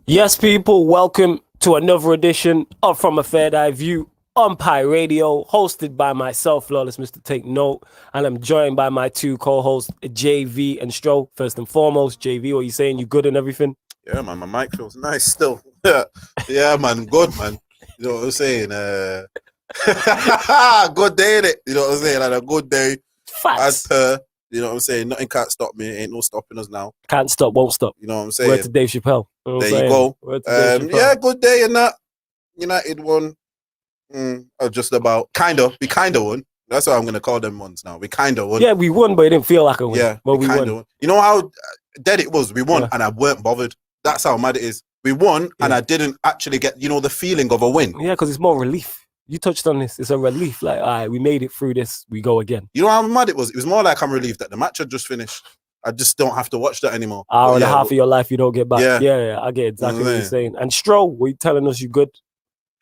Yes, people, welcome to another edition of From a Third Eye View on Pi Radio, hosted by myself, Flawless Mr. Take Note, and I'm joined by my two co-hosts, JV and Stro. First and foremost, JV, what are you saying? You good and everything? Yeah, man, my mic feels nice still. Yeah, man, good, man. You know what I'm saying? Good day, innit? You know what I'm saying? Like a good day. Facts. As per, you know what I'm saying? Nothing can't stop me. Ain't no stopping us now. Can't stop, won't stop. You know what I'm saying? Word to Dave Chappelle. You know what There I'm you saying? go. Word to Dave Chappelle. Yeah, good day and that. United won. Or just about. We kind of won. That's what I'm going to call them ones now. We kind of won. Yeah, we won, but it didn't feel like a win. Yeah, but we kind of won. You know how dead it was? We won and I weren't bothered. That's how mad it is. We won and I didn't actually get, the feeling of a win. Yeah, because it's more relief. You touched on this. It's a relief. Like, all right, we made it through this. We go again. You know how mad it was? It was more like I'm relieved that the match had just finished. I just don't have to watch that anymore. Hour and a half of your life you don't get back. Yeah, I get exactly what you're saying. And Stro, were you telling us you good?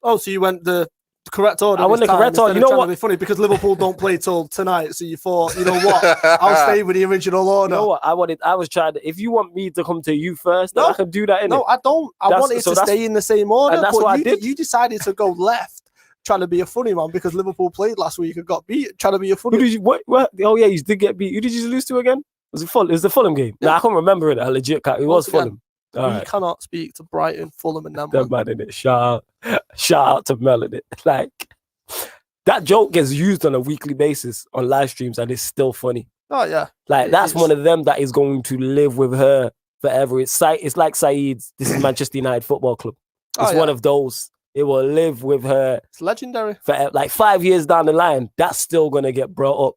Oh, so you went the correct order? I went the correct order. You know what? Be funny because Liverpool don't play till tonight, so you thought, you know what? I'll stay with the original order. You know what? I was trying to. If you want me to come to you first, then I can do that. No, I don't. I wanted to stay in the same order. And that's what I did. You decided to go left, trying to be a funny man because Liverpool played last week and got beat. Trying to be a funny. Who did you? What? Oh yeah, you did get beat. Who did you lose to again? Was it Fulham? It was the Fulham game. Yeah. Nah, I can't remember it. I legit can't. It was Fulham. We cannot speak to Brighton, Fulham, and them. That man in it. Shout out to Melody. Like that joke gets used on a weekly basis on live streams, and it's still funny. Oh yeah, like that's one of them that is going to live with her forever. It's like Saeed's. This is Manchester United Football Club. It's one of those. It will live with her. It's legendary. Forever. Like 5 years down the line, that's still gonna get brought up.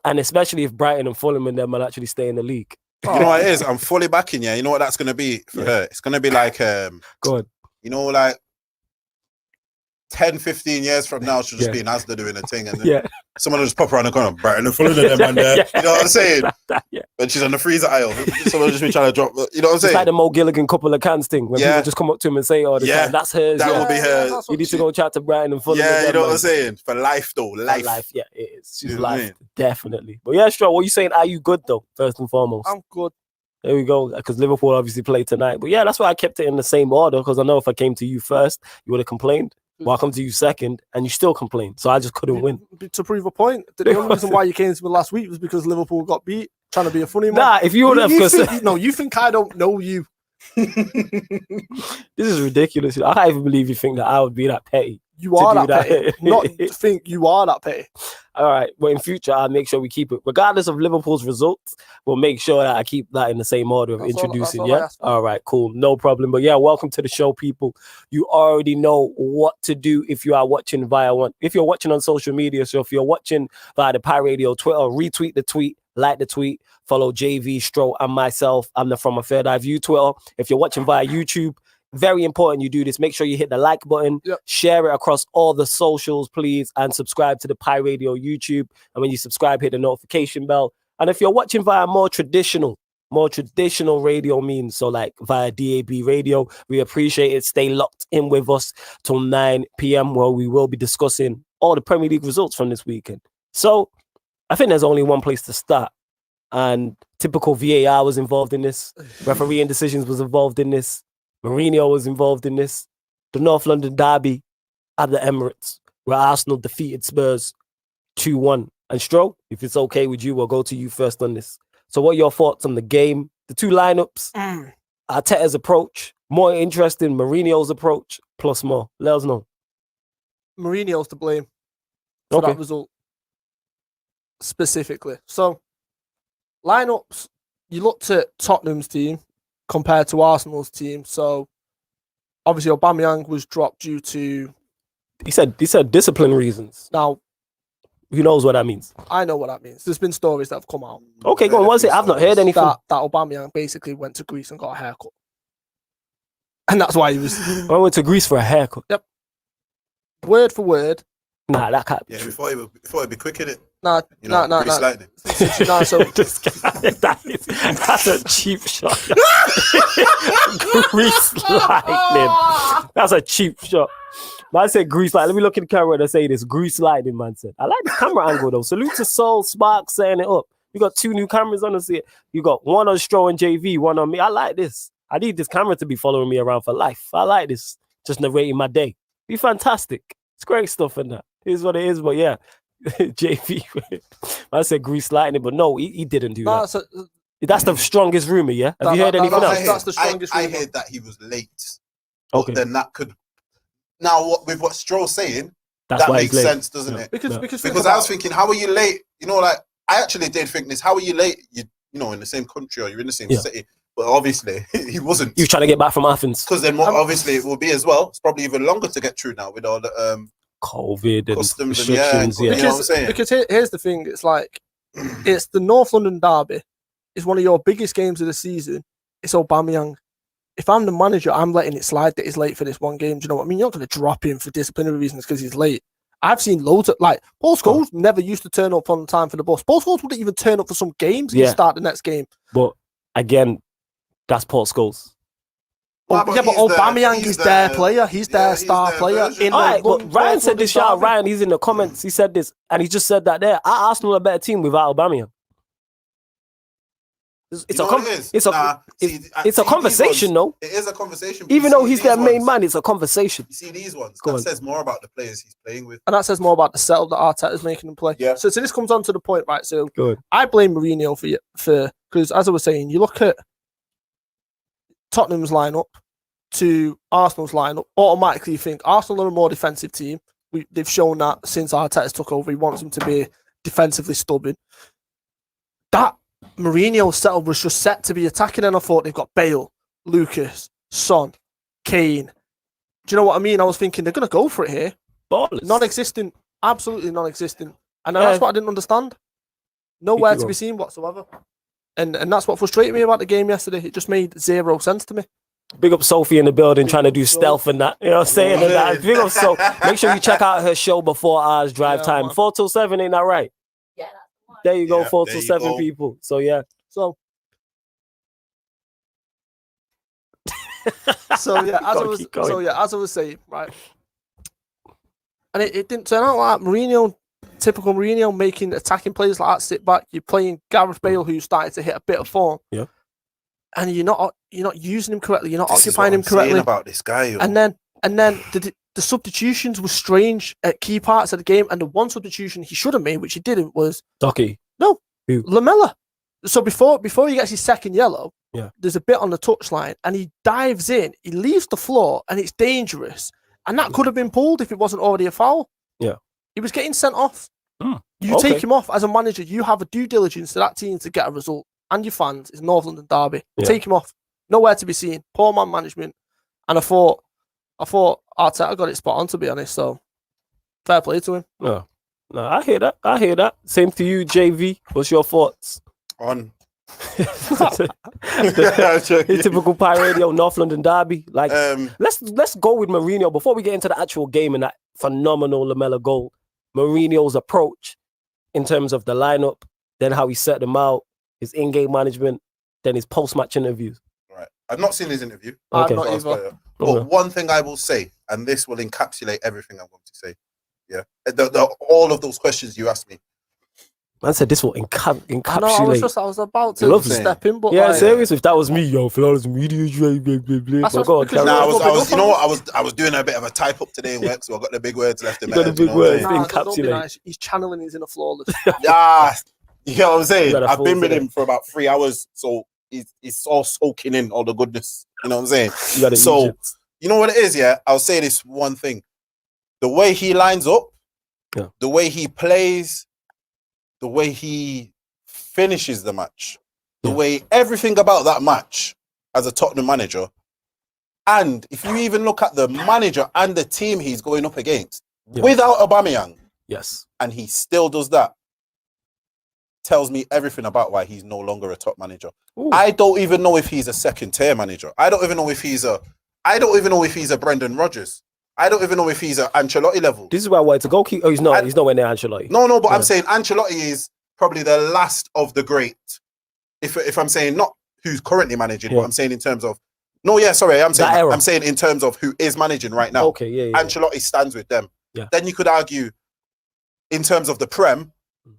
And especially if Brighton and Fulham and them will actually stay in the league. You know what it is? I'm fully backing you. You know what that's going to be for her? It's going to be like, God. Like 10, 15 years from now, she'll just be in Asda doing a thing. And then someone will just pop around the corner, Brighton and Fulham and them. You know what I'm saying? When she's on the freezer aisle, someone will just be trying to drop, you know what I'm saying? It's like the Mo Gilligan couple of cans thing. When people just come up to him and say, oh, that's hers. That will be her. You need to go chat to Brighton and Fulham. Yeah, you know what I'm saying? For life, though. Life. Yeah, it is. She's life. Definitely. But yeah, Stro, what are you saying? Are you good, though, first and foremost? I'm good. There we go, because Liverpool obviously played tonight. But yeah, that's why I kept it in the same order, because I know if I came to you first, you would have complained. Well, I come to you second, and you still complained. So I just couldn't win. To prove a point, the only reason why you came to me last week was because Liverpool got beat, trying to be a funny man. Nah, if you would have... You think I don't know you. This is ridiculous. I can't even believe you think that I would be that petty. You are that petty. Not think you are that petty. All right. Well, in future, I'll make sure we keep it. Regardless of Liverpool's results, we'll make sure that I keep that in the same order of introducing. All right, cool. No problem. But yeah, welcome to the show, people. You already know what to do if you are watching if you're watching on social media. So if you're watching via the Pi Radio Twitter, retweet the tweet, like the tweet, follow JV, Stro, and myself. I'm the From a Third Eye View Twitter. If you're watching via YouTube, very important you do this. Make sure you hit the like button, share it across all the socials, please, and subscribe to the Pi Radio YouTube. And when you subscribe, hit the notification bell. And if you're watching via more traditional radio means, so like via DAB radio, we appreciate it. Stay locked in with us till 9 p.m. where we will be discussing all the Premier League results from this weekend. So I think there's only one place to start. And typical VAR was involved in this. Refereeing decisions was involved in this. Mourinho was involved in this. The North London derby at the Emirates, where Arsenal defeated Spurs 2-1. And Stro, if it's okay with you, we'll go to you first on this. So what are your thoughts on the game? The two lineups, Arteta's approach, more interesting, Mourinho's approach, plus more. Let us know. Mourinho's to blame for that result, specifically. So, lineups, you looked at Tottenham's team compared to Arsenal's team. So obviously Aubameyang was dropped due to... He said discipline reasons. Now, who knows what that means? I know what that means. There's been stories that have come out. Okay, go on. What's it? I've not heard anything. That Aubameyang basically went to Greece and got a haircut. And that's why he was... I went to Greece for a haircut. Yep. Word for word. Nah, that can't be true. Before it'd be quick, innit? Nah. So that's a cheap shot. Grease lightning. That's a cheap shot. Man said grease lightning. Let me look at the camera and say this. Grease lightning, man said. I like the camera angle though. Salute to Soul Spark setting it up. You got two new cameras on us here. You got one on Stro and JV, one on me. I like this. I need this camera to be following me around for life. I like this, just narrating my day. Be fantastic. It's great stuff in that. It is what it is, but yeah. JV, I said Grease Lightning, but no, he didn't do that. That's the strongest rumor, yeah? Have you heard anything else? That's the strongest rumor. I heard that he was late. Okay. Then that could... Now, with what Stroll's saying, that makes sense, doesn't it? Because I was thinking, how are you late? You know, like, I actually did think this. How are you late? You know, in the same country or you're in the same city. But obviously, he wasn't. He was trying to get back from Athens. Because then what obviously it will be as well. It's probably even longer to get through now with all the... COVID and customs restrictions, you know what I'm saying? Because here's the thing, it's like, it's the North London derby. It's one of your biggest games of the season. It's Aubameyang. If I'm the manager, I'm letting it slide that he's late for this one game. Do you know what I mean? You're not going to drop him for disciplinary reasons because he's late. I've seen loads of, like, Paul Scholes never used to turn up on time for the bus. Paul Scholes wouldn't even turn up for some games and start the next game. But again, that's Paul Scholes. But Aubameyang is their player. He's their star player. But Ryan said this, y'all. Ryan, he's in the comments. He said this, and he just said that there. Arsenal are a better team without Aubameyang. It's a conversation, though. It is a conversation. Even though he's their main man, it's a conversation. You see these ones. That says more about the players he's playing with. And that says more about the setup that Arteta's making them play. Yeah. So this comes on to the point, right? So I blame Mourinho for because, as I was saying, you look at Tottenham's lineup to Arsenal's lineup, automatically you think Arsenal are a more defensive team. They've shown that since Arteta took over. He wants them to be defensively stubborn. That Mourinho's setup was just set to be attacking, and I thought they've got Bale, Lucas, Son, Kane. Do you know what I mean? I was thinking they're going to go for it here. Ballers. Non-existent, absolutely non-existent. And that's what I didn't understand. Nowhere to be seen whatsoever. And that's what frustrated me about the game yesterday. It just made zero sense to me. Big up Sophie in the building trying to do stealth and that. You know what I'm saying? And big up Sophie. Make sure you check out her show before ours, Drive Time. 4 till 7, ain't that right? Yeah. There you go, 4 till 7 people. So, yeah. So as I was saying, right. And it didn't turn out like Mourinho. Typical Mourinho making attacking players like that sit back. You're playing Gareth Bale, who's starting to hit a bit of form. Yeah. And you're not using him correctly. You're not occupying him correctly. About this guy, yo. And then the substitutions were strange at key parts of the game. And the one substitution he should have made, which he didn't, was Docky. No, Lamella. So before he gets his second yellow, there's a bit on the touchline, and he dives in. He leaves the floor, and it's dangerous. And that could have been pulled if it wasn't already a foul. Yeah. He was getting sent off. You take him off as a manager. You have a due diligence to that team to get a result. And your fans, it's North London derby. Take him off. Nowhere to be seen. Poor man management. And I thought Arteta got it spot on, to be honest. So fair play to him. No, I hear that. Same to you, JV. What's your thoughts on the typical Pie Radio North London derby? Like, let's go with Mourinho before we get into the actual game and that phenomenal Lamella goal. Mourinho's approach in terms of the lineup, then how he set them out, his in-game management, then his post-match interviews. Right. I've not seen his interview. Okay. Not either. But one thing I will say, and this will encapsulate everything I'm going to say. Yeah. All of those questions you asked me. Man said this will encapsulate. I was about to step in, but serious. If that was me, flawless media, I was doing a bit of a type up today in work, so I got the big words left in my head. Encapsulate. Nice. He's channeling his inner flawless. You know what I'm saying? I've been with him for about 3 hours, so it's all soaking in all the goodness. You know what I'm saying? So you know what it is, yeah? I'll say this one thing: the way he lines up, the way he plays, the way he finishes the match, the way everything about that match as a Tottenham manager, and if you even look at the manager and the team he's going up against without Aubameyang, and he still does that, tells me everything about why he's no longer a top manager. Ooh. I don't even know if he's a second-tier manager. I don't even know if he's a Brendan Rodgers. I don't even know if he's an Ancelotti level. This is where I wanted to go. He's not. He's nowhere near Ancelotti. No, but I'm saying Ancelotti is probably the last of the great. If I'm saying not who's currently managing, but I'm saying in terms of I'm saying in terms of who is managing right now. Okay, Ancelotti stands with them. Yeah. Then you could argue in terms of the Prem,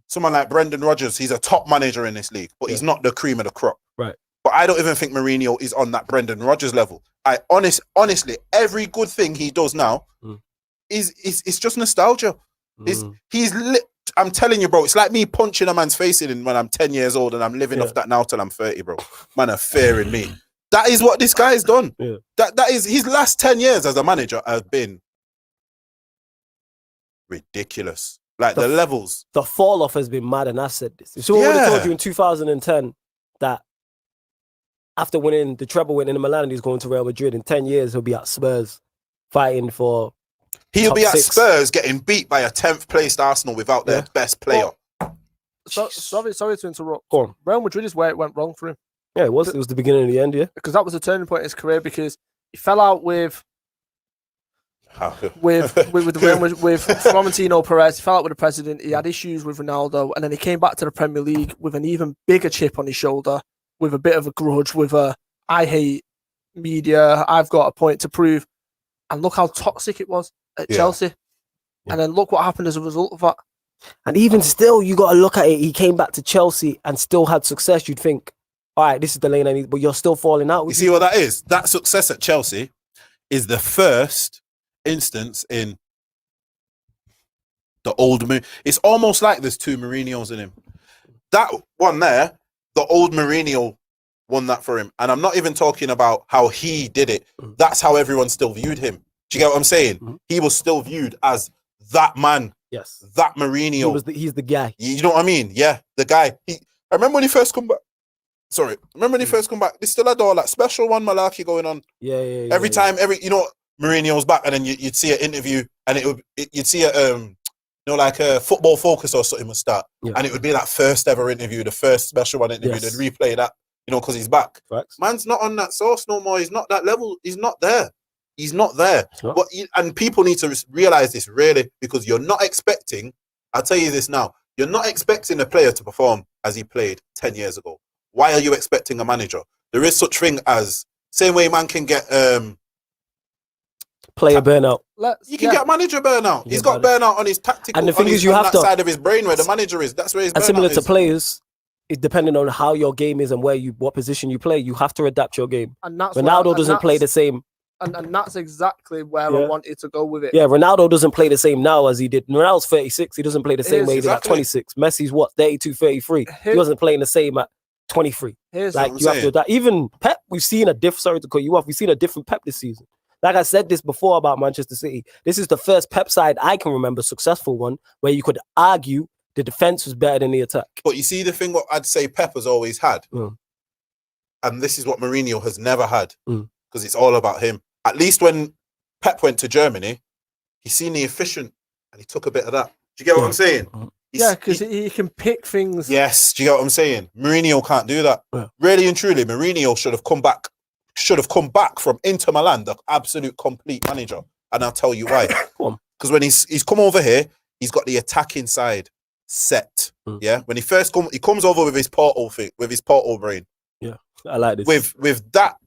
someone like Brendan Rodgers, he's a top manager in this league, but he's not the cream of the crop. Right. But I don't even think Mourinho is on that Brendan Rodgers level. Honestly, every good thing he does now is just nostalgia. I'm telling you, bro, it's like me punching a man's face in when I'm 10 years old and I'm living off that now till I'm 30, bro. Man are fearing me. That is what this guy's done. Yeah. That is his last 10 years as a manager have been ridiculous. Like the levels. The fall off has been mad, and I said this. So I would have told you in 2010 that after winning the treble win in Milan, he's going to Real Madrid. In 10 years, he'll be at Spurs fighting for. He'll be at Spurs getting beat by a 10th placed Arsenal without their best player. Sorry to interrupt. Go on. Real Madrid is where it went wrong for him. Yeah, it was. It was the beginning of the end, yeah. Because that was a turning point in his career, because he fell out with Florentino Perez. He fell out with the president. He had issues with Ronaldo, and then he came back to the Premier League with an even bigger chip on his shoulder, with a bit of a grudge, with a I hate media, I've got a point to prove. And look how toxic it was at Chelsea. Yeah. And then look what happened as a result of that. And even still, you got to look at it. He came back to Chelsea and still had success. You'd think, all right, this is the lane I need, but you're still falling out. You see what that is? That success at Chelsea is the first instance in the old It's almost like there's two Mourinhos in him. That one there, the old Mourinho won that for him. And I'm not even talking about how he did it. That's how everyone still viewed him. Do you get what I'm saying? He was still viewed as that man. Yes. That Mourinho. He's the guy. You know what I mean? Yeah, the guy. I remember when he first come back. Sorry. Remember when he first come back? They still had all that special one malarkey going on. Yeah. Every time, Mourinho's back, and then you'd see an interview, and you'd see like a Football Focus or something would start, and it would be that first ever interview, the first special one interview. They'd replay that, because he's back. Facts. Man's not on that source no more. He's not that level. He's not there. He's not there. But and people need to realize this really, because you're not expecting. I'll tell you this now. You're not expecting a player to perform as he played 10 years ago. Why are you expecting a manager? There is such thing as same way man can get player burnout. You can get manager burnout. He's got burnout on his tactical. And the thing is, you have that side of his brain where the manager is. That's where his burnout is. And similar to players, it depending on how your game is and what position you play, you have to adapt your game. And that's Ronaldo doesn't play the same. And that's exactly where I wanted to go with it. Yeah, Ronaldo doesn't play the same now as he did. Ronaldo's 36. He doesn't play the same way he did at 26. Messi's 32, 33. He wasn't playing the same at 23. Like you have to adapt. Even Pep, we've seen a different. Sorry to cut you off. We've seen a different Pep this season. Like I said this before about Manchester City. This is the first Pep side I can remember, successful one, where you could argue the defense was better than the attack. But you see, the thing what I'd say Pep has always had, and this is what Mourinho has never had, because it's all about him. At least when Pep went to Germany, he seen the efficient, and he took a bit of that. Do you get what I'm saying? Because he can pick things. Yes, do you get what I'm saying? Mourinho can't do that. Yeah. Really and truly, Mourinho should have come back from Inter Milan, the absolute complete manager. And I'll tell you why. Because when he's come over here, he's got the attacking side set. Yeah. When he first he comes over with his Porto thing, with his Porto brain. Yeah. I like this. With that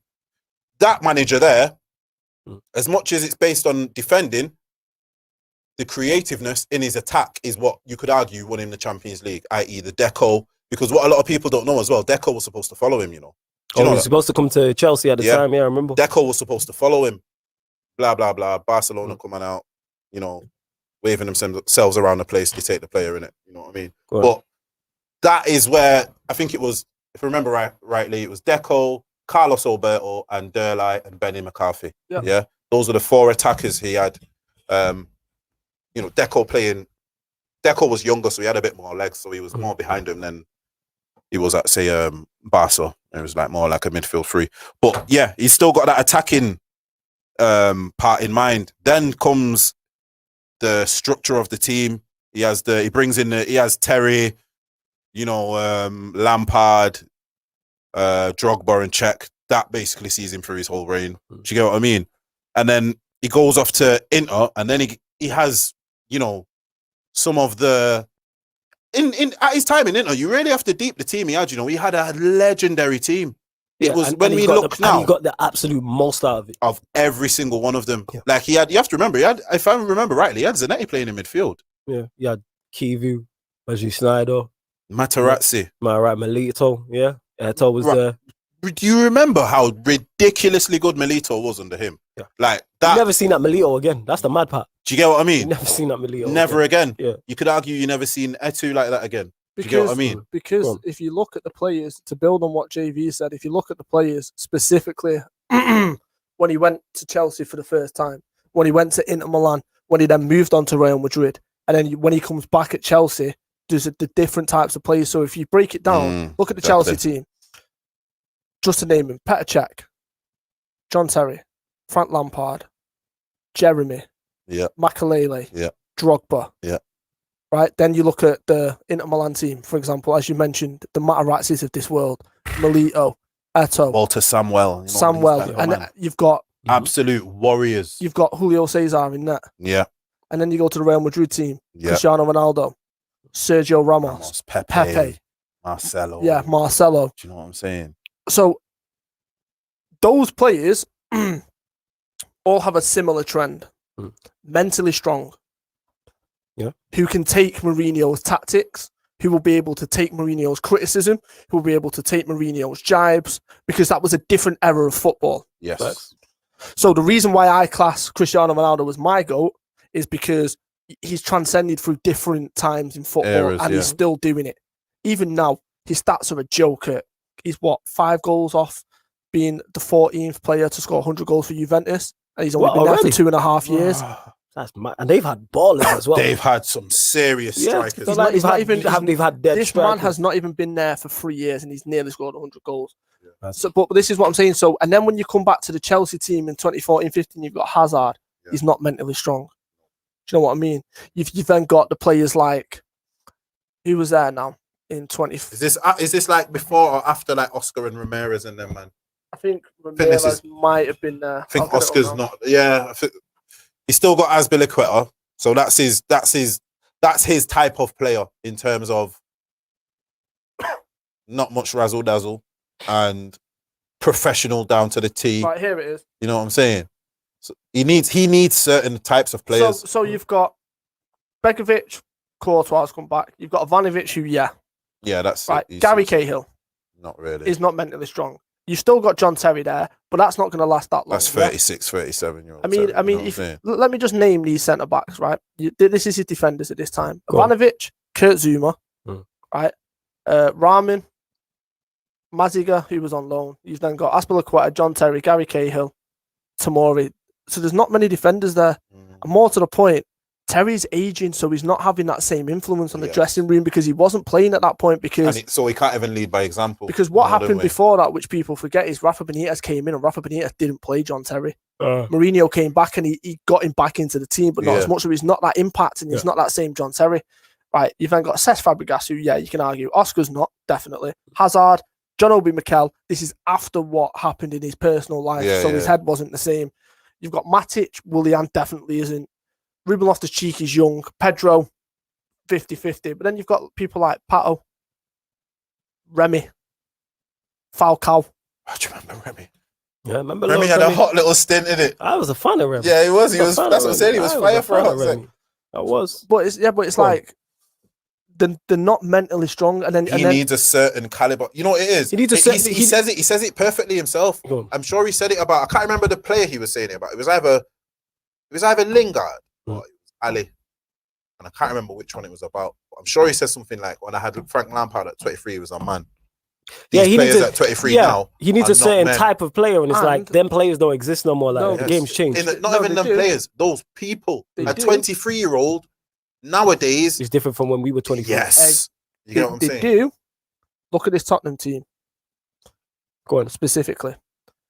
manager there, as much as it's based on defending, the creativeness in his attack is what you could argue won him the Champions League, i.e. the Deco. Because what a lot of people don't know as well, Deco was supposed to follow him, He was supposed to come to Chelsea at the time, I remember. Deco was supposed to follow him. Blah, blah, blah. Barcelona coming out, waving themselves around the place to take the player in it. You know what I mean? But that is where, I think it was, if I remember rightly, it was Deco, Carlos Alberto, and Derlei, and Benny McCarthy. Yeah. Those are the four attackers he had. Deco was younger, so he had a bit more legs, so he was more behind him than he was at, say, Barca. It was like more like a midfield three. But yeah, he's still got that attacking part in mind. Then comes the structure of the team. He has Terry, Lampard, Drogba and Cech. That basically sees him through his whole reign. Do you get what I mean? And then he goes off to Inter, and then he has, some of the at his time in Inter, you really have to deep the team he had. He had a legendary team. It was when we look now, he got the absolute most out of it, of every single one of them. Yeah. Like you have to remember, if I remember rightly, he had Zanetti playing in midfield. Yeah, he had Kivu, Wesley Sneijder, Materazzi, Melito. Yeah, Eto'o was there. Do you remember how ridiculously good Milito was under him? Yeah. Like that. You've never seen that Milito again. That's the mad part. Do you get what I mean? You've never seen that Milito. Never again. Yeah. You could argue you never seen Etu like that again. Do you get what I mean? Because if you look at the players, to build on what JV said, if you look at the players specifically when he went to Chelsea for the first time, when he went to Inter Milan, when he then moved on to Real Madrid, and then when he comes back at Chelsea, there's the different types of players. So if you break it down, look at the Chelsea team. Just to name him, Petr Cech, John Terry, Frank Lampard, Jeremy, Makelele, Drogba. Yeah. Right? Then you look at the Inter Milan team, for example, as you mentioned, the Materazzis of this world, Milito, Eto'o, Walter Samuel. And you've got absolute warriors. You've got Julio Cesar in that. Yeah. And then you go to the Real Madrid team, Cristiano Ronaldo, Sergio Ramos, Pepe, Marcelo. Yeah, Marcelo. Do you know what I'm saying? So those players all have a similar trend. Mentally strong. Yeah. Who can take Mourinho's tactics, who will be able to take Mourinho's criticism, who will be able to take Mourinho's jibes, because that was a different era of football. Yes. So the reason why I class Cristiano Ronaldo as my GOAT is because he's transcended through different times in football and he's still doing it. Even now, his stats are a joke. He's 5 goals off being the 14th player to score 100 goals for Juventus, and he's only been there for 2.5 years. That's mad. And they've had ballers as well. They've had some serious strikers. This man has not even been there for 3 years, and he's nearly scored 100 goals. Yeah. So, but this is what I'm saying. So, and then when you come back to the Chelsea team in 2014-15, you've got Hazard. Yeah. He's not mentally strong. Do you know what I mean? You've then got the players like, who was there now in 20? Is this like before or after like Oscar and Ramirez and them, man? I think Ramirez might have been there. I think Oscar's not. Yeah, I think he's still got Azpilicueta, so that's his type of player in terms of not much razzle dazzle and professional down to the T. Right, here it is. You know what I'm saying? So he needs certain types of players. So you've got Begovic, Courtois come back. You've got Ivanovic, who that's right. Gary Cahill, not really. He's not mentally strong. You've still got John Terry there, but that's not going to last that long. That's 36, 37 year old. I mean, let me just name these centre backs, right? This is his defenders at this time: Ivanovic, Kurt Zuma, right? Rahman, Maziga, who was on loan. You've then got Azpilicueta, John Terry, Gary Cahill, Tomori. So there's not many defenders there. And more to the point, Terry's aging, so he's not having that same influence on the dressing room because he wasn't playing at that point. So he can't even lead by example. Because what happened before that, which people forget, is Rafa Benitez came in and Rafa Benitez didn't play John Terry. Mourinho came back and he got him back into the team, but not as much. So he's not that impact and he's not that same John Terry. Right, you've then got Cesc Fabregas, who, you can argue. Oscar's not, definitely. Hazard, John Obi Mikel. This is after what happened in his personal life, so his head wasn't the same. You've got Matic, Willian definitely isn't. Ruben Loftus-Cheek is young. Pedro, 50-50. But then you've got people like Pato, Remy, Falcao. I do you remember Remy? Yeah, I remember Remy had a hot little stint in it. I was a fan of Remy. Yeah, he was. That's what I'm saying. He was fire for us. I was. But it's like they're not mentally strong, and then he needs a certain caliber. You know what it is? He says it perfectly himself. I'm sure he said it about. I can't remember the player he was saying it about. It was either Lingard or it was Ali, and I can't remember which one it was about. But I'm sure he said something like, "When I had Frank Lampard at 23, he was a man." These players at 23 now. He needs a certain type of player, and it's like them players don't exist no more. Like the game's changed. Not even them players; those people. A 23-year-old. Nowadays, it's different from when we were 24. Yes. You get what I'm saying? They do. Look at this Tottenham team. Go on. Specifically.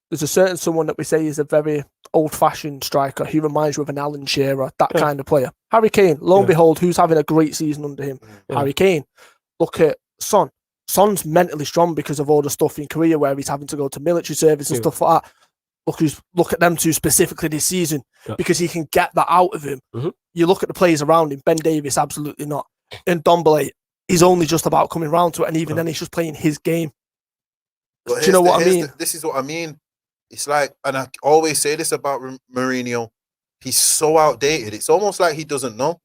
There's a certain someone that we say is a very old-fashioned striker. He reminds you of an Alan Shearer, that kind of player. Harry Kane, lo and behold, who's having a great season under him? Harry Kane. Look at Son. Son's mentally strong because of all the stuff in Korea where he's having to go to military service and stuff like that. Look at them two specifically this season because he can get that out of him. You look at the players around him. Ben Davies, absolutely not. And Ndombele, he's only just about coming around to it, and even then, he's just playing his game. Do you know what I mean? This is what I mean. It's like, and I always say this about Mourinho. He's so outdated. It's almost like he doesn't know.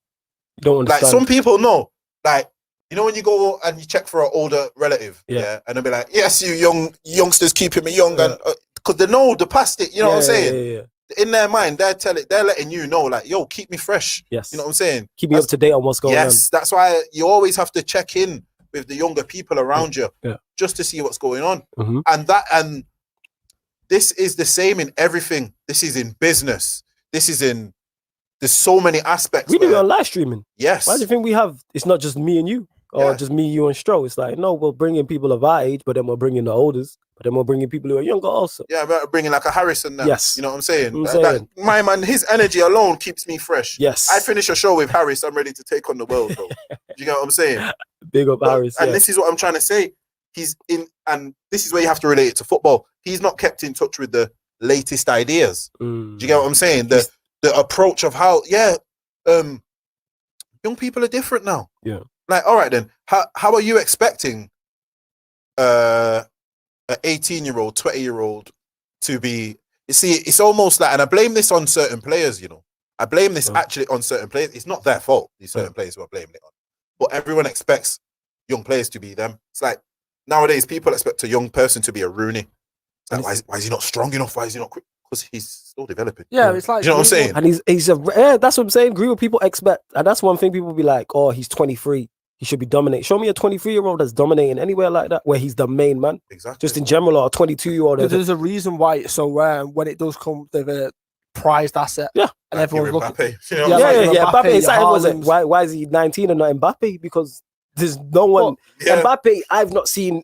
You don't understand. Like some people know. Like You know when you go and you check for an older relative, and they'll be like, "Yes, you youngsters keeping me young," and because they know the past it. You know what I'm saying? In their mind, they're letting you know, like, "Yo, keep me fresh." Yes, you know what I'm saying? Keep me up to date on what's going on. Yes, that's why you always have to check in with the younger people around you, just to see what's going on. And this is the same in everything. This is in business. This is in. There's so many aspects. We do it on live streaming. Yes. Why do you think we have? It's not just me and you. Or just me, you, and Stro. It's like, no, we'll bring in people of our age, but then we'll bring in the oldest, but then we'll bring in people who are younger also. Yeah, but bringing like a Harrison now. Yes. You know what I'm saying? My man, his energy alone keeps me fresh. Yes. I finish a show with Harris, I'm ready to take on the world, bro. Do you get what I'm saying? Big up Harris. And this is what I'm trying to say. And this is where you have to relate it to football. He's not kept in touch with the latest ideas. Do you get what I'm saying? The approach of how, young people are different now. Yeah. Like, all right then, how are you expecting an 18-year-old, 20-year-old to be? You see, it's almost like, and I blame this on certain players, you know. I blame this actually on certain players. It's not their fault, these certain players who are blaming it on. But everyone expects young players to be them. It's like, nowadays, people expect a young person to be a Rooney. It's like, why is he not strong enough? Why is he not quick? Because he's still developing. Yeah, it's like, you know what I'm saying? And he's that's what I'm saying. Agree with people expect, and that's one thing people be like, oh, he's 23. He should be dominating. Show me a 23-year-old that's dominating anywhere like that, where he's the main man. Exactly. Just in general, or a 22-year-old. There's a reason why it's so rare, and when it does come, they've a prized asset. Yeah. And everyone's looking. Mbappe, you know Mbappe, why is he 19 and not Mbappe? Because there's no one. Mbappe, I've not seen.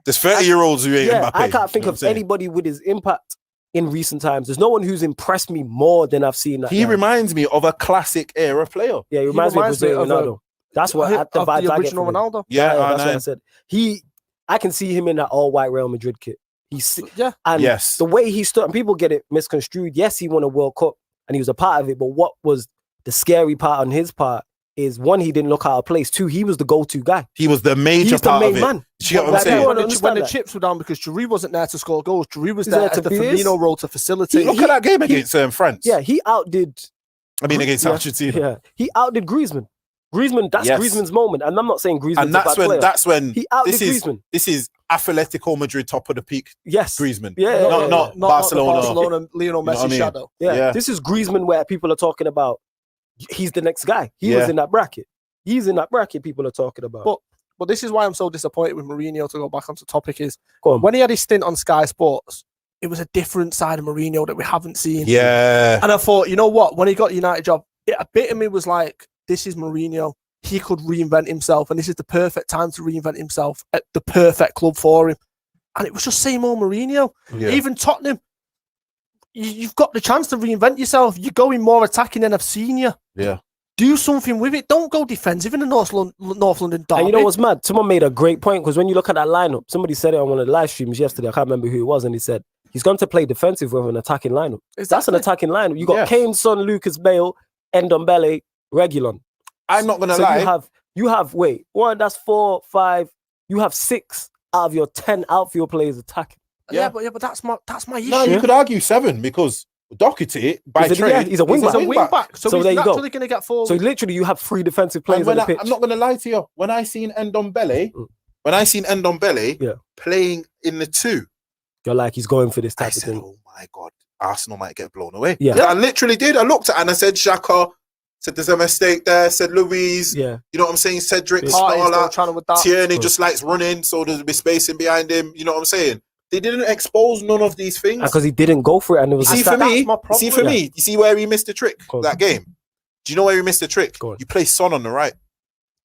There's 30-year-olds who ain't Mbappe. I can't think of anybody with his impact in recent times. There's no one who's impressed me more than I've seen. He reminds me of a classic era player. Yeah, he reminds me of Ronaldo. That's what the vibes the I get original from Ronaldo. Yeah, that's what I said. I can see him in that all-white Real Madrid kit. And the way he stood, and people get it misconstrued. Yes, he won a World Cup and he was a part of it, but what was the scary part on his part is, one, he didn't look out of place. Two, he was the go-to guy. He was the major part of it. Man. You know what I'm saying? When the chips were down because Giroud wasn't there to score goals, Giroud was there at the Firmino role to facilitate. Look at that game against France. Yeah, he outdid. Against Argentina. Yeah, he outdid Griezmann. That's Griezmann's moment, and I'm not saying Griezmann's and that's a bad player. That's when he outdid Griezmann. This is Atletico Madrid top of the peak. Yes, Griezmann. Yeah, not Barcelona. Barcelona, Lionel Messi shadow. Yeah, this is Griezmann where people are talking about. He's the next guy. He was in that bracket. He's in that bracket. People are talking about. But this is why I'm so disappointed with Mourinho. To go back onto topic is when he had his stint on Sky Sports, it was a different side of Mourinho that we haven't seen. Yeah, and I thought, you know what? When he got the United job, a bit of me was like, this is Mourinho. He could reinvent himself, and this is the perfect time to reinvent himself at the perfect club for him. And it was just same old Mourinho. Yeah. Even Tottenham, you've got the chance to reinvent yourself. You're going more attacking than I've seen you. Yeah. Do something with it. Don't go defensive in the North London derby. And you know what's mad? Someone made a great point, because when you look at that lineup, somebody said it on one of the live streams yesterday. I can't remember who it was, and he said he's going to play defensive with an attacking lineup. Exactly. That's an attacking lineup. You got Kane, Son, Lucas, Bale, Ndombele, Reguilon. I'm not gonna lie. You have that's 4, 5. You have 6 out of your 10 outfield players attacking. Yeah, but that's my issue. No, you could argue 7 because Doherty by trade, he's a wing back. So he's naturally going to get forward. So literally, you have 3 defensive players on the pitch. I'm not going to lie to you. When I seen Ndombele, playing in the 2, you're like, he's going for this type of thing. Oh my God, Arsenal might get blown away. Yeah, I literally did. I looked at it and I said, Xhaka. Said there's a mistake there. Said Louise. Yeah. You know what I'm saying? Cedric, Tierney just likes running, so there's be spacing behind him. You know what I'm saying? They didn't expose none of these things because he didn't go for it, and it was. You see where he missed the trick that game. Do you know where he missed the trick? You play Son on the right,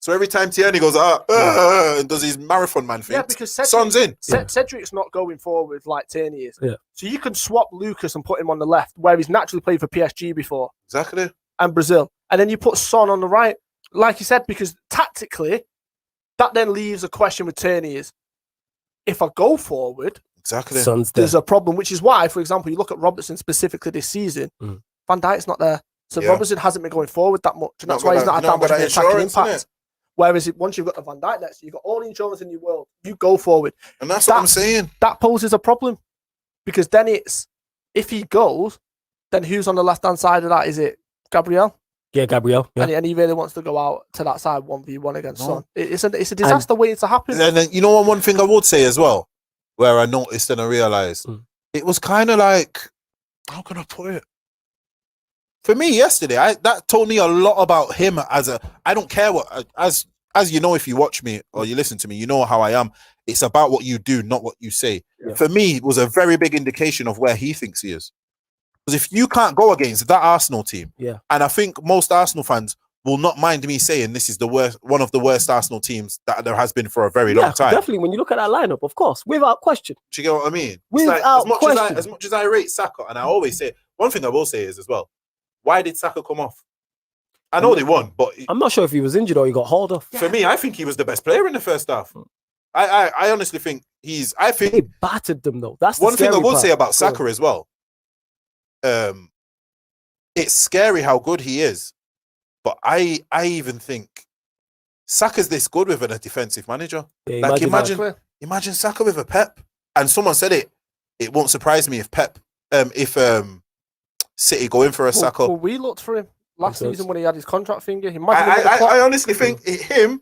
so every time Tierney goes and does his marathon man thing, yeah, because Son's in. Cedric's not going forward like Tierney is. Yeah. So you can swap Lucas and put him on the left, where he's naturally played for PSG before. Exactly. And Brazil. And then you put Son on the right, like you said, because tactically, that then leaves a question with Tierney is, if I go forward, there's a problem, which is why, for example, you look at Robertson specifically this season, Van Dijk's not there. So Robertson hasn't been going forward that much, and that's why he's not had that much of an attacking impact. Whereas once you've got the Van Dijk next, you've got all the insurance in your world, you go forward. And that's what I'm saying. That poses a problem, because then it's, if he goes, then who's on the left-hand side of that? Is it Gabriel? Yeah, Gabriel. Yeah. And he really wants to go out to that side 1v1 against Son. It's a disaster waiting to happen. And then, you know, one thing I would say as well, where I noticed and I realised, it was kind of like, how can I put it? For me yesterday, that told me a lot about him I don't care what, as you know, if you watch me or you listen to me, you know how I am. It's about what you do, not what you say. Yeah. For me, it was a very big indication of where he thinks he is. Because if you can't go against that Arsenal team, and I think most Arsenal fans will not mind me saying this is one of the worst Arsenal teams that there has been for a very long time. Definitely, when you look at that lineup, of course, without question. Do you get what I mean? Without question. As much as I rate Saka, and I always say, one thing I will say is as well, why did Saka come off? I know they won, but I'm not sure if he was injured or he got hauled off. For me, I think he was the best player in the first half. I honestly think he battered them though. That's one thing I will say about Saka as well. It's scary how good he is, but I even think Saka's this good with a defensive manager. Yeah, like imagine Saka with a Pep. And someone said it won't surprise me if City go in for a Saka. Well, we looked for him last season when he had his contract finger. I honestly think him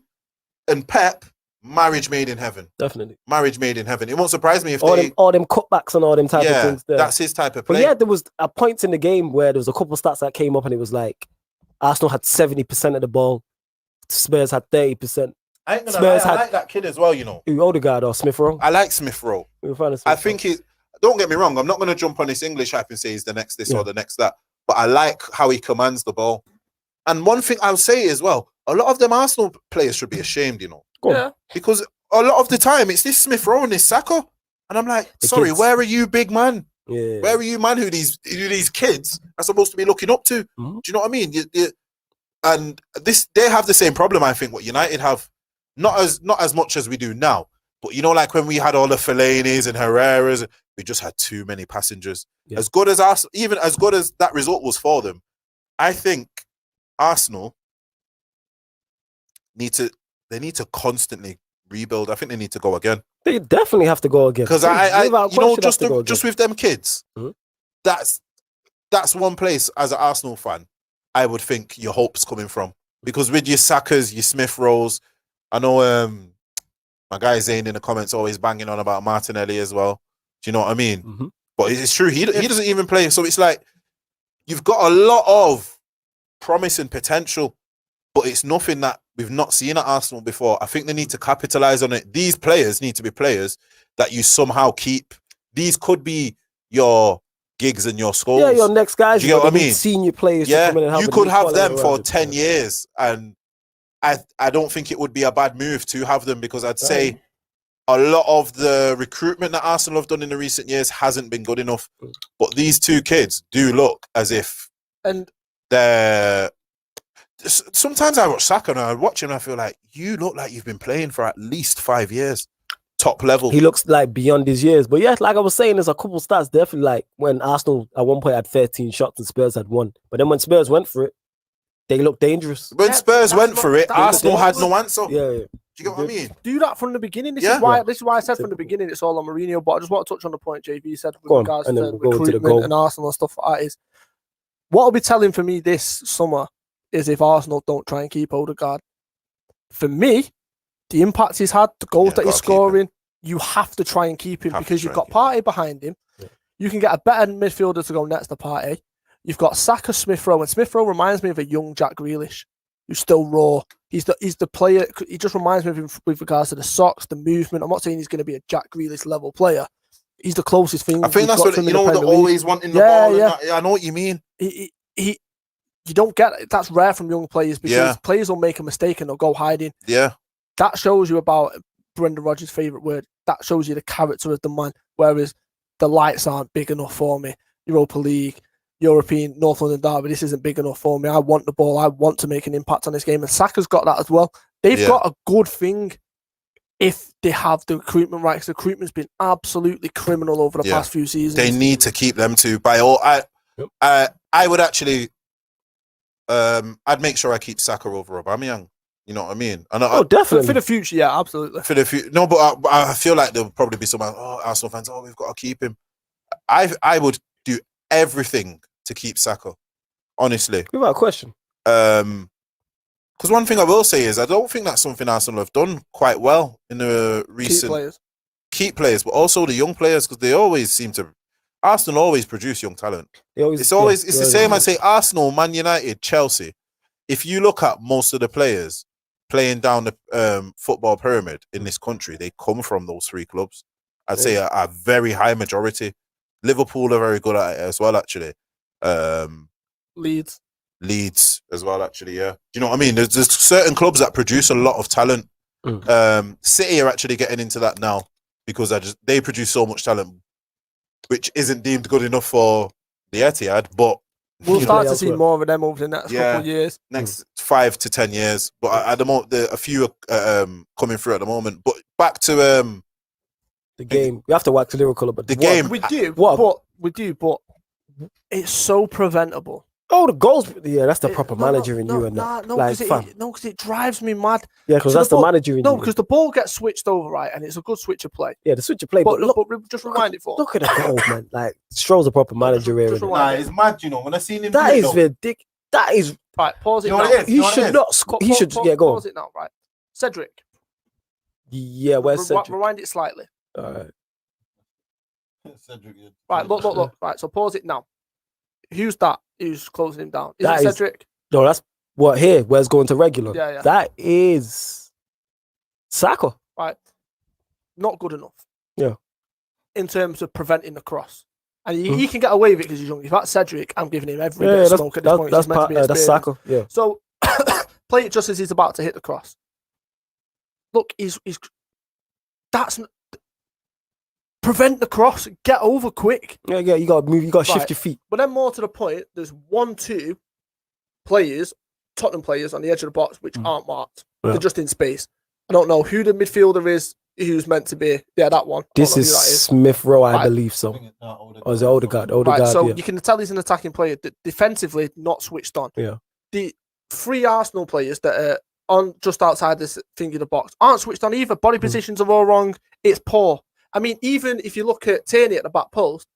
and Pep, marriage made in heaven. Definitely. Marriage made in heaven. It won't surprise me if all them cutbacks and all them type of things there. That's his type of play. But yeah, there was a point in the game where there was a couple of stats that came up and it was like Arsenal had 70% of the ball. Spurs had 30%. I like that kid as well, you know. Odegaard or Smith Rowe? I like Smith Rowe. I think don't get me wrong, I'm not going to jump on this English hype and say he's the next this or the next that. But I like how he commands the ball. And one thing I'll say as well, a lot of them Arsenal players should be ashamed, you know. Yeah. Because a lot of the time it's this Smith Rowe and this Saka. And I'm like, sorry, where are you, big man? Yeah. Where are you, man, who these kids are supposed to be looking up to? Mm-hmm. Do you know what I mean? And they have the same problem, I think, what United have. Not as much as we do now. But you know, like when we had all the Fellaini's and Herreras, we just had too many passengers. Yeah. As good as us, even as good as that result was for them, I think Arsenal need to constantly rebuild. I think they need to go again. They definitely have to go again. Because just with them kids, that's one place as an Arsenal fan I would think your hope's coming from. Because with your Sakas, your Smith Rowes, I know my guy Zane in the comments always banging on about Martinelli as well. Do you know what I mean? Mm-hmm. But it's true. He doesn't even play. So it's like you've got a lot of promise and potential, but it's nothing that we've not seen at Arsenal before. I think they need to capitalize on it. These players need to be players that you somehow keep. These could be your gigs and your scores. Yeah, your next guys. Do you get what I mean? Senior players. Yeah, you could have them for 10 years, and I don't think it would be a bad move to have them, because I'd say a lot of the recruitment that Arsenal have done in the recent years hasn't been good enough. But these two kids do look as if they're... Sometimes I watch Saka and I watch him and I feel like, you look like you've been playing for at least 5 years. Top level. He looks like beyond his years. But yeah, like I was saying, there's a couple stats definitely, like when Arsenal at one point had 13 shots and Spurs had 1. But then when Spurs went for it, they looked dangerous. When Spurs went for it, Arsenal had no answer. Yeah. Do you get what I mean? Do that from the beginning. This is why I said from the beginning it's all on Mourinho. But I just want to touch on the point JB said with regards to recruitment and Arsenal and stuff like that. Is what will be telling for me this summer is if Arsenal don't try and keep Odegaard. For me, the impact he's had, the goals that he's scoring, you have to try and keep him because you've got Partey behind him. Yeah. You can get a better midfielder to go next to Partey. You've got Saka, Smith Rowe, and Smith Rowe reminds me of a young Jack Grealish, who's still raw. He's the player. He just reminds me of him with regards to the socks, the movement. I'm not saying he's going to be a Jack Grealish level player. He's the closest thing. I think that's what, you know, they're always wanting the ball. Yeah. I know what you mean. You don't get it. That's rare from young players because players will make a mistake and they'll go hiding. Yeah. That shows you about Brendan Rodgers' favourite word. That shows you the character of the man. Whereas the lights aren't big enough for me. Europa League, European, North London derby, this isn't big enough for me. I want the ball. I want to make an impact on this game. And Saka's got that as well. They've got a good thing if they have the recruitment right. Because the recruitment's been absolutely criminal over the past few seasons. They need to keep them to. By all, I would actually... I'd make sure I keep Saka over Aubameyang. You know what I mean? And definitely. For the future, yeah, absolutely. For the future. No, but I feel like there'll probably be some Arsenal fans, we've got to keep him. I would do everything to keep Saka. Honestly. Without a question. Because one thing I will say is I don't think that's something Arsenal have done quite well in the recent keep players, but also the young players, because they always seem to. Arsenal always produce young talent. It's the same. I say Arsenal, Man United, Chelsea. If you look at most of the players playing down the football pyramid in this country, they come from those three clubs. I'd say a very high majority. Liverpool are very good at it as well, actually. Leeds as well, actually, yeah. Do you know what I mean? There's certain clubs that produce a lot of talent. City are actually getting into that now because they produce so much talent, which isn't deemed good enough for the Etihad, but we'll start to see more of them over the next couple of years. Next 5 to 10 years. But at the moment, a few are coming through at the moment. But back to the game. We have to wax lyrical about the game. We do, but it's so preventable. Oh, the goals. Yeah, that's the proper manager in you and that. No, because it drives me mad. Yeah, because that's the manager in you. No, because the ball gets switched over, right? And it's a good switch of play. Yeah, the switch of play. But just rewind it for. Look at the goal, man. Like, Stroll's a proper manager here. It's mad, you know. When I seen him, that is ridiculous. That is. Right, pause it now. He should not. He should get going. Pause it now, right? Cedric. Yeah, where's Cedric? Rewind it slightly. All right. Cedric. Right, look. Right, so pause it now. Who's that? Who's closing him down? Is it Cedric? No, that's what here. Where's going to regular? Yeah. That is Saka. Right. Not good enough. Yeah. In terms of preventing the cross. And he can get away with it because he's young. If that's Cedric, I'm giving him every bit of smoke at this point. That's Saka. Yeah. So play it just as he's about to hit the cross. Look, that's prevent the cross, get over quick. Yeah, you gotta move, you gotta shift your feet. But then more to the point, there's 1-2 players, Tottenham players on the edge of the box which aren't marked. Yeah. They're just in space. I don't know who the midfielder is who's meant to be. Yeah, that one. This is Smith Rowe, I believe so. Or is it Odegaard? Odegaard, so you can tell he's an attacking player, defensively not switched on. Yeah. The 3 Arsenal players that are on just outside this thing in the box aren't switched on either. Body positions are all wrong. It's poor. I mean, even if you look at Tierney at the back post,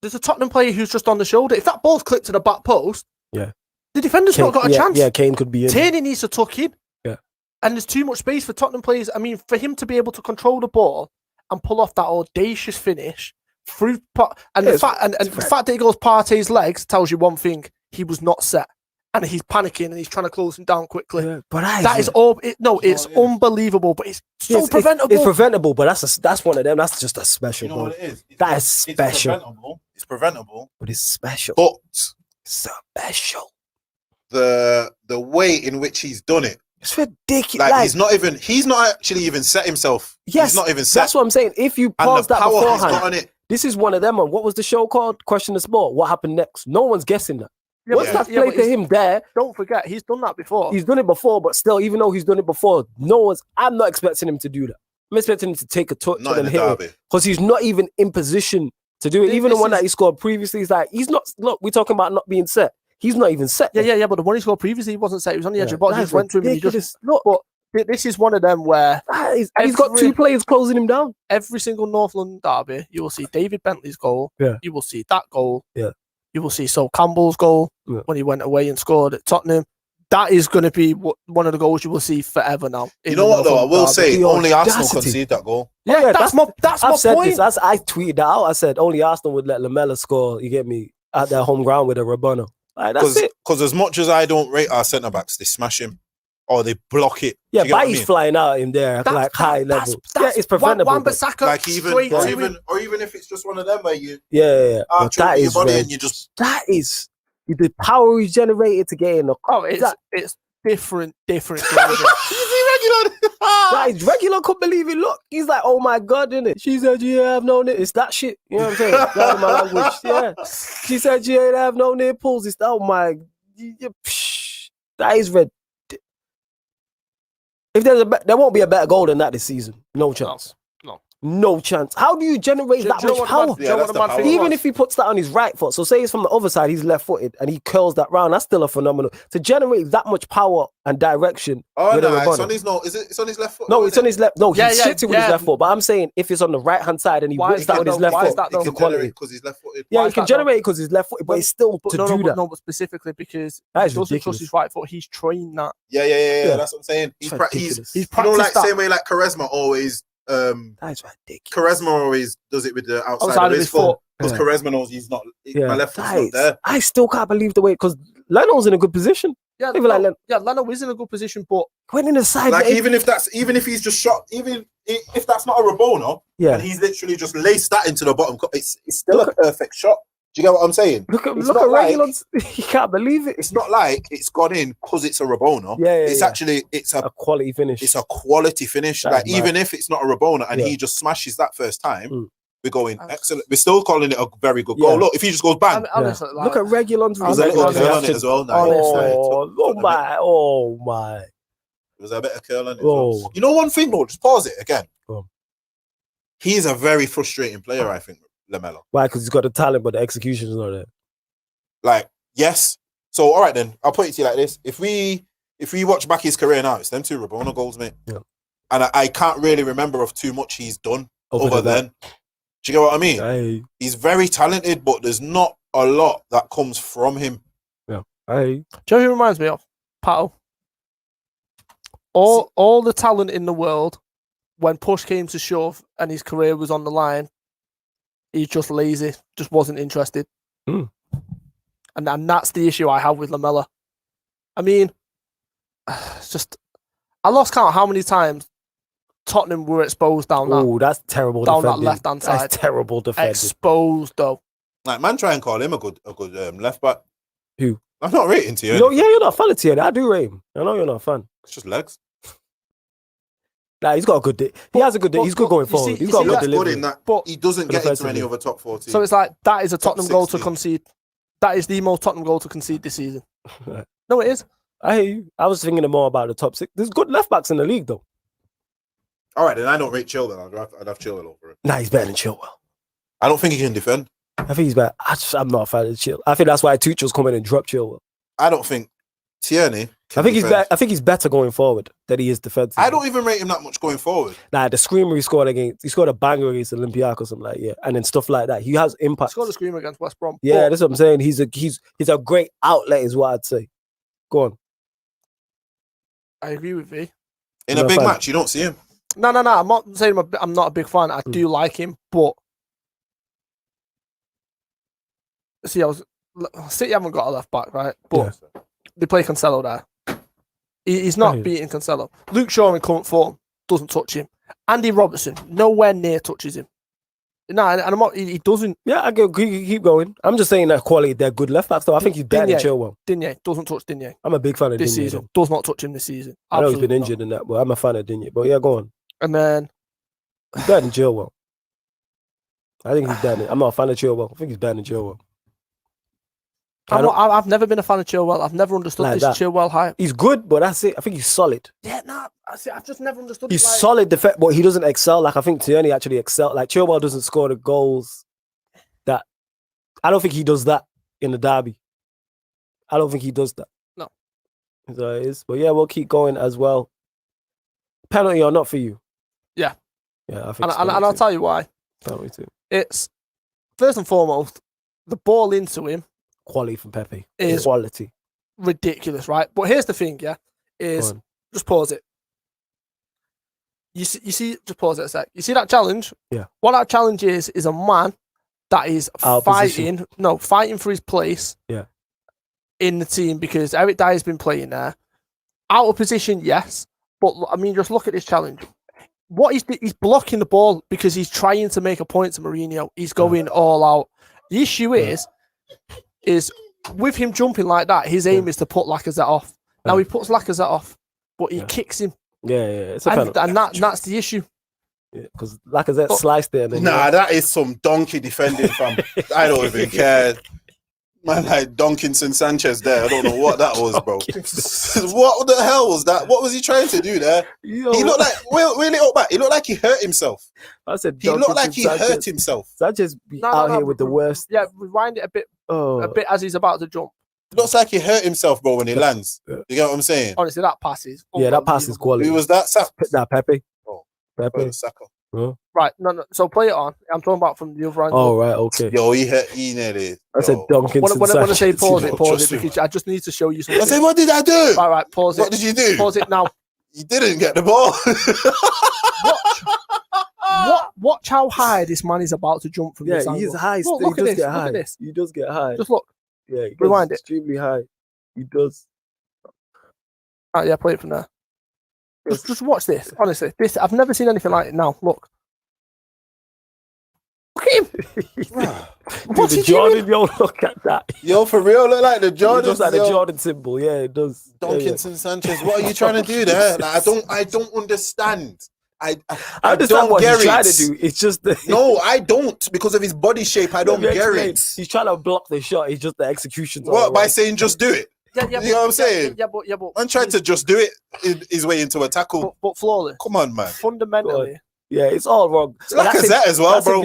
there's a Tottenham player who's just on the shoulder. If that ball's clipped to the back post, the defender's not got a chance. Yeah, Kane could be in. Tierney needs to tuck in. Yeah. And there's too much space for Tottenham players. I mean, for him to be able to control the ball and pull off that audacious finish through... the fact that he goes Partey's legs tells you one thing. He was not set. And he's panicking and he's trying to close him down quickly. Yeah, but it's unbelievable. But it's so preventable. It's preventable, but that's one of them. That's just a special. You know what it is? That is special. It's preventable, but it's special. But special. The way in which he's done it, it's ridiculous. Like he's not actually even set himself. Yes, he's not even set. That's what I'm saying. If you pause that beforehand, this is one of them. What was the show called? Question the Sport. What happened next? No one's guessing that. Yeah, what's that play to him there? Don't forget, he's done that before. He's done it before, but still, even though he's done it before, I'm not expecting him to do that. I'm expecting him to take a touch and hit it. Because he's not even in position to do it. Even the one that he scored previously, he's not, look, we're talking about not being set. He's not even set. Yeah, but the one he scored previously, he wasn't set. He was on the edge of the box. He just went to him and he just... Look, but this is one of them where... he's got 2 players closing him down. Every single North London derby, you will see David Bentley's goal. Yeah. You will see that goal. Yeah. You will see Sol Campbell's goal when he went away and scored at Tottenham. That is going to be one of the goals you will see forever now. You know what, though? I will say only Arsenal concede that goal. Yeah, that's my point. I tweeted that out. I said only Arsenal would let Lamela score, you get me, at their home ground with a Rabona. Like, that's it. Because as much as I don't rate our centre-backs, they smash him. Or they block it. Yeah, Bailly's flying out in there at high level. It's preventable. Wan-Bissaka, like even if it's just one of them where you that is and you just the power he's generated to get in the it's different. Guys, regular couldn't believe it. Look, he's like, oh my god, innit? She said you have no nipples. It's that shit. You know what I'm saying? That's my language. Yeah. She said you ain't have no nipples. It's that is red. If there won't be a better goal than that this season. No chance. No. No chance. How do you generate that much power? Even if he puts that on his right foot, so say it's from the other side, he's left-footed, and he curls that round, that's still a phenomenal. To generate that much power and direction. Oh, no, it's on his, it's on his left foot. No, it's on his left. No, he shits it with his left foot. But I'm saying if it's on the right-hand side and he whips that with his left foot, it's a quality. Because he's left-footed. Yeah, he can generate it because he's left-footed, but it's still to do that. No, but specifically because he doesn't trust his right foot, he's trained that. Yeah. That's what I'm saying. He's practiced that. Same way like Charisma always. That's ridiculous. Charisma always does it with the outside of his foot because Charisma knows he's not. My left foot's not there. I still can't believe the way because Leno's in a good position. Yeah, Leno is in a good position, but when in the side, like even if he's just shot, even if that's not a Rabona, and he's literally just laced that into the bottom, it's still a perfect shot. Do you get what I'm saying? Look at Regulons. You can't believe it. It's not like it's gone in because it's a Rabona. It's actually a quality finish. It's a quality finish. Like even if it's not a Rabona and he just smashes that first time, we're going excellent. We're still calling it a very good goal. Look, if he just goes bang. Look at Regulons. There's a little curl on it as well. Oh my. There's a bit of curl on it as well. You know one thing though, just pause it again. He's a very frustrating player, I think. Lamella. Why? Because he's got the talent, but the execution is not there. Like, yes. So, all right then. I'll put it to you like this: if we watch back his career now, it's them 2 Rabona goals, mate. Yeah. And I can't really remember of too much he's done over then. Do you get what I mean? Aye. He's very talented, but there's not a lot that comes from him. Yeah. Aye. Do you know who reminds me of? Pato. All the talent in the world, when push came to shove and his career was on the line. He's just lazy, just wasn't interested. And that's the issue I have with Lamella. I mean, it's just, I lost count how many times Tottenham were exposed down that. Oh, that's terrible. Down that left-hand side. That's terrible defending. Exposed, though. Like, man, try and call him a good left back. Who? I'm not rating Tierney. You're not a fan of Tierney. I do rate him. I know you're not a fan. It's just legs. Nah, he's got a good day. He has a good day. He's good going forward. He's got a good delivery. Good in that, but he doesn't get into any other top 14. So it's like, that is a Tottenham goal to concede. That is the most Tottenham goal to concede this season. No, it is. I was thinking more about the top 6. There's good left backs in the league, though. All right, then I don't rate Chilwell. I'd have Chilwell over it. Nah, he's better than Chilwell. I don't think he can defend. I think he's better. I'm not a fan of Chilwell. I think that's why Tuchel's come in and dropped Chilwell. I don't think Tierney. I think he's better going forward than he is defensive. I don't even rate him that much going forward. Nah, the screamer he scored a banger against Olympiacos or something like and then stuff like that. He has impact. He scored a screamer against West Brom. Yeah, that's what I'm saying. He's a great outlet, is what I'd say. Go on. I agree with you. In a big match, you don't see him. No. I'm not saying I'm not a big fan. I do like him, but see, City haven't got a left back, right? But they play Cancelo there. He's not beating Cancelo. Luke Shaw in current form doesn't touch him. Andy Robertson nowhere near touches him. No, and I'm not. He doesn't. Yeah, I keep going. I'm just saying that quality. They're good left backs, though. I think he's better than Chilwell. Digne doesn't touch Digne. I'm a big fan of this Digne season. Does not touch him this season. I know he's been injured in that, but I'm a fan of Digne. But yeah, go on. And then he's better than Chilwell. I think he's better. I'm not a fan of Chilwell. I think he's better than Chilwell. I've never been a fan of Chilwell. I've never understood like this Chilwell hype. He's good, but that's it. I think he's solid. Yeah, I've just never understood. He's solid defense, but he doesn't excel. Like I think Tierney actually excel. Like Chilwell doesn't score the goals that. I don't think he does that in the derby. I don't think he does that. No. So it is. But yeah, we'll keep going as well. Penalty or not for you? Yeah. Yeah, I think. And I'll tell you why. Penalty too. It's first and foremost the ball into him. Quality from Pepe is quality ridiculous, right? But here's the thing, is just pause it. You see, just pause it a sec. You see that challenge? Yeah. What that challenge is a man that is fighting for his place. Yeah. In the team because Eric Dyer's been playing there, out of position, yes, but I mean, just look at this challenge. What he's blocking the ball because he's trying to make a point to Mourinho. He's going all out. The issue is with him jumping like that, his aim is to put Lacazette off. Now he puts Lacazette off, but he kicks him. Yeah. It's a penalty. And that's the issue. Yeah, because Lacazette sliced there. That is some donkey defending, fam. I don't even care. Man, like Donkinson Sanchez there. I don't know what that was, bro. What the hell was that? What was he trying to do there? Yo. He looked like, really up back. He looked like he hurt himself. I said, he looked like he hurt himself. Sanchez be out here with the worst. Yeah, rewind it a bit as he's about to jump. It looks like he hurt himself, bro, when he lands. You get what I'm saying? Honestly, that pass is. Yeah, that pass is quality. Who was that? Pepe. Oh, Pepe. Saka. Huh? Right, no. So play it on. I'm talking about from the other angle. Oh, right, okay. Yo, he nearly. I said Donkinson. When I say pause it, because I just need to show you something. I said, what did I do? Right, pause it. What did you do? Pause it now. You didn't get the ball. Watch how high this man is about to jump from this angle. He's high. Look at this. Get high. Look at this. He does get high. Just look. Yeah, rewind it. Extremely high. He does. Yeah, play it from there. Just watch this. Honestly, I've never seen anything like it. Now look. Look at him. What's he Jordan, doing? Yo, look at that. Yo, for real, look like the Jordan. It looks like the Jordan symbol. Yeah, it does. Donkinson Sanchez. What are you trying to do there? Like, I don't understand. I understand what he's trying to do. It's just no, I don't, because of his body shape. I don't get it. He's trying to block the shot. It's just the execution. What, by saying just do it? Yeah, you know what I'm saying? Yeah, but man tried to just do it his way into a tackle. But flawless. Come on, man. Fundamentally. Yeah, it's all wrong. It's like Lacazette as well, bro.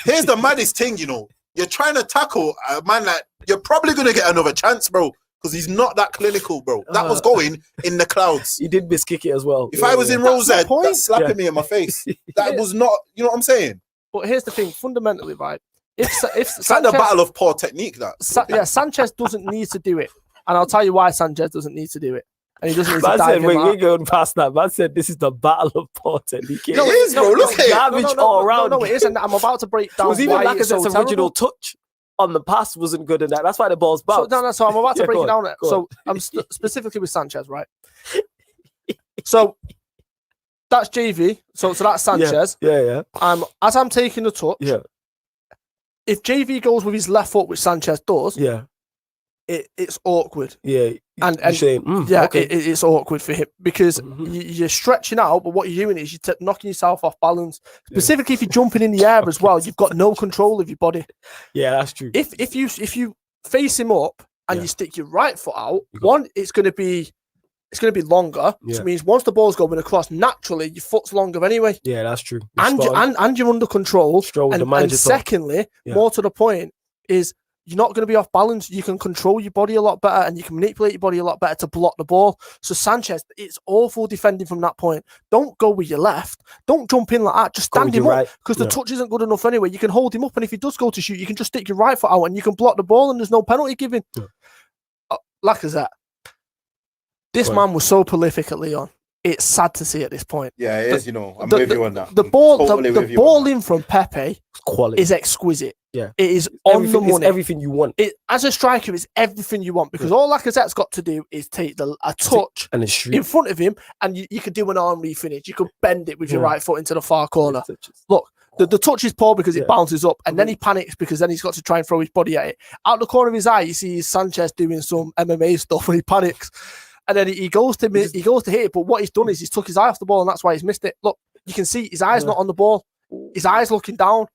Here's the maddest thing, you know. You're trying to tackle a man like, you're probably going to get another chance, bro. Because he's not that clinical, bro. That was going in the clouds. He did miss kick it as well. If I was in Rosette, that's slapping me in my face. That was not, you know what I'm saying? But here's the thing, fundamentally, right? If it's like the battle of poor technique, that. Sanchez doesn't need to do it. And I'll tell you why Sanchez doesn't need to do it. And he doesn't need to dive in. You're going past that. Man said this is the battle of poor technique. No, it is, bro. Look at it. Garbage all around. No, it isn't. I'm about to break down. It was even Lacazette's original touch on the pass wasn't good in that. That's why the ball's bounced. So I'm about to break it down. So I'm specifically with Sanchez, right? So that's JV. So that's Sanchez. Yeah. As I'm taking the touch, if JV goes with his left foot, which Sanchez does, it's awkward. Yeah, and it's awkward for him because you're stretching out, but what you're doing is you're knocking yourself off balance. Specifically, if you're jumping in the air as well, you've got no control of your body. Yeah, that's true. If you face him up and you stick your right foot out, it's going to be longer, which means once the ball's going across, naturally your foot's longer anyway. Yeah, that's true. And you're under control. And secondly, more to the point, is you're not going to be off balance. You can control your body a lot better and you can manipulate your body a lot better to block the ball. So Sanchez, it's awful defending from that point. Don't go with your left. Don't jump in like that. Just stand him up because the touch isn't good enough anyway. You can hold him up, and if he does go to shoot, you can just stick your right foot out and you can block the ball and there's no penalty given. Lacazette. This man was so prolific at Lyon. It's sad to see at this point. Yeah, it is, you know. I'm with you on that. The ball in from Pepe is exquisite. Yeah. It is on the money. It's everything you want. As a striker, it's everything you want because all Lacazette's got to do is take a touch in front of him and you could do an arm refinish. You could bend it with your right foot into the far corner. Look, the touch is poor because it bounces up and then he panics because then he's got to try and throw his body at it. Out the corner of his eye, you see Sanchez doing some MMA stuff when he panics. And then he goes to hit it, but what he's done is he's took his eye off the ball, and that's why he's missed it. Look, you can see his eyes not on the ball. His eyes looking down.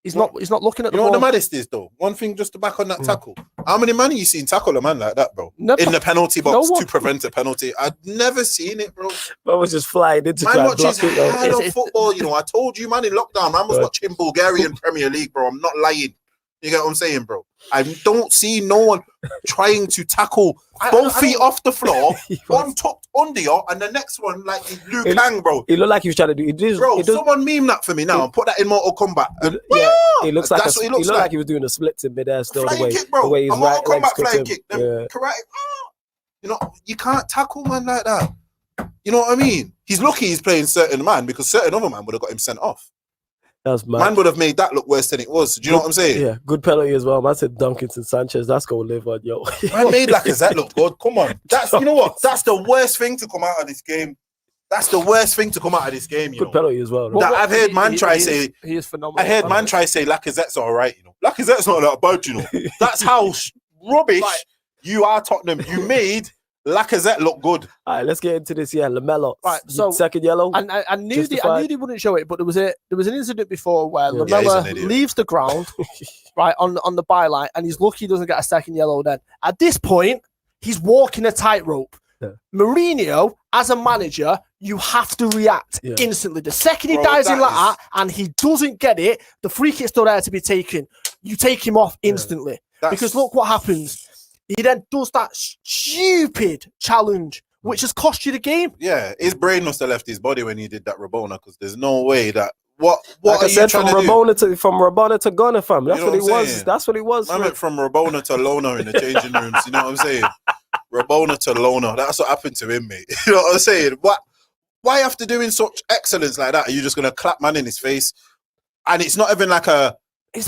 He's not looking at the ball. You know what the maddest is, though? One thing just to back on that tackle. How many man have you seen tackle a man like that, bro? Never. In the penalty box to prevent a penalty. I've never seen it, bro. Man was just flying into man watches hard of football, you know. I told you, man, in lockdown, man was watching Bulgarian Premier League, bro. I'm not lying. You get what I'm saying, bro? I don't see no one trying to tackle both feet off the floor, one tucked under you, and the next one like Liu Kang, bro. It looked like he was trying to do it. Someone meme that for me now and put that in Mortal Kombat. It looks like he looked like he was doing a splits in midair still. Flying kick, bro. The way his right legs flying kick. Karate. You know, you can't tackle man like that. You know what I mean? He's lucky he's playing certain man because certain other man would have got him sent off. That's mad. Man would have made that look worse than it was. Do you know what I'm saying? Yeah, good penalty as well. Man said Donkinson Sanchez. That's gonna live on, yo. Man made Lacazette look good. Come on. That's you know what? That's the worst thing to come out of this game. That's the worst thing to come out of this game. You good penalty as well. I've heard man try say he is phenomenal. I heard man try say Lacazette's all right. You know, Lacazette's not that bad. You know, that's how rubbish you are, Tottenham. You made Lacazette looked good. All right, let's get into this. Yeah, Lamella. Right, so second yellow. And I knew they wouldn't show it, but there was an incident before where Lamella leaves the ground, right on the byline, and he's lucky he doesn't get a second yellow. Then at this point, he's walking a tightrope. Yeah. Mourinho, as a manager, you have to react instantly. The second he dives in like that and he doesn't get it, the free kick's still there to be taken. You take him off instantly. Because look what happens. He then does that stupid challenge, which has cost you the game. Yeah, his brain must have left his body when he did that Rabona, because there's no way that what like are I said, you from Rabona to Ghana, fam. That's what he was. That's what he was. I meant from Rabona to Lona in the changing rooms. You know what I'm saying? Rabona to Lona. That's what happened to him, mate. You know what I'm saying? Why after doing such excellence like that, are you just gonna clap man in his face? And it's not even like a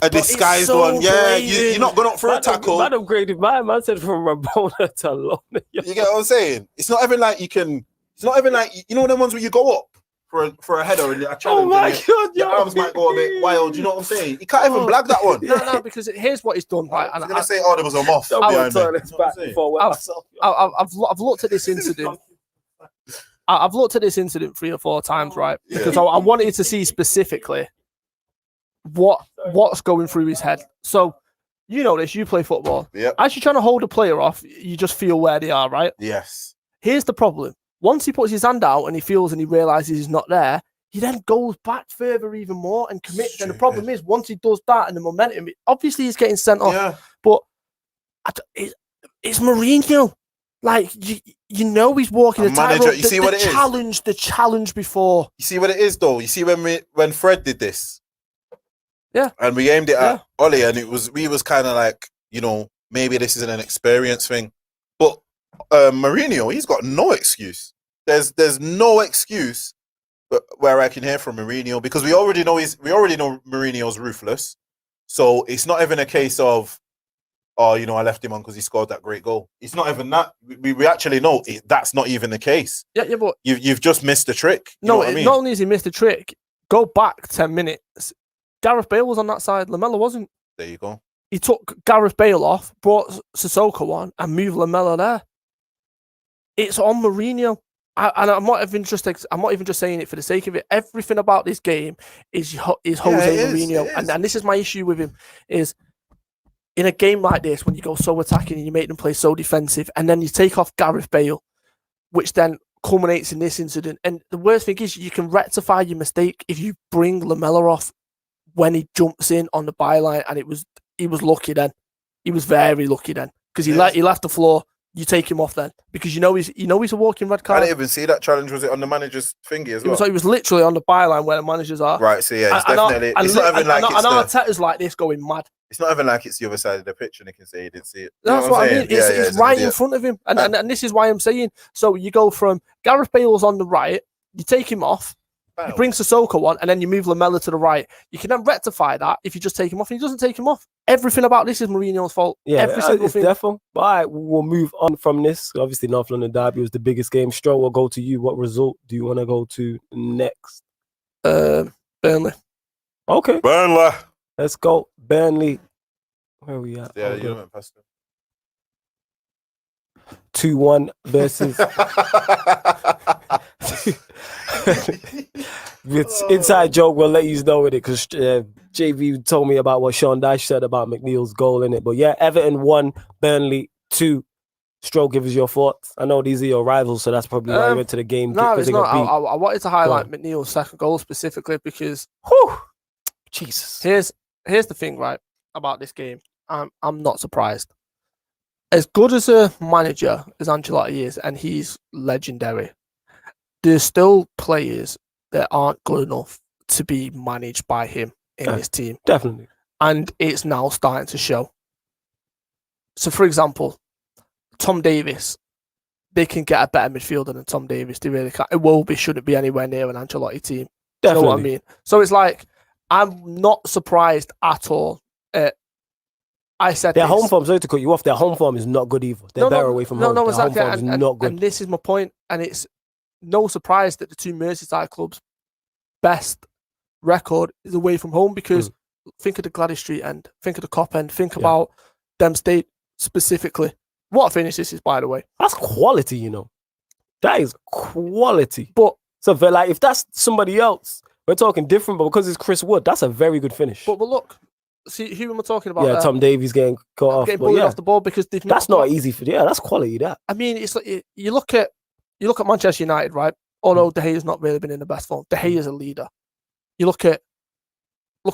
disguised one. Yeah, you're not going up for a tackle. Man upgraded man said from Rabona to Lona. You get what I'm saying? It's not even like it's not even like, you know, the ones where you go up for a header and a challenge. Oh my God, your arms mimight go a bit wild. You know what I'm saying? You can't even blag that one. No, because here's what he's done. Right, I'm going to say, there was a moth. I've looked at this incident. I've looked at this incident 3 or 4 times, right? Because I wanted to see specifically what's going through his head. So, you know this, you play football. Yep. As you're trying to hold a player off, you just feel where they are, right? Yes. Here's the problem. Once he puts his hand out and he feels and he realizes he's not there, he then goes back further even more and commits. And the problem is, once he does that and the momentum, obviously he's getting sent off. Yeah. But it's Mourinho. Like, you know he's walking the tightrope. You see what it is? The challenge before. You see what it is, though? You see when Fred did this? Yeah. And we aimed it at Ollie, and we was kind of like, you know, maybe this isn't an experience thing. But Mourinho, he's got no excuse. There's no excuse where I can hear from Mourinho, because we already know Mourinho's ruthless. So it's not even a case of, oh, you know, I left him on because he scored that great goal. It's not even that. We actually know that's not even the case. Yeah, but you've just missed the trick. You know what I mean? Not only has he missed the trick, go back 10 minutes. Gareth Bale was on that side. Lamella wasn't. There you go. He took Gareth Bale off, brought Sissoko on, and moved Lamella there. It's on Mourinho. And I'm not even just saying it for the sake of it. Everything about this game is Jose Mourinho. And this is my issue with him, is in a game like this, when you go so attacking and you make them play so defensive, and then you take off Gareth Bale, which then culminates in this incident. And the worst thing is, you can rectify your mistake if you bring Lamella off when he jumps in on the byline, and he was lucky then. He was very lucky then, because he left the floor. You take him off then, because you know he's a walking red card. I didn't even see that challenge. Was it on the manager's thingy as well? It was literally on the byline where the managers are. Right. So yeah, it's definitely. It's not even like it's Arteta's like this going mad. It's not even like it's the other side of the pitch and he can say he didn't see it. That's what I mean. It's right in front of him, and this is why I'm saying. So you go from Gareth Bale's on the right, you take him off. You bring Sissoko on, and then you move Lamella to the right. You can then rectify that if you just take him off, and he doesn't take him off. Everything about this is Mourinho's fault. Yeah, every single thing. Definitely. But all right, we'll move on from this. Obviously, North London Derby was the biggest game. Stroll, will go to you. What result do you want to go to next? Burnley. Okay. Burnley. Let's go. Burnley. Where are we at? Yeah, you went past them. 2-1 versus. It's inside joke. We'll let you know with it, because JV told me about what Sean Dyche said about McNeil's goal in it. But yeah, Everton 1, Burnley 2. Stroke, give us your thoughts. I know these are your rivals, so that's probably why you went to the game. No, it's not. I wanted to highlight McNeil's second goal specifically because, Jesus. Here's the thing, right, about this game. I'm not surprised. As good as a manager as Ancelotti is, and he's legendary, there's still players that aren't good enough to be managed by him in this team. Definitely. And it's now starting to show. So, for example, Tom Davies, they can get a better midfielder than Tom Davies. They really can. Iwobi shouldn't be anywhere near an Ancelotti team. Definitely. You know what I mean? So it's like, I'm not surprised at all. I said their home form, sorry to cut you off, their home form is not good either. They're better away from home. No, their exactly. Home form is not good. And this is my point. And it's no surprise that the two Merseyside clubs' best record is away from home, because think of the Gladys Street end, think of the Cop end, think about them State specifically. What a finish this is, by the way. That's quality, you know. That is quality. But so, like, if that's somebody else, we're talking different. But because it's Chris Wood, that's a very good finish. But look, see who am I talking about? Yeah, there? Tom Davies getting caught off. Getting bullied off the ball because they've that's not easy for. Yeah, that's quality. That. I mean, it's like you look at Manchester United, right? Although De Gea's not really been in the best form, De Gea is a leader. You look at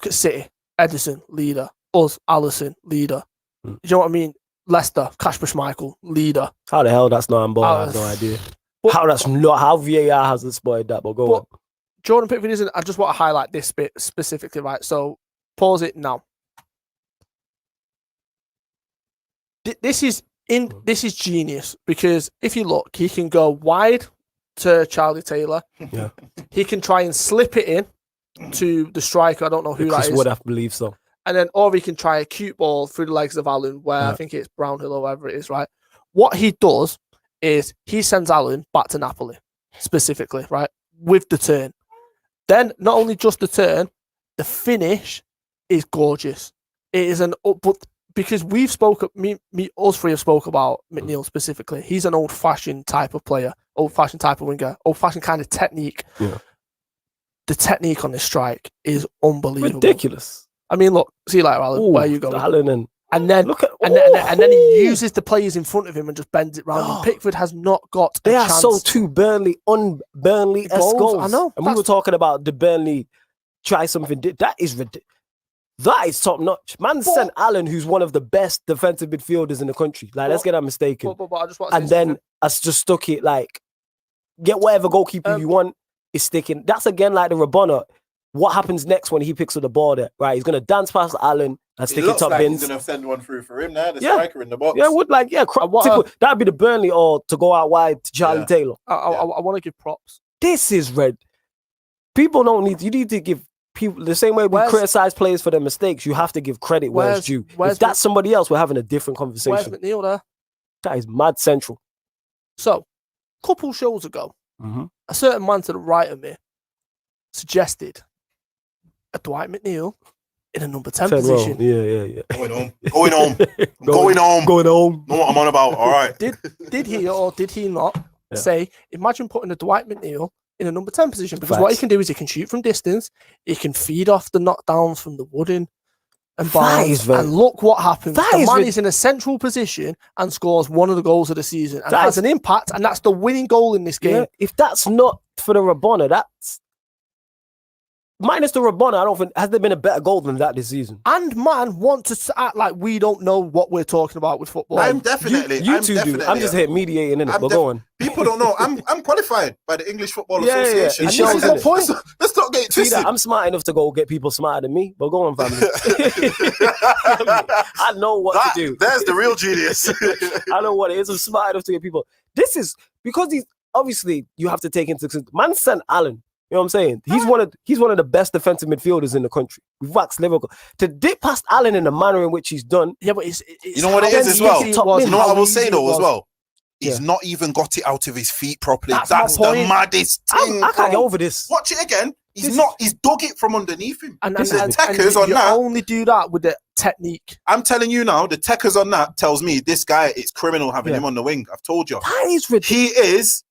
City, Edison, leader. Us, Alisson, leader. You know what I mean? Leicester, Kasper Schmeichel, leader. How the hell that's not on board? I have no idea. But, how VAR hasn't spotted that, but go on. Jordan Pickford isn't. I just want to highlight this bit specifically, right? So pause it now. This is genius because if you look, he can go wide to Charlie Taylor. Yeah. He can try and slip it in to the striker. I don't know who that is. Chris Wood, I believe so. And then, or he can try a cute ball through the legs of Allen, where I think it's Brownhill or whatever it is, right? What he does is he sends Allen back to Napoli, specifically, right? With the turn. Then, not only just the turn, the finish is gorgeous. It is but because we've us three have spoke about McNeil specifically. He's an old-fashioned type of player, old-fashioned type of winger, old-fashioned kind of technique. Yeah. The technique on this strike is unbelievable. Ridiculous. I mean, look, see you later, Alan. Where are you going? Allen and then look at and then he uses the players in front of him and just bends it round. And Pickford has not got. They are chance. So two Burnley-esque goals. I know, and we were talking about the Burnley try something. That is ridiculous. That is top notch. Man sent Allen, who's one of the best defensive midfielders in the country. Like, let's get that mistaken. But I just want to and then I just stuck it like, get whatever goalkeeper you want is sticking. That's again like the Rabona. What happens next when he picks up the ball there? Right, he's gonna dance past Allen and stick it top bins. He's gonna send one through for him now. The striker in the box. Yeah, would like that'd be the Burnley or to go out wide to Charlie Taylor. I want to give props. This is red. People don't need. You need to give people the same way we criticize players for their mistakes. You have to give credit where it's due. If that's somebody else, we're having a different conversation. Where's McNeil there? That is mad central. So, a couple shows ago, a certain man to the right of me suggested a Dwight McNeil in a number 10 position. Yeah. Going home. Know what I'm on about. All right. Did he or did he not say, imagine putting a Dwight McNeil in a number 10 position? Because what he can do is he can shoot from distance, he can feed off the knockdowns from the Wooden and Barnes, and look what happens. The man is in a central position and scores one of the goals of the season and has an impact, and that's the winning goal in this game. Yeah. If that's not for the Rabona, that's minus the Rabona, I don't think has there been a better goal than that this season. And man wants to act like we don't know what we're talking about with football. I'm definitely. You two do. I'm just here mediating in it. But go on. People don't know. I'm qualified by the English Football Association. And this is my point. Let's not get twisted. I'm smart enough to go get people smarter than me. But go on, family. I know what to do. There's the real genius. I know what it is. I'm smart enough to get people. This is because he's obviously you have to take into consideration. Man sent Allen. You know what I'm saying? He's one of the best defensive midfielders in the country. We've waxed Liverpool. To dip past Allen in the manner in which he's done. Yeah, but it's you know what it is as well? You know what I will say though as well? He's not even got it out of his feet properly. That's the maddest thing. I can't get over this. Watch it again. He's dug it from underneath him. And techers on that. You only do that with the technique. I'm telling you now, the techers on that tells me this guy, it's criminal having him on the wing. I've told you. That is ridiculous. He is.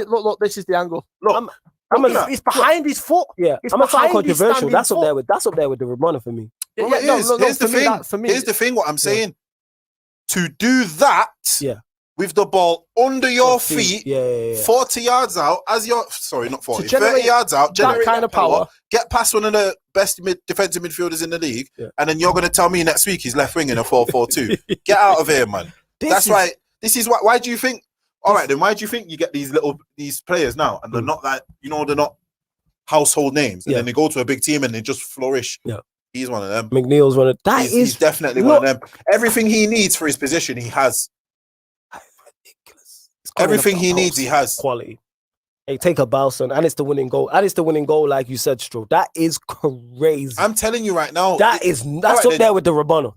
Look, this is the angle. Look. It's behind his foot. Yeah, I'm a sound controversial. That's up there with the Rabona for me. Here's the thing. What I'm saying, to do that, with the ball under your feet, 40 yards out, not 40, 30 yards out, generate that kind of power, get past one of the best defensive midfielders in the league, and then you're going to tell me next week he's left wing in a 4-4-2. Get out of here, man. Why do you think? All right, then why do you think you get these players now and they're not that, they're not household names, and then they go to a big team and they just flourish? Yeah. He's one of them. McNeil's one of them. He's definitely one of them. Everything he needs for his position, he has. Ridiculous. Everything he needs, he has. Quality. Hey, take a bow, son. And it's the winning goal. And it's the winning goal, like you said, Stro. That is crazy. I'm telling you right now. That's up there with the Rabona.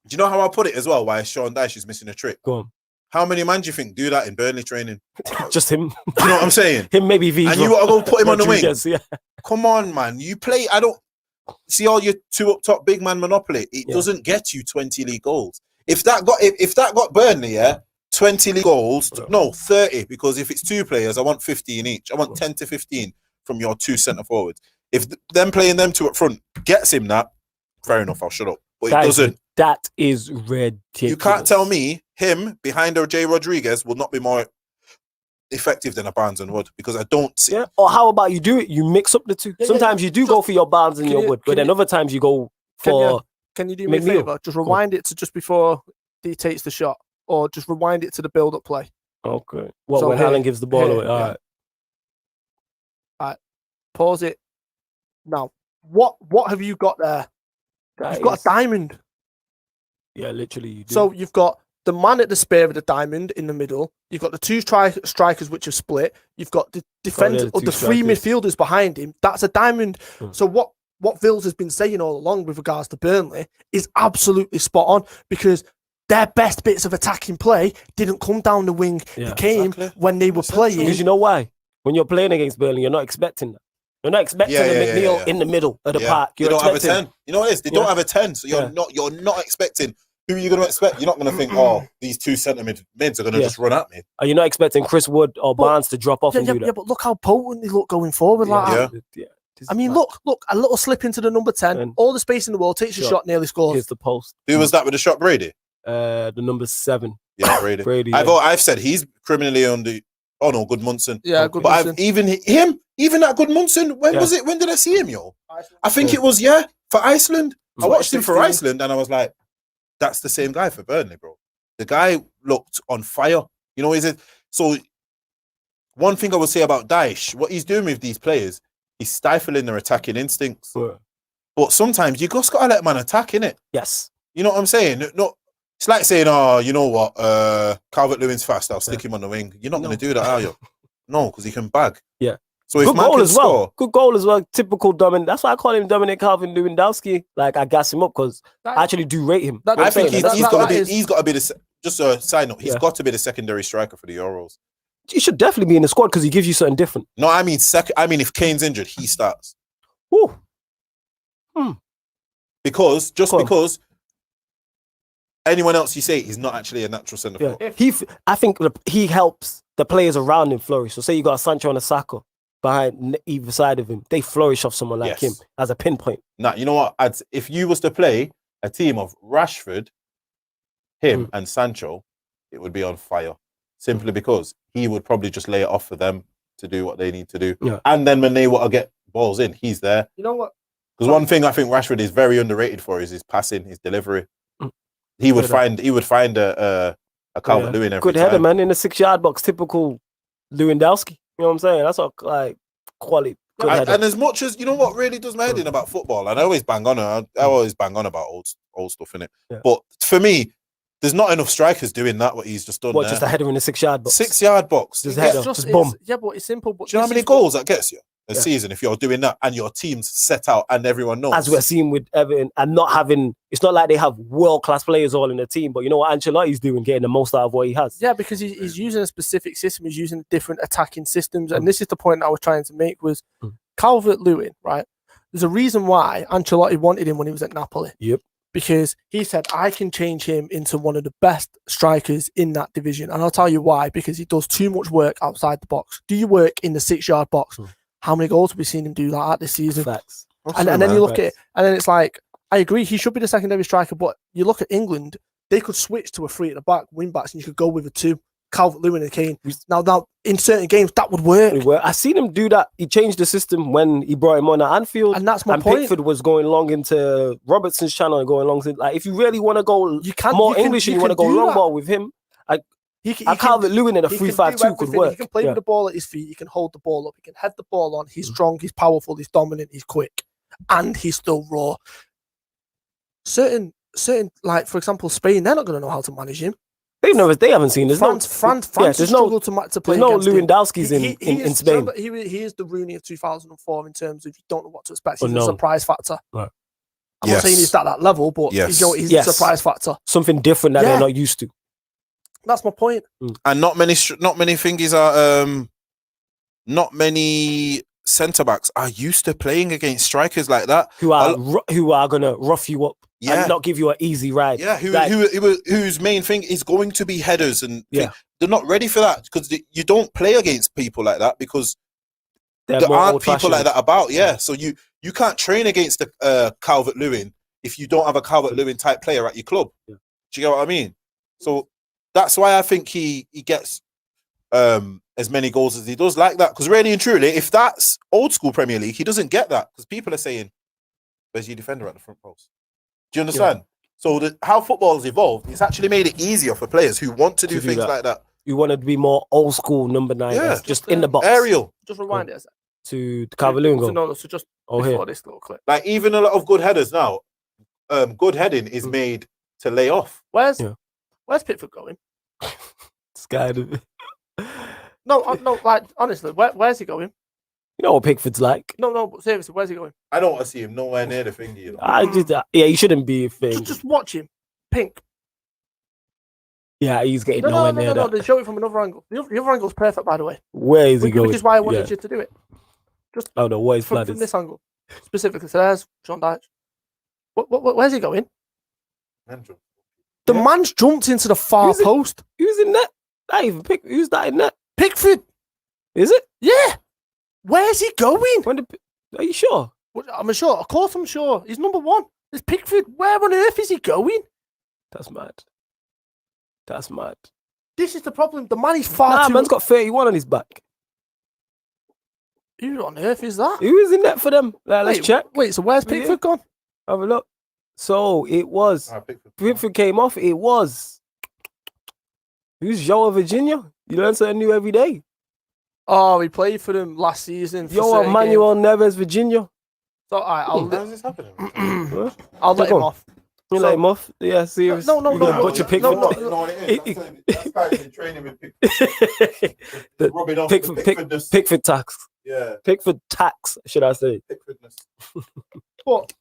Do you know how I put it as well? Why Sean Dyche is missing a trick? Go on. How many man do you think do that in Burnley training? Just him. You know what I'm saying? Him, maybe Vivra. And you got to go put him on the wing. Yeah. Come on, man. You play. I don't see all your two up top big man monopoly. It doesn't get you 20 league goals. if that got Burnley, 20 league goals, no, 30, because if it's 2 players, I want 15 each. I want 10 to 15 from your 2 centre forwards. If them playing them 2 up front gets him that, fair enough, I'll shut up. But it doesn't. That is ridiculous. You can't tell me him behind a J. Rodriguez will not be more effective than a Barnes and Wood, because I don't see. Yeah. Or how about you mix up the two? Sometimes you do go for your Barnes and your Wood, but then other times you go for. Can you do me a favour? Just rewind it to just before he takes the shot, or just rewind it to the build-up play. Okay. Well, when Haaland gives the ball away. All right. Pause it. Now, what have you got there? You've got a diamond. Yeah, literally. You do. So you've got the man at the spear of the diamond in the middle. You've got the 2 strikers which have split. You've got the defense or the 3 midfielders behind him. That's a diamond. So what Vils has been saying all along with regards to Burnley is absolutely spot on, because their best bits of attacking play didn't come down the wing. They came when they were playing. Because you know why? When you're playing against Burnley, you're not expecting that. You're not expecting a McNeil in the middle of the park. They don't have a 10. You know what it is? They don't have a 10. So you're not expecting. Who are you going to expect? You're not going to think, these 2 centre mids are going to just run at me. Are you not expecting Chris Wood or Barnes to drop off and do that? Yeah, but look how potent they look going forward like that. Yeah. I mean, look, a little slip into the number 10, all the space in the world, takes a shot, nearly scores. Here's the post. Who was that with the shot, Brady? The number 7. Yeah, Brady. I've said he's criminally on the. Oh no, Goodmunson. Yeah, Goodmunson. But even that Goodmunson. When was it? When did I see him, yo? I think it was for Iceland. I watched him for Iceland, and I was like, "That's the same guy for Burnley, bro." The guy looked on fire. You know, is it? So one thing I would say about Daesh, what he's doing with these players, he's stifling their attacking instincts. But sometimes you just gotta let man attack, innit? Yes. You know what I'm saying? No. It's like saying, "Oh, you know what? Calvert-Lewin's fast. I'll stick him on the wing." You're not going to do that, are you? No, because he can bag. Yeah. So if man can score, good goal as well. Typical Dominic. That's why I call him Dominic Calvert-Lewandowski. Like, I gas him up because I actually do rate him. I think he's got to be the. Just a side note, he's got to be the secondary striker for the Euros. He should definitely be in the squad because he gives you something different. No, I mean if Kane's injured, he starts. Woo. Because anyone else you say he's not actually a natural centre forward. I think he helps the players around him flourish. So say you got a Sancho and a Saka behind either side of him, they flourish off someone like him as a pinpoint. Now, you know what? If you was to play a team of Rashford, him and Sancho, it would be on fire. Simply because he would probably just lay it off for them to do what they need to do. Yeah. And then when they want to get balls in, he's there. You know what? Because one thing I think Rashford is very underrated for is his passing, his delivery. He would find a Calvert-Lewin every good time. Header, man, in the 6-yard box, typical Lewandowski. You know what I'm saying? That's all like quality. And as much as you know what really does my head in about football, and I always bang on about old stuff in it. Yeah. But for me, there's not enough strikers doing that. What he's just done. What, just a header in the 6-yard box? 6-yard box. Just header, just boom. Yeah, but it's simple. But do you know how many goals that gets you a season if you're doing that and your team's set out and everyone knows? As we're seeing with Everton, and not having, it's not like they have world-class players all in the team, but you know what Ancelotti's doing, getting the most out of what he has. Yeah, because he's using a specific system. He's using different attacking systems, and this is the point I was trying to make was Calvert-Lewin, right? There's a reason why Ancelotti wanted him when he was at Napoli. Yep. Because he said, I can change him into one of the best strikers in that division. And I'll tell you why, because he does too much work outside the box. Do you work in the 6-yard box? How many goals have we seen him do like that this season? Facts. And then you look at it, and then it's like, I agree, he should be the secondary striker, but you look at England, they could switch to a 3 at the back, wing backs, and you could go with a 2. Calvert-Lewin and Kane. Now, in certain games, that would work. I seen him do that. He changed the system when he brought him on at Anfield. And that's my point. Pickford was going long into Robertson's channel and going long. Like, if you really want to go more English and you want to go long ball with him, Calvert-Lewin in a 3-5-2 could work. He can play with the ball at his feet. He can hold the ball up. He can head the ball on. He's strong. He's powerful. He's dominant. He's quick. And he's still raw. Certain, like, for example, Spain, they're not going to know how to manage him. They haven't seen this. France struggled to play. There's no Lewandowski's in Spain. He is the Rooney of 2004 in terms of you don't know what to expect. He's a surprise factor. Right. I'm not saying he's at that level, but he's a surprise factor. Something different that they're not used to. That's my point. And not many thingies are not many centre backs are used to playing against strikers like that who are gonna rough you up. and not give you an easy ride. Yeah, whose main thing is going to be headers, and they're not ready for that because you don't play against people like that because there aren't people like that about. Yeah, so you can't train against a Calvert-Lewin if you don't have a Calvert-Lewin type player at your club. Yeah. Do you get what I mean? So that's why I think he gets as many goals as he does like that. Because really and truly, if that's old school Premier League, he doesn't get that because people are saying, "Where's your defender at the front post?" Do you understand? Yeah. So how football has evolved, it's actually made it easier for players who want to do things like that. You want to be more old school number 9, just in the box. Aerial. Just rewind it to Calvert-Lewin goal. No, so just before this little clip. Like even a lot of good headers now, good heading is made to lay off. Where's Pickford going? Scared. No, like honestly, where's he going? You know what Pickford's like. No, but seriously, where's he going? I don't want to see him nowhere near the thing. You know? He shouldn't be a thing. Just watch him. Pink. Yeah, he's getting nowhere near that. No, they show it from another angle. The other angle's perfect, by the way. Where is he going? Which is why I wanted you to do it. Just where's from this angle. Specifically, so there's Sean Dyche. Where's he going? The man's jumped into the far post. Who's in net? Not even who's that in net? Pickford. Is it? Yeah. Where's he going? Are you sure? I'm sure. Of course I'm sure. He's number 1. It's Pickford. Where on earth is he going? That's mad. That's mad. This is the problem. The man is far too... man's got 31 on his back. Who on earth is that? Who is in net for them? Let's check. Wait, so where's Pickford gone? Have a look. So it was... Pickford came off. It was... Who's João Virginia? You learn something new every day. Oh, he played for them last season. Yo, Manuel Neves, Virginia. So, how's this happening? I'll let him off. You let him off? Yeah, serious. No. Butcher Pickford. No, that's training with Pickford. Rubbing off Pickford tax. Yeah. Pickford tax, should I say. Pickfordness. But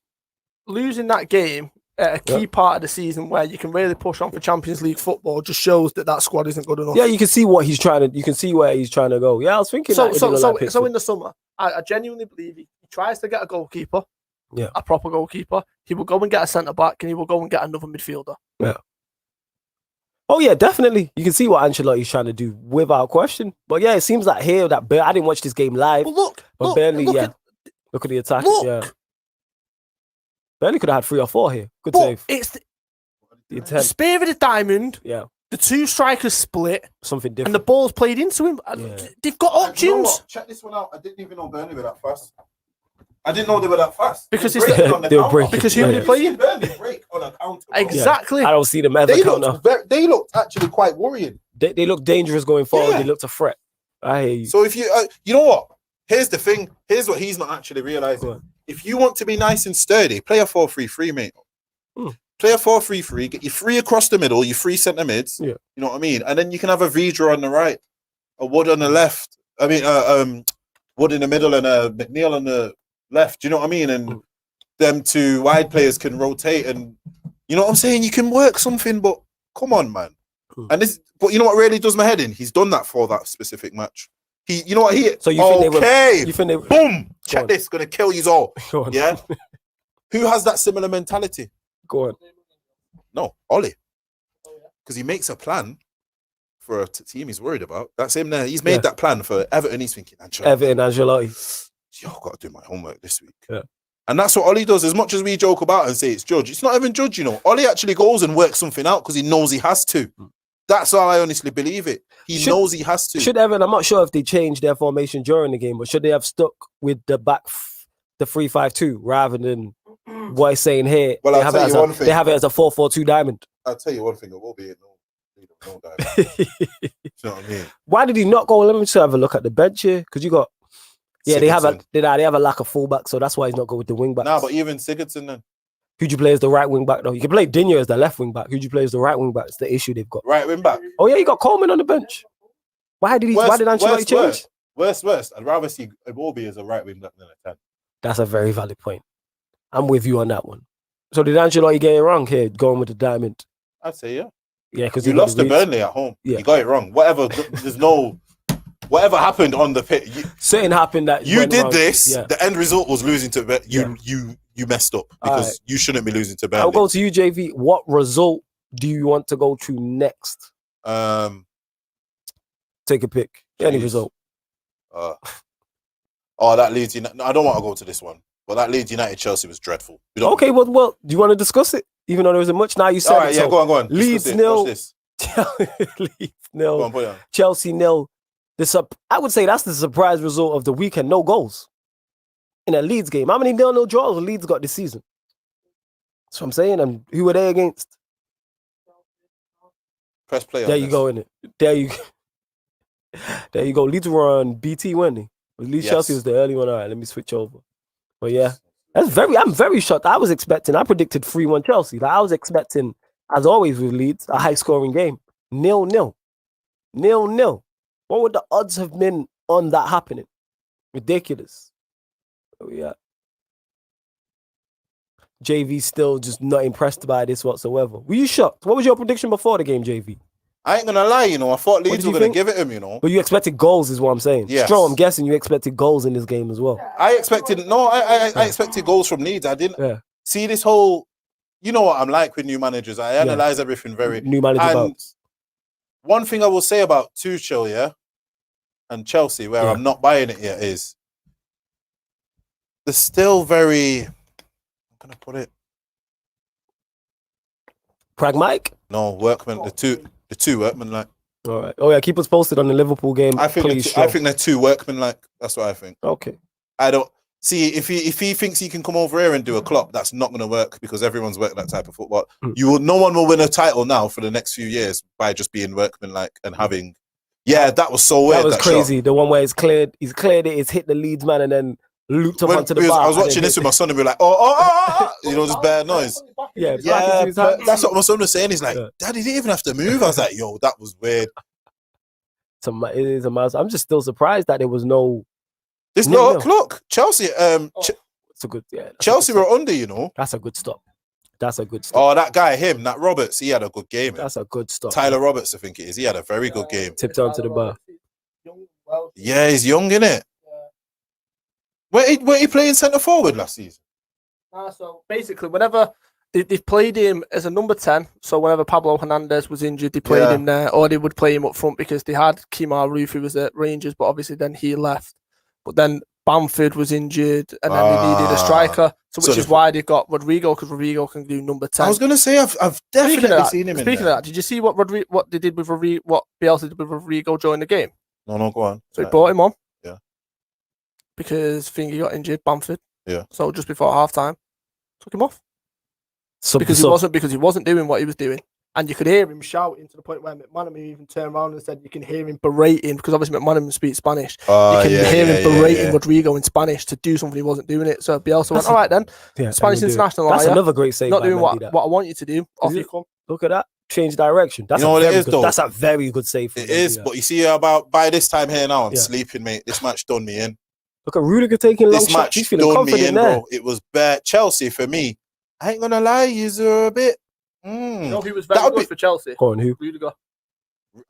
losing that game at a key part of the season where you can really push on for Champions League football just shows that squad isn't good enough. Yeah, you can see what he's trying to. You can see where he's trying to go. Yeah, I was thinking. So in the summer, I genuinely believe he tries to get a goalkeeper. Yeah, a proper goalkeeper. He will go and get a centre back, and he will go and get another midfielder. Yeah. Oh yeah, definitely. You can see what Ancelotti's trying to do without question. But yeah, it seems like here that I didn't watch this game live. Well, look at the attack. Yeah. Burnley could have had 3 or 4 here. Good save. It's the spear of the diamond. Yeah. The 2 strikers split. Something different. And the ball's played into him. Yeah. They've got options. You know what? Check this one out. I didn't even know Burnley were that fast. I didn't know they were that fast. Because they were breaking. Because who are they playing? Burnley break on a counter. Exactly. I don't see them ever counter. They looked actually quite worrying. They look dangerous going forward. They looked a threat. I hear you. So if you know what? Here's the thing. Here's what he's not actually realizing. If you want to be nice and sturdy, play a 4-3-3, mate. Play a 4-3-3, get you 3 across the middle, you 3 centre mids. Yeah. You know what I mean? And then you can have a Vidra on the right, a Wood on the left. I mean, Wood in the middle and a McNeil on the left. Do you know what I mean? And them 2 wide players can rotate, and you know what I'm saying? You can work something, but come on, man. And but you know what really does my head in? He's done that for that specific match. You know what So you think they were, boom! Check this, gonna kill you all. Yeah. Who has that similar mentality? Go on. No, Ollie. Because he makes a plan for a team he's worried about. That's him there. He's made that plan for Everton. He's thinking, Ancelotti. I've got to do my homework this week. Yeah. And that's what Ollie does. As much as we joke about and say it's Judge, it's not even Judge, you know. Ollie actually goes and works something out because he knows he has to. That's how I honestly believe it. He knows he has to. Should Everton, I'm not sure if they changed their formation during the game, but should they have stuck with the 3-5-2 rather than what he's saying here? Well, they have it as a 4-4-2 diamond. I'll tell you one thing, it will be no diamond. Do you know what I mean? Why did he not go? Let me just have a look at the bench here. Because you got they have a lack of fullback, so that's why he's not going with the wing backs. Nah, but even Sigurdsson then. Who'd you play as the right wing back though? You can play Digne as the left wing back. Who'd you play as the right wing back? It's the issue they've got. Right wing back. Oh yeah, you got Coleman on the bench. Why did Ancelotti change? Worst. I'd rather see Iwobi as a right wing back than a 10. That's a very valid point. I'm with you on that one. So did Ancelotti get it wrong here, going with the diamond? I'd say yeah. Yeah, because you lost to Burnley at home. Yeah. You got it wrong. Whatever. There's no whatever happened on the pitch. Something happened that you did this. Yeah. The end result was losing to Bet. You messed up because you shouldn't be losing to Burnley. I'll go to you, JV. What result do you want to go to next? Take a pick. Any result. That Leeds United. I don't want to go to this one, but that Leeds United Chelsea was dreadful. Okay, well, do you want to discuss it? Even though there isn't much. Now you said it. Yeah, go on. Leeds 0. Leeds 0. Chelsea 0. I would say that's the surprise result of the weekend. No goals in a Leeds game. How many 0-0 draws Leeds got this season? That's what I'm saying. And who were they against? Press play. There you go, innit? There you go. Leeds were on BT, weren't they? Leeds Chelsea was the early one. All right, let me switch over. But yeah, I'm very shocked. I predicted 3-1 Chelsea. Like, I was expecting, as always with Leeds, a high-scoring game. 0-0. 0-0. What would the odds have been on that happening? Ridiculous. Oh, yeah. JV still just not impressed by this whatsoever. Were you shocked? What was your prediction before the game, JV? I ain't gonna lie, I thought Leeds were gonna give it him, But you expected goals, is what I'm saying. Yes. Strong, I'm guessing you expected goals in this game as well. I expected goals from Leeds. I didn't see this whole. You know what I'm like with new managers. I analyze everything very new manager votes. One thing I will say about Tuchel, and Chelsea, where I'm not buying it yet, is they're still very. I'm gonna put it. Pragmatic? No, workman. The two workman-like. All right. Oh yeah, keep us posted on the Liverpool game. I think they're too workman-like. That's what I think. Okay. I don't see if he thinks he can come over here and do a Klopp, that's not going to work because everyone's worked that type of football. No one will win a title now for the next few years by just being workman-like and having. Yeah, that was so weird. That was crazy. Shot. The one where he's cleared it, it's hit the Leeds man and then looped up onto the bar. I was watching this with my son and be like, just bad noise. That's what my son was saying. He's like, Dad, he didn't even have to move. I was like, yo, that was weird. It is a mouse. I'm just still surprised that there was no. Look, Chelsea. It's a good. Chelsea were under. That's a good stop. Oh, that guy, that Roberts, he had a good game. That's a good stop. Tyler Roberts, I think it is. He had a very good game. Tipped onto the bar. Yeah, he's young, innit? Were he playing centre forward last season? So basically, whenever they played him as a number 10, so whenever Pablo Hernandez was injured, they played him there, or they would play him up front because they had Kemar Roof, who was at Rangers, but obviously then he left. But then Bamford was injured, and then they needed a striker, which is why they got Rodrigo, because Rodrigo can do number 10. I was going to say, I've definitely seen him in there. Speaking of that, did you see what they did with Rodrigo, what Bielsa did with Rodrigo during the game? No, go on. So he brought him on. Yeah. Because Fingy got injured, Bamford. Yeah. So just before half-time, took him off. Because he wasn't doing what he was doing. And you could hear him shouting to the point where McManaman even turned around and said you can hear him berating, because obviously McManaman speaks Spanish. You can hear him berating Rodrigo in Spanish to do something he wasn't doing it. So Bielsa went, all right then, Spanish international. That's another great save. Not doing what I want you to do. Off you come. Look at that. Change direction. That's what it is, though. That's a very good save. It is, but you see, by this time here now, I'm sleeping, mate. This match done me in. Look at Rudiger taking long shots. He's feeling confident there. Bro. It was bad. Chelsea, for me, I ain't going to lie, you're a bit... You know who was very good for Chelsea? Go on, who? Rudiger.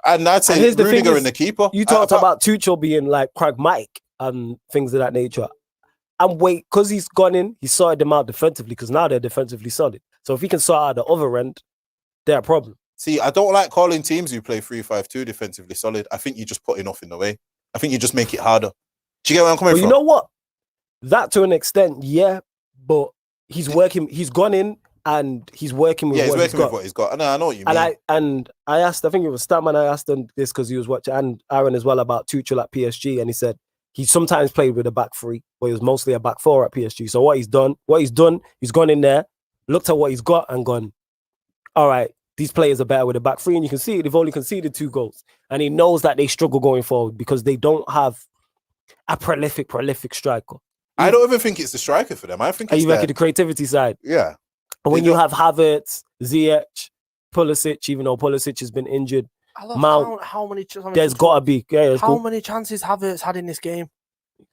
And I'd say Rudiger and the keeper. You talked about Tuchel being like pragmatic and things of that nature. And because he's gone in, he sorted them out defensively, because now they're defensively solid. So if he can sort out the other end, they're a problem. See, I don't like calling teams who play 3-5-2 defensively solid. I think you just put enough in the way. I think you just make it harder. Do you get where I'm coming from? You know what? That to an extent, yeah, but he's gone in and he's working with what he's got. I know what you mean. I asked, I think it was Statman, I asked him this because he was watching, and Aaron as well, about Tuchel at PSG, and he said he sometimes played with a back three, but he was mostly a back four at PSG. So what he's done, he's gone in there, looked at what he's got and gone, all right, these players are better with a back three, and you can see it, they've only conceded 2 goals. And he knows that they struggle going forward because they don't have a prolific striker. I don't even think it's the striker for them. I think it's the creativity side. Yeah. And when you have Havertz, Ziyech, Pulisic, even though Pulisic has been injured, Mount, how many there's got to be. Yeah, how many chances Havertz had in this game?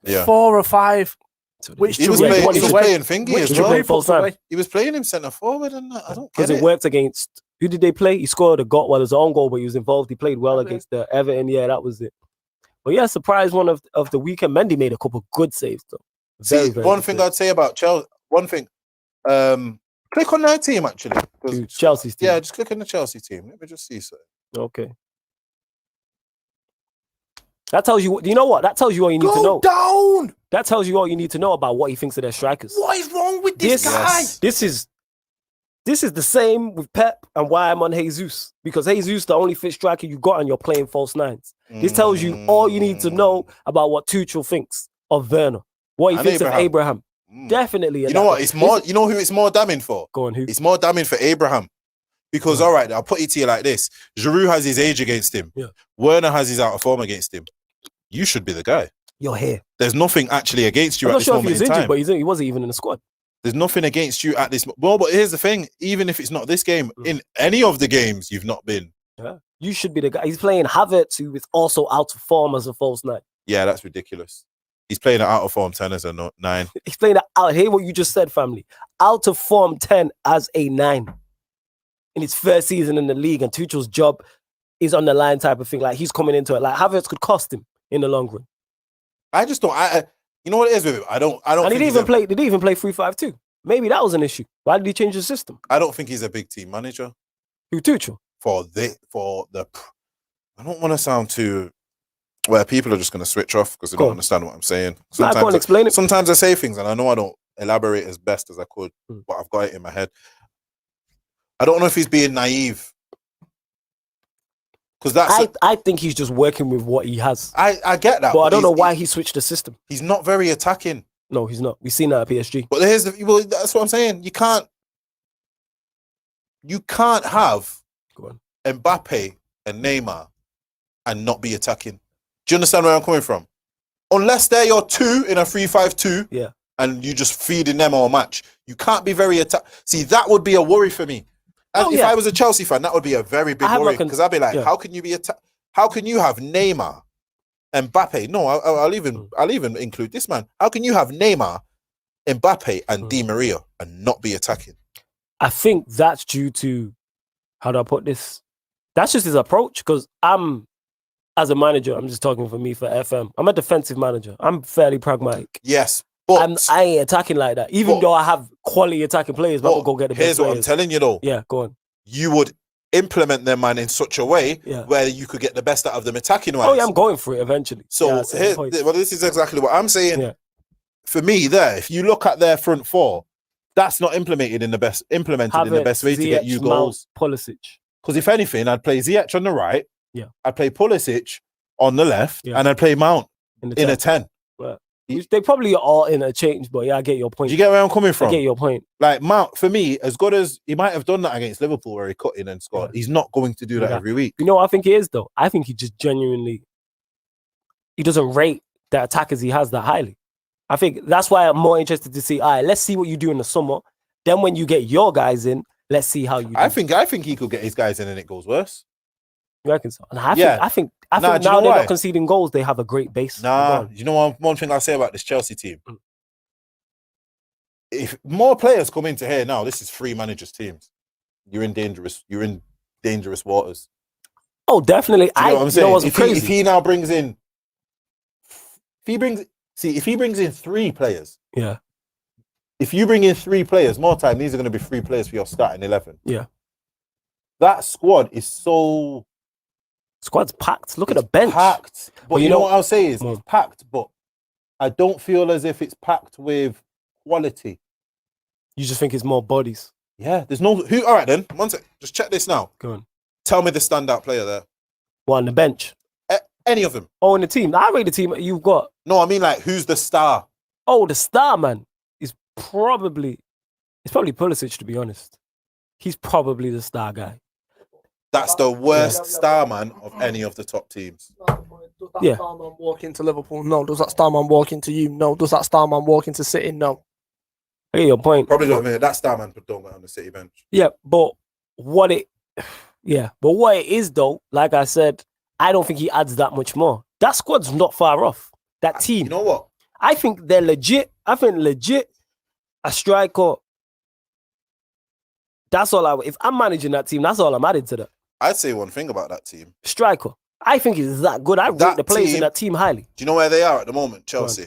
Yeah. 4 or 5. He was playing Fingy as well. He was playing him centre forward, and I don't get it. Because it worked against. Who did they play? He scored a goal. Well, it was his own goal, but he was involved. He played well against the Everton. Yeah, that was it. But yeah, surprise one of the weekend. Mendy made a couple good saves though. Very one thing I'd say about Chelsea. One thing. Click on their team actually. Chelsea's team. Yeah, just click on the Chelsea team. Let me just see something. Okay. That tells you. You know what? That tells you all you need to know. Down. That tells you all you need to know about what he thinks of their strikers. What is wrong with this guy? This is the same with Pep and why I'm on Jesus, because Jesus the only fit striker you got and you're playing false nines. This tells you all you need to know about what Tuchel thinks of Werner, what he thinks of Abraham. Definitely. You know what? It's more. You know who it's more damning for? Go on, who? It's more damning for Abraham. Because, all right, I'll put it to you like this. Giroud has his age against him. Yeah. Werner has his out of form against him. You should be the guy. You're here. There's nothing actually against you I'm at this moment in time. I'm not sure if he was injured, but he wasn't even in the squad. There's nothing against you at this. Well, but here's the thing. Even if it's not this game, in any of the games, you've not been. Yeah. You should be the guy. He's playing Havertz, who is also out of form as a false nine. Yeah, that's ridiculous. He's playing an out of form 10 as a 9. He's playing out. Hear what you just said, family. Out of form 10 as a 9. In his first season in the league, and Tuchel's job is on the line type of thing. Like, he's coming into it. Like, Havertz could cost him in the long run. I just don't. You know what it is with him? I don't. And he didn't even play 3-5-2. Maybe that was an issue. Why did he change the system? I don't think he's a big team manager. Who, Tuchel? For the. I don't want to sound too. Where people are just going to switch off because they don't understand what I'm saying. I can't explain it. Sometimes I say things and I know I don't elaborate as best as I could, but I've got it in my head. I don't know if he's being naive. Because I think he's just working with what he has. I get that. But I don't know why he switched the system. He's not very attacking. No, he's not. We've seen that at PSG. But that's what I'm saying. You can't have Mbappe and Neymar and not be attacking. Do you understand where I'm coming from? Unless they're your two in a 3-5-2, yeah, and you just feeding them all match, you can't be very See, that would be a worry for me. If I was a Chelsea fan, that would be a very big worry because I'd be like, how can you be how can you have Neymar, Mbappe? No, I'll even include this man. How can you have Neymar, Mbappe, and Di Maria and not be attacking? I think that's due to, how do I put this? That's just his approach, because as a manager, I'm just talking for me for FM. I'm a defensive manager. I'm fairly pragmatic. Yes, but I ain't attacking like that. Even though I have quality attacking players, but I'll go get the best players. Here's what I'm telling you though. Yeah, go on. You would implement them, man, in such a way where you could get the best out of them attacking wise. Oh yeah, I'm going for it eventually. So this is exactly what I'm saying. Yeah. For me, if you look at their front four, that's not implemented in the best way to get you goals. Pulisic. Because if anything, I'd play Ziyech on the right. Yeah. I'd play Pulisic on the left, and I'd play Mount in a 10. Right. They probably are all in a change, but yeah, I get your point. Do you get where I'm coming from? I get your point. Like Mount, for me, as good as he might have done that against Liverpool where he cut in and scored, he's not going to do that every week. You know what I think he is, though? I think he just genuinely, he doesn't rate the attackers he has that highly. I think that's why I'm more interested to see, all right, let's see what you do in the summer. Then when you get your guys in, let's see how you do. I think he could get his guys in and it goes worse. You reckon so? And I think now they're not conceding goals, they have a great base. You know one thing I'll say about this Chelsea team? If more players come into here now, this is 3 managers' teams. You're in dangerous waters. Oh, definitely. You know what I'm saying? If he now brings in, if he brings in 3 players, yeah. If you bring in 3 players, more time, these are going to be 3 players for your starting 11. Yeah. That squad is so. Squad's packed. Look at the bench. Packed. But you know what I'll say is it's packed, but I don't feel as if it's packed with quality. You just think it's more bodies. Yeah, there's no who. All right then, one sec. Just check this now. Go on. Tell me the standout player there. What, on the bench? Any of them? Oh, in the team. I rate the team you've got. No, I mean like who's the star? Oh, the star man is probably Pulisic, to be honest. He's probably the star guy. That's the worst star man of any of the top teams. Does that star man walk into Liverpool? No. Does that star man walk into you? No. Does that star man walk into City? No. I get your point. Probably don't mean that star man don't go on the City bench. Yeah, but what it is though, like I said, I don't think he adds that much more. That squad's not far off. That team. You know what? I think they're legit. A striker. That's all if I'm managing that team, that's all I'm adding to that. I'd say one thing about that team. Striker. I think he's that good. I rate the players in that team highly. Do you know where they are at the moment, Chelsea?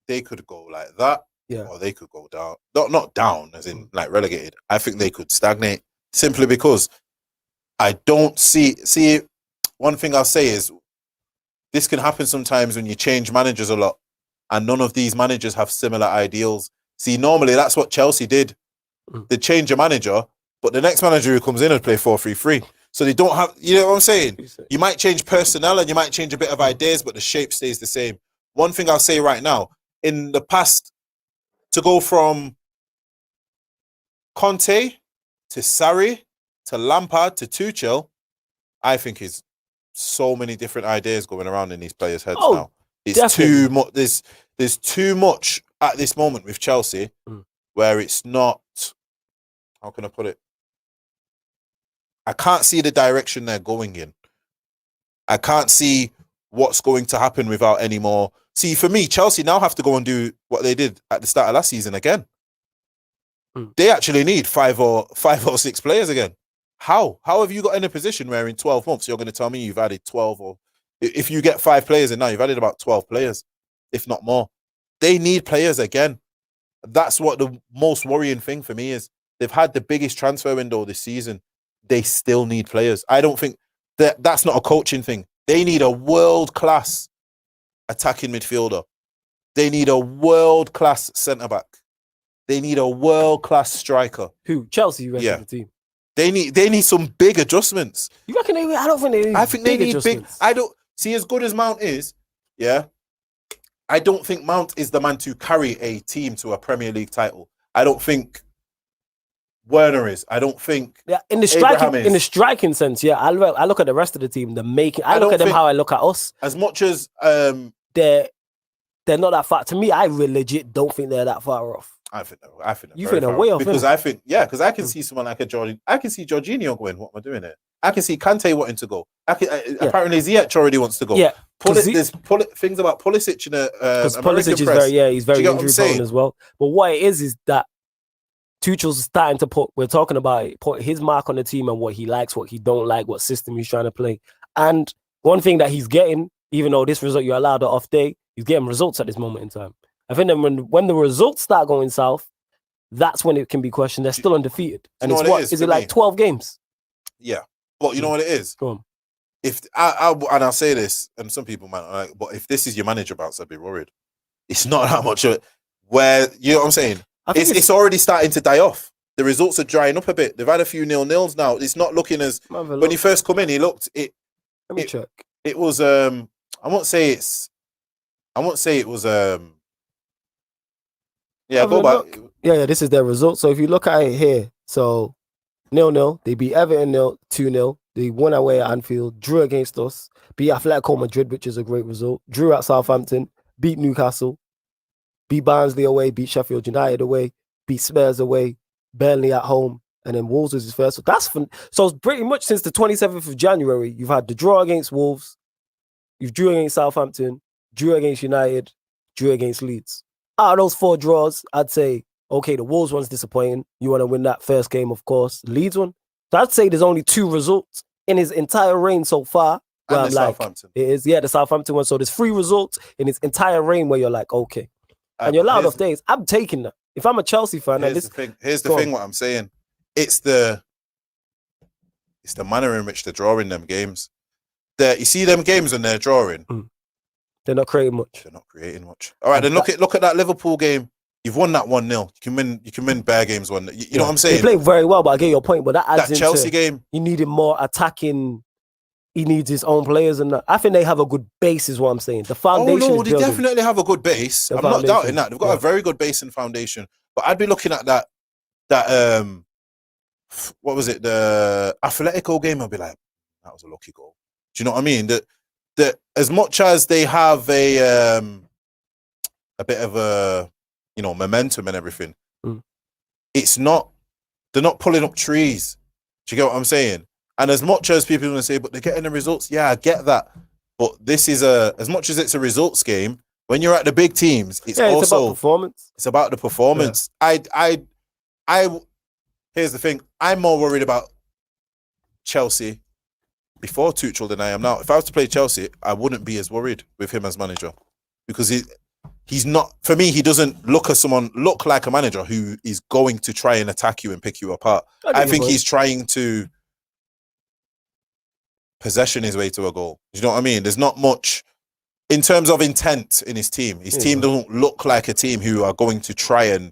They could go like that, or they could go down. Not down, as in like relegated. I think they could stagnate simply because I don't see. One thing I'll say is this can happen sometimes when you change managers a lot, and none of these managers have similar ideals. See, normally that's what Chelsea did. They change a manager, but the next manager who comes in will play 4-3-3. So they don't have, you know what I'm saying? You might change personnel and you might change a bit of ideas, but the shape stays the same. One thing I'll say right now, in the past, to go from Conte to Sarri to Lampard to Tuchel, I think is so many different ideas going around in these players' heads now. It's definitely too much. There's too much at this moment with Chelsea where it's not, how can I put it? I can't see the direction they're going in. I can't see what's going to happen without any more. See, for me, Chelsea now have to go and do what they did at the start of last season again. They actually need 5 or 6 players again. How have you got in a position where in 12 months you're going to tell me you've added 12, or if you get 5 players in now, you've added about 12 players, if not more. They need players again. That's what the most worrying thing for me is. They've had the biggest transfer window this season. They still need players. I don't think that's not a coaching thing. They need a world-class attacking midfielder. They need a world-class centre-back. They need a world-class striker. Who? Chelsea, you reckon, the team? They need some big adjustments. You reckon they? I don't think they need. I think they need big. I don't see, as good as Mount is. Yeah, I don't think Mount is the man to carry a team to a Premier League title. I don't think Werner is. I don't think in the striking sense. Yeah, I look at the rest of the team. I look at them how I look at us. As much as they're not that far. To me, I really legit don't think they're that far off. I think you think they're way off, because I think because I can see someone like a Jordan. I can see Jorginho going. What am I doing here? I can see Kante wanting to go. Apparently Ziyech already wants to go. Yeah, there's things about Pulisic in because Pulisic is he's very injury prone as well. But what it is that Tuchel's starting to put his mark on the team and what he likes, what he don't like, what system he's trying to play. And one thing that he's getting, even though this result you're allowed an off day, he's getting results at this moment in time. I think that when the results start going south, that's when it can be questioned. They're still undefeated. And it's is it like 12 games? Yeah. Well, you know what it is? Go on. If I'll say this, and some people might not like, but if this is your manager bounce, I'd be worried. It's not that much of it. Where, you know what I'm saying? It's already starting to die off. The results are drying up a bit. They've had a few 0-0s now. It's not looking as when he first come in. He looked it. Let me check. It was I won't say it was yeah, go back. Yeah, this is their result. So if you look at it here, so 0-0, they beat Everton 2-0. They won away at Anfield, drew against us, beat Atletico Madrid, which is a great result, drew at Southampton, beat Newcastle, beat Barnsley away, beat Sheffield United away, beat Spurs away, Burnley at home, and then Wolves was his first. So that's so pretty much since the 27th of January, you've had the draw against Wolves, you've drew against Southampton, drew against United, drew against Leeds. Out of those 4 draws, I'd say, okay, the Wolves one's disappointing. You want to win that first game, of course. Leeds one. So I'd say there's only 2 results in his entire reign so far. And the Southampton. It is, the Southampton one. So there's 3 results in his entire reign where you're like, okay. And you're allowed off days. I'm taking that. If I'm a Chelsea fan, here's the thing. What I'm saying, it's the manner in which they're drawing them games. You see them games when they're drawing. They're not creating much. They're not creating much. All right, then look at that Liverpool game. You've won that 1-0. You can win bare games 1. You know what I'm saying? They played very well, but I get your point. But that adds into Chelsea game. He needed more attacking. He needs his own players, and I think they have a good base, is what I'm saying. The foundation. Oh no, they definitely have a good base. I'm not doubting that. They've got a very good base and foundation. But I'd be looking at that what was it? The Atletico game. I'd be like, that was a lucky goal. Do you know what I mean? That as much as they have a bit of a momentum and everything, it's not. They're not pulling up trees. Do you get what I'm saying? And as much as people are going to say, but they're getting the results. Yeah, I get that. But this is as much as it's a results game, when you're at the big teams, it's also about performance. It's about the performance. Yeah. Here's the thing. I'm more worried about Chelsea before Tuchel than I am now. If I was to play Chelsea, I wouldn't be as worried with him as manager because he's not. For me, he doesn't look like a manager who is going to try and attack you and pick you apart. I think he's trying to possession his way to a goal. You know what I mean? There's not much in terms of intent in his team. His team doesn't look like a team who are going to try and.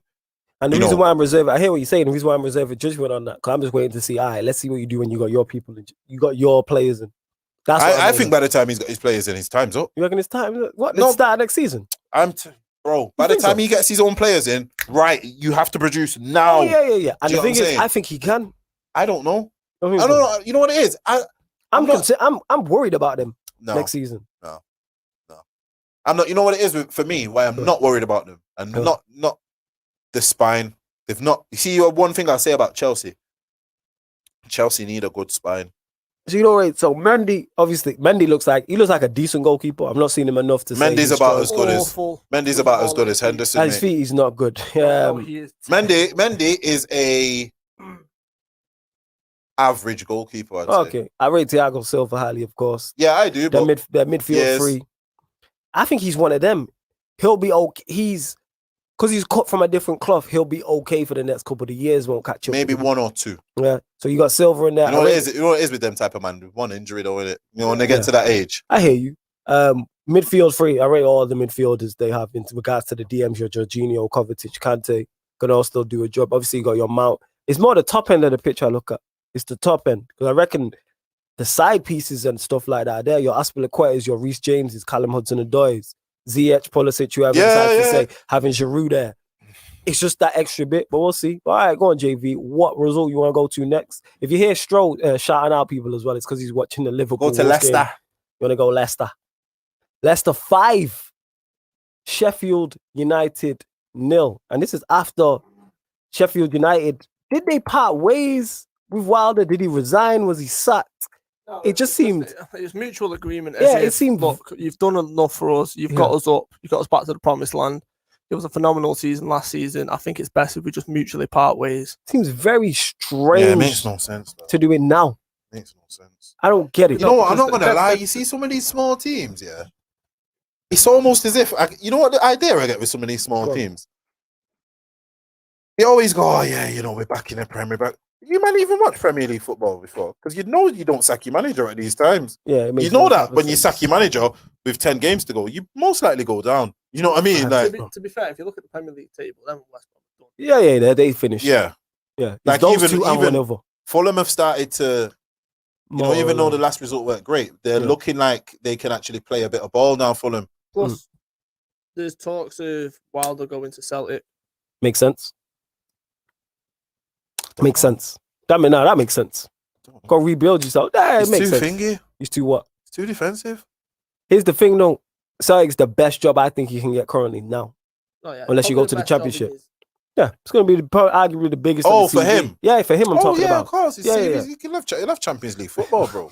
And the reason why I'm reserved, I hear what you're saying. The reason why I'm reserved judgment on that, because I'm just waiting to see. All right, let's see what you do when you got your people, you got your players in. That's I think by the time he's got his players in, his time's up. You reckon his time? What? No, start next season. Bro. By the time he gets his own players in, right, you have to produce now. Oh, yeah. And the thing is, I think he can. I don't know. I don't know. You know what it is? I'm worried about them next season. No. I'm not. You know what it is for me? Why I'm not worried about them, and not the spine. They've not. You see, one thing I'll say about Chelsea. Chelsea need a good spine. So right. So Mendy looks like a decent goalkeeper. I've not seen him enough to say Mendy's about as good as Henderson. His feet, he's not good. He is. Mendy is a average goalkeeper. I'd say. I rate Thiago Silva highly, of course. Yeah, I do. Their midfield three. I think he's one of them. He'll be okay. Because he's cut from a different cloth, he'll be okay for the next couple of years. Won't catch up. Maybe one or two. Yeah. So you got Silva in there. You know what it is with them type of man. One injury though, isn't it? You know, when they get to that age. I hear you. Midfield three. I rate all the midfielders they have in regards to the DMs. Your Jorginho, Kovacic, Kante can all still do a job. Obviously, you got your Mount. It's more the top end of the pitch I look at. It's the top end because I reckon the side pieces and stuff like that. There, your Aspilicuetas, your Reece Jameses, Callum Hudson-Odois, Ziyech, Pulisic, whoever decides to say, having Giroud there. It's just that extra bit, but we'll see. But all right, go on, JV. What result you want to go to next? If you hear Stroll shouting out people as well, it's because he's watching the Liverpool. Go to Leicester. Game. You want to go Leicester? Leicester 5, Sheffield United 0. And this is after Sheffield United. Did they part ways with Wilder? Did he resign? Was he sacked? No, it just seemed... It's mutual agreement. Yeah, it seemed... Look, you've done enough for us. You've got us up. You've got us back to the promised land. It was a phenomenal season last season. I think it's best if we just mutually part ways. Seems very strange. Yeah, it makes no sense. Though. To do it now. Makes no sense. I don't get it. You know what? I'm not going to lie. You see some of these small teams, yeah? It's almost as if... you know what the idea I get with some of these small teams? They always go, oh, yeah, you know, we're back in the Premier League. You might even watch Premier League football before because you know you don't sack your manager at these times. Yeah, you know that when you sack your manager with 10 games to go, you most likely go down. You know what I mean? Like, to be fair, if you look at the Premier League table, then West Brom done. Yeah, they finished. Yeah. Like even Fulham have started to, even though the last result weren't great, they're looking like they can actually play a bit of ball now. Fulham. Plus, there's talks of Wilder going to Celtic. Makes sense. Makes sense. That makes sense. Go rebuild yourself. It makes sense. Fingy. He's too what? He's too defensive. Here's the thing, though. Celtic's the best job I think you can get currently now. Oh, yeah. Unless you go to the Championship. Yeah, it's going to be arguably the biggest. Oh, for him? Yeah, for him I'm talking about. Of course. He love Champions League football, bro.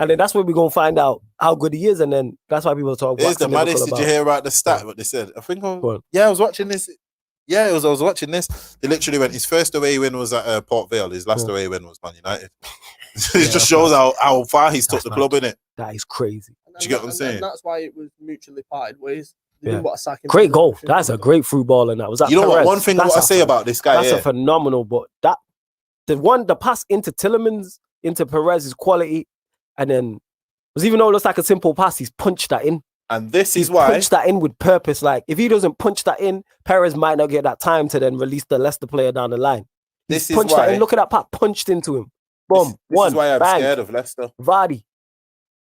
And then that's where we're going to find out how good he is. And then that's why people talk about Here's the maddest. Did you hear about the stat, what they said? I think I was watching this. Yeah, I was watching this. They literally went, his first away win was at Port Vale. His last away win was Man United. It just shows how far he's took the club, in it. That is crazy. Do you get what I'm saying? That's why it was mutually parted ways. Great goal. That's a great through ball, and that was that. You know what? One thing what I say about this guy, that's a phenomenal. But the pass into Tielemans, into Perez is quality, and then even though it looks like a simple pass, he's punched that in. And this is why punched that in with purpose. Like if he doesn't punch that in, Perez might not get that time to then release the Leicester player down the line. This is punched why. That in. Look at that pat punched into him. Boom. This is why I'm scared of Leicester. Vardy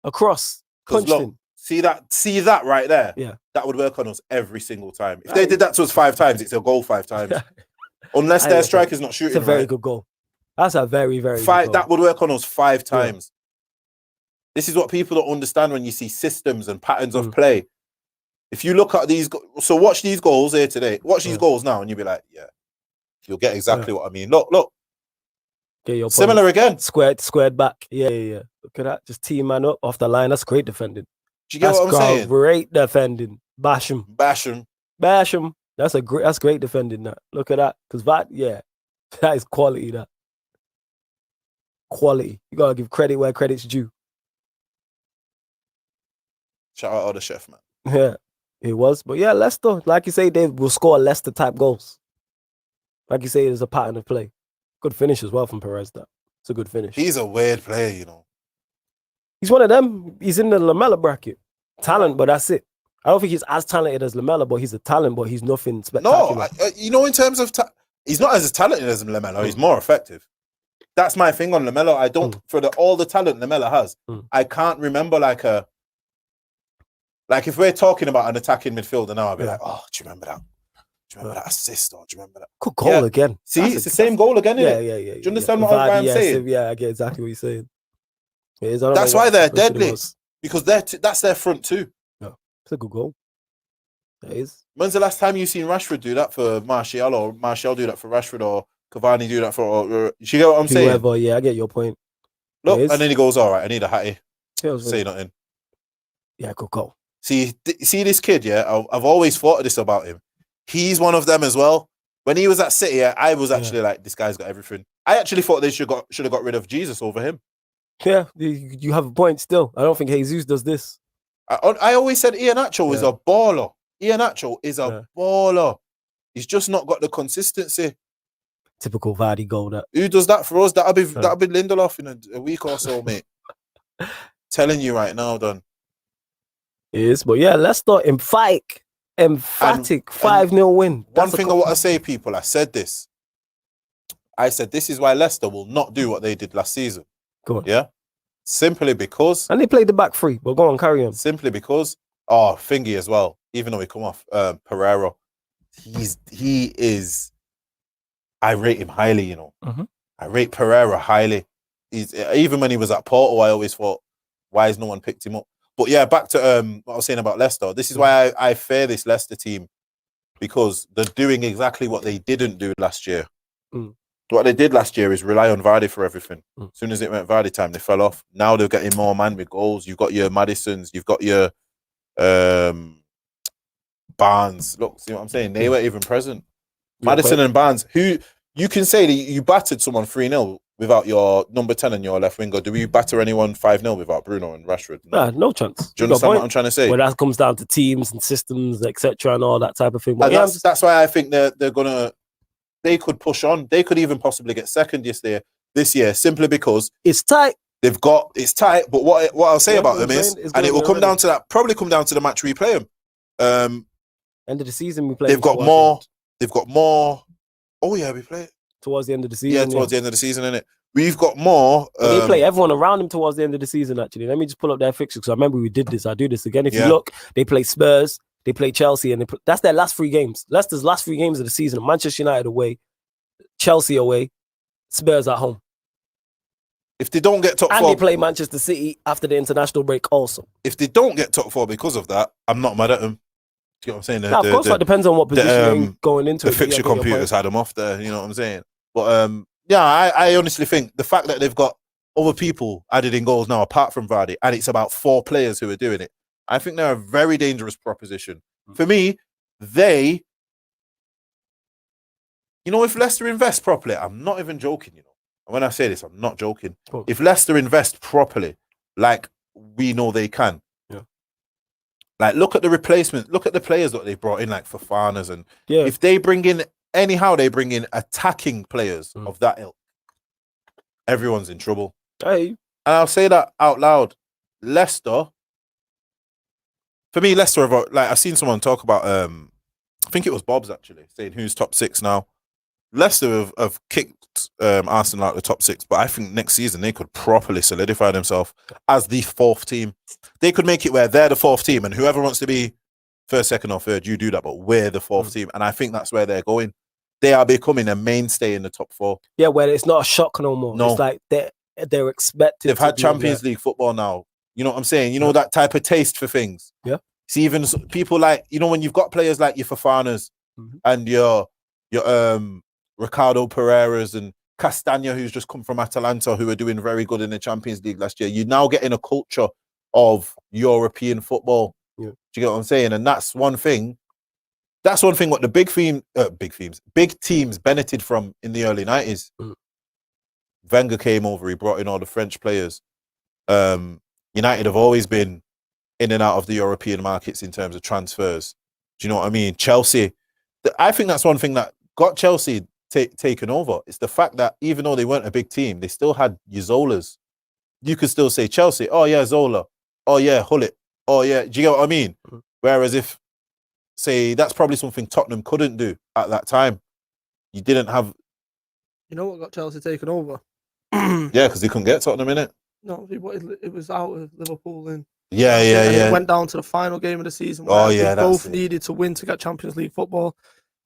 across punched in. See that right there? Yeah. That would work on us every single time. If they did that to us 5 times, it's a goal 5 times. Unless their striker's not shooting. It's a very good goal. That's a very, very good goal. That would work on us 5 times. This is what people don't understand when you see systems and patterns of play. If you look at these, so watch these goals here today. Watch these goals now, and you'll be like, yeah, you'll get exactly what I mean. Look. Similar again. Squared back. Yeah. Look at that. Just tee man up off the line. That's great defending. Do you get what I'm saying? Great defending. Bash him. That's great defending. That. Look at that. Because that is quality. That. quality. You gotta give credit where credit's due. Shout out all the chef, man. Yeah, it was. But yeah, Leicester, like you say, they will score Leicester type goals. Like you say, there's a pattern of play. Good finish as well from Perez. That it's a good finish. He's a weird player, you know. He's one of them. He's in the Lamella bracket. Talent, but that's it. I don't think he's as talented as Lamella, but he's a talent, but he's nothing spectacular. No, you know, in terms of he's not as talented as Lamella. He's more effective. That's my thing on Lamella. I don't for all the talent Lamella has. I can't remember like if we're talking about an attacking midfielder now, I'll be like, oh, do you remember that? Do you remember that assist? Or do you remember that? Good goal again. See, it's the same goal again, isn't it? Yeah. Do you understand what I'm saying? Yeah, I get exactly what you're saying. That's why they're deadly. Because that's their front two. Yeah, it's a good goal. That is. When's the last time you seen Rashford do that for Martial, or Martial do that for Rashford, or Cavani do that for? Or you get what I'm saying? Whoever, yeah, I get your point. Look, and then he goes, "All right, I need a hattie." Say nothing. Yeah, good goal. See this kid. Yeah, I've always thought of this about him. He's one of them as well. When he was at City, I was actually like, this guy's got everything. I actually thought they should have got rid of Jesus over him. Yeah, you have a point still. I don't think Jesus does this. I always said Iheanacho is a baller. Iheanacho is a baller. He's just not got the consistency. Typical Vardy goal. That who does that for us? That'll be Lindelof in a week or so, mate. Telling you right now, Don. It is, but yeah, Leicester emphatic 5-0 win. One thing I want to say, people, I said this is why Leicester will not do what they did last season. Go on. Yeah? Simply because... And they played the back three, but go on, carry on. Simply because... Oh, Thingy as well. Even though we come off Pereira. He is... I rate him highly, you know. I rate Pereira highly. Even when he was at Porto, I always thought, why has no one picked him up? But yeah, back to what I was saying about Leicester. This is why I fear this Leicester team, because they're doing exactly what they didn't do last year. What they did last year is rely on Vardy for everything. As soon as it went Vardy time, they fell off. Now they're getting more man with goals. You've got your Maddisons, you've got your Barnes. Look, see what I'm saying? They weren't even present. Maddison and Barnes, who you can say that you battered someone 3-0 without your number 10 and your left winger. Do we batter anyone 5-0 without Bruno and Rashford? No chance. Do you understand what I'm trying to say? Well, that comes down to teams and systems, etc., and all that type of thing. But that's why I think they could push on. They could even possibly get second this year, simply because it's tight. It's tight. But what I'll say about them is, and it will come down to that. Probably come down to the match we play them. End of the season we play. They've got more. Oh yeah, we play it towards the end of the season. Yeah, towards the end of the season, innit? We've got more. They play everyone around them towards the end of the season, actually. Let me just pull up their fixtures, because I remember we did this. I do this again. If you look, they play Spurs, they play Chelsea, and that's their last 3 games. Leicester's last 3 games of the season: Manchester United away, Chelsea away, Spurs at home. If they don't get top 4... And they play Manchester City after the international break also. If they don't get top 4 because of that, I'm not mad at them. Do you know what I'm saying? Now, of course, that depends on what position you're going into. The fixture computers had them off there, you know what I'm saying? But yeah, I honestly think the fact that they've got other people added in goals now, apart from Vardy, and it's about 4 players who are doing it, I think they're a very dangerous proposition. For me, you know, if Leicester invest properly, I'm not even joking, you know. And when I say this, I'm not joking. Cool. If Leicester invest properly, like we know they can, like, look at the replacement. Look at the players that they brought in, like Fofanas. And if they bring in, they bring in attacking players of that ilk, everyone's in trouble. Hey. And I'll say that out loud. Leicester, for me, Leicester, like, I've seen someone talk about, I think it was Bob's actually, saying who's top 6 now. Leicester have kicked Arsenal out of the top 6, but I think next season they could properly solidify themselves as the 4th team. They could make it where they're the 4th team, and whoever wants to be 1st, 2nd, or 3rd, you do that, but we're the 4th team. And I think that's where they're going. They are becoming a mainstay in the top 4. Yeah, where it's not a shock no more. No. It's like they're expected. They've had Champions League football now. You know what I'm saying? You know, that type of taste for things. Yeah. See, even people like, you know, when you've got players like your Fofanas and your Ricardo Pereiras and Castagna, who's just come from Atalanta, who are doing very good in the Champions League last year, you're now getting a culture of European football. Yeah. Do you get what I'm saying? And that's one thing. That's one thing what the big teams benefited from in the early 90s. Wenger came over, he brought in all the French players. United have always been in and out of the European markets in terms of transfers. Do you know what I mean? Chelsea, I think that's one thing that got Chelsea taken over. It's the fact that even though they weren't a big team, they still had your Zolas. You could still say Chelsea, oh yeah, Zola. Oh yeah, Hullet. Oh yeah, do you get what I mean? Whereas if, say, that's probably something Tottenham couldn't do at that time. You didn't have... You know what got Chelsea taken over? Yeah, because they couldn't get Tottenham in it. No, it was out of Liverpool and yeah. It went down to the final game of the season where they both needed to win to get Champions League football.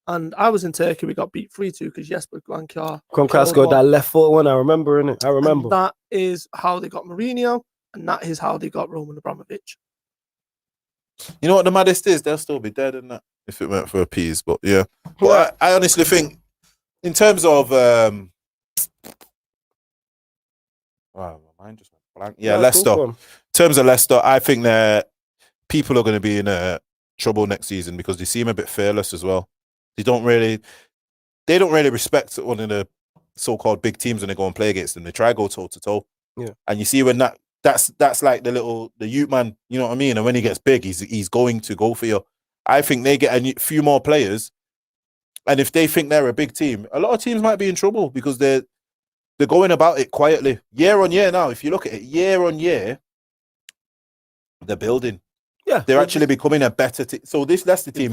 And I was in Turkey, we got beat 3-2 because Jesper Gronkar scored that left foot one, I remember, innit? I remember. And that is how they got Mourinho, and that is how they got Roman Abramovich. You know what the maddest is? They'll still be dead in that if it weren't for a piece. But yeah. But I honestly think, in terms of wow, my mind just went blank. Yeah, Leicester. In terms of Leicester, I think that people are going to be in trouble next season because they seem a bit fearless as well. They don't really respect one of the so-called big teams when they go and play against them. They try to go toe to toe. Yeah. And you see when that's like the youth man, you know what I mean? And when he gets big, he's going to go for you. I think they get a few more players. And if they think they're a big team, a lot of teams might be in trouble because they're going about it quietly. Year on year now, if you look at it, year on year, they're building. Yeah, they're actually becoming a better team. So this Leicester team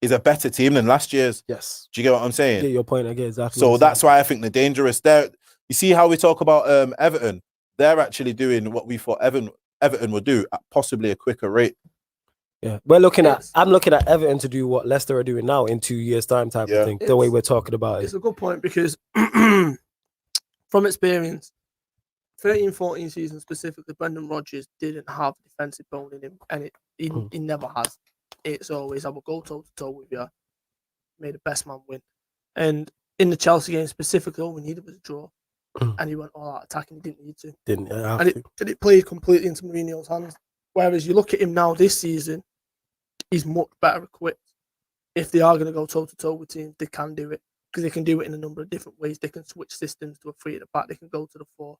is a better team than last year's. Yes. Do you get what I'm saying? Yeah, your point again, exactly. So that's why I think they're dangerous. You see how we talk about Everton? They're actually doing what we thought Everton would do at possibly a quicker rate. Yeah, I'm looking at Everton to do what Leicester are doing now in 2 years' time type of thing. The way we're talking about it. It's a good point because from experience, 13-14 season specifically, Brendan Rodgers didn't have defensive bone in him, and he never has. It's always, I will go toe to toe with you. May the best man win. And in the Chelsea game specifically, all we needed was a draw. And he went all out attacking. He didn't need to. It played completely into Mourinho's hands. Whereas you look at him now this season, he's much better equipped. If they are going to go toe to toe with teams, they can do it. Because they can do it in a number of different ways. They can switch systems to a 3 at the back. They can go to the 4.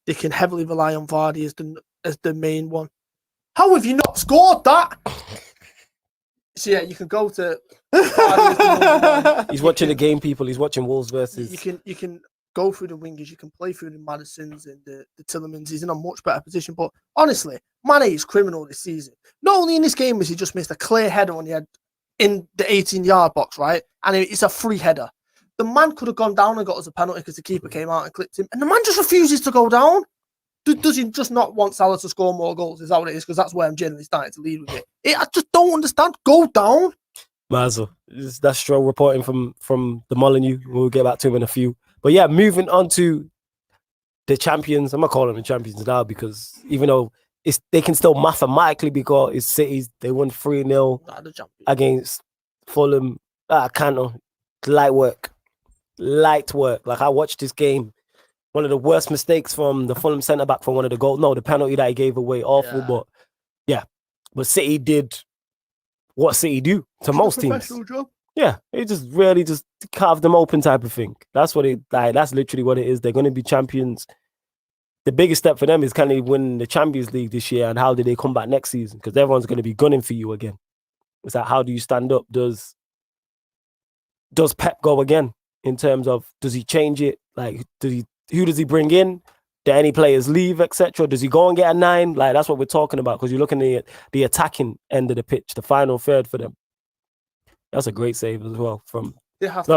They can heavily rely on Vardy as the main one. How have you not scored that? So yeah, you can go to. He's watching the game, people. He's watching Wolves versus. You can go through the wingers. You can play through the Madisons and the Tillemans. He's in a much better position. But honestly, Mane is criminal this season. Not only in this game has he just missed a clear header on the head in the 18-yard box, right? And it's a free header. The man could have gone down and got us a penalty because the keeper came out and clipped him. And the man just refuses to go down. Does he just not want Salah to score more goals? Is that what it is? Because that's where I'm generally starting to lead with it. I just don't understand. Go down. Mazel. That's strong reporting from the Molyneux. We'll get back to him in a few. But yeah, moving on to the champions. I'm not calling them the champions now because even though they can still mathematically because it's Cities. They won 3-0 against Fulham. Canto. Light work. Like I watched this game. One of the worst mistakes from the Fulham centre-back for one of the goals. No, the penalty that he gave away, awful. Yeah. But yeah, but City did what City do to most teams. Job. Yeah, it just really just carved them open type of thing. That's what that's literally what it is. They're going to be champions. The biggest step for them is can they win the Champions League this year and how do they come back next season? Because everyone's going to be gunning for you again. It's like, how do you stand up? Does Pep go again in terms of, does he change it? Like, who does he bring in? Do any players leave, etc.? Does he go and get a 9? Like, that's what we're talking about because you're looking at the attacking end of the pitch, the final third for them. That's a great save as well.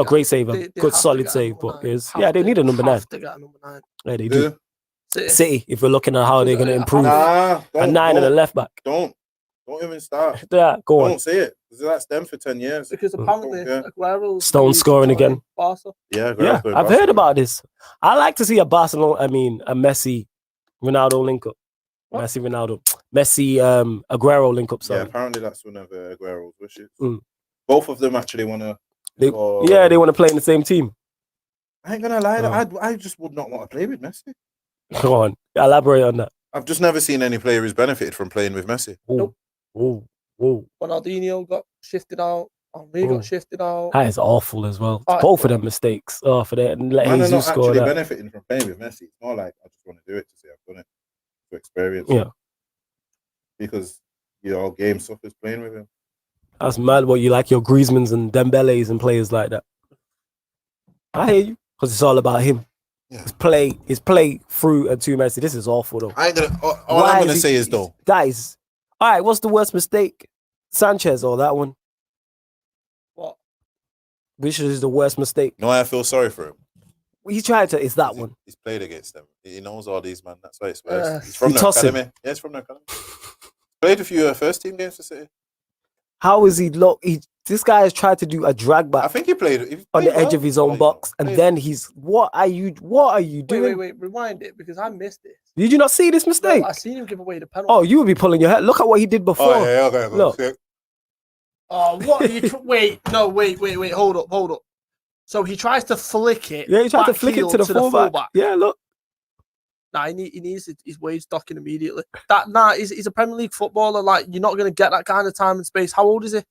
Great save, a good solid save, but they need a number 9. They got a number 9. Yeah, they do. City, if we're looking at how they're going to improve, a 9 and a left back. Don't even start. Yeah, go on. Don't say it. That's them for 10 years. Because apparently, Aguero's Stone scoring again. Barca. Yeah, I've heard about this. I like to see a Messi, Ronaldo link up. What? Messi, Aguero link up. Sorry. Yeah, apparently that's one of Aguero's wishes. Both of them actually want to. They want to play in the same team. I ain't gonna lie, I just would not want to play with Messi. Go on, elaborate on that. I've just never seen any player who's benefited from playing with Messi. Nope. Ooh. Ronaldinho got shifted out Henry got shifted out. That is awful as well. Both of them mistakes. Oh, for that. Let Man, Jesus score actually that. benefiting from playing with Messi. It's more like I just want to do it to say I've done it, to experience. Yeah. Because your game suffers playing with him. That's mad. What you like your Griezmanns and Dembélés and players like that. I hear you because it's all about him. Yeah. His play through and to Messi. This is awful though. All I'm gonna say is though. That is all right. What's the worst mistake? Sanchez or that one? What? Which is the worst mistake? No, I feel sorry for him. He tried to. It's that one. He's played against them. He knows all these, man. That's why it's worse. He's from the academy. Yeah, he's from the academy. Played a few first team games for City. How is he low? This guy has tried to do a drag back. I think he played on the edge of his own box, and then he's. What are you doing? Wait, rewind it because I missed it. Did you not see this mistake? No, I seen him give away the penalty. Oh, you would be pulling your head. Look at what he did before. Oh, yeah, okay. Look. Oh, what are you? Wait, hold up. So he tries to flick it. Yeah, he tried to flick it to the fullback. Yeah, look. Nah, he needs his wage stocking immediately. He's a Premier League footballer. Like, you're not going to get that kind of time and space. How old is he?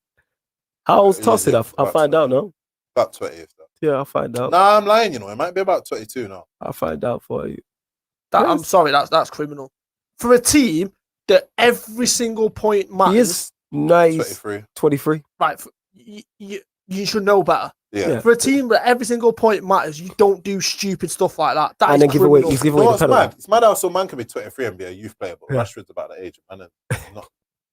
How old's Tossed? I'll find out, no? About 20. Yeah, I'll find out. Nah, I'm lying, you know. It might be about 22 now. I'll find out for you. I'm sorry, that's criminal. For a team that every single point matters. He is nice. 23. Right. You should know better. Yeah. For a team where every single point matters, you don't do stupid stuff like that. And then he's giving away the penalty. It's mad how some man can be 23 and be a youth player, but Rashford's about that age.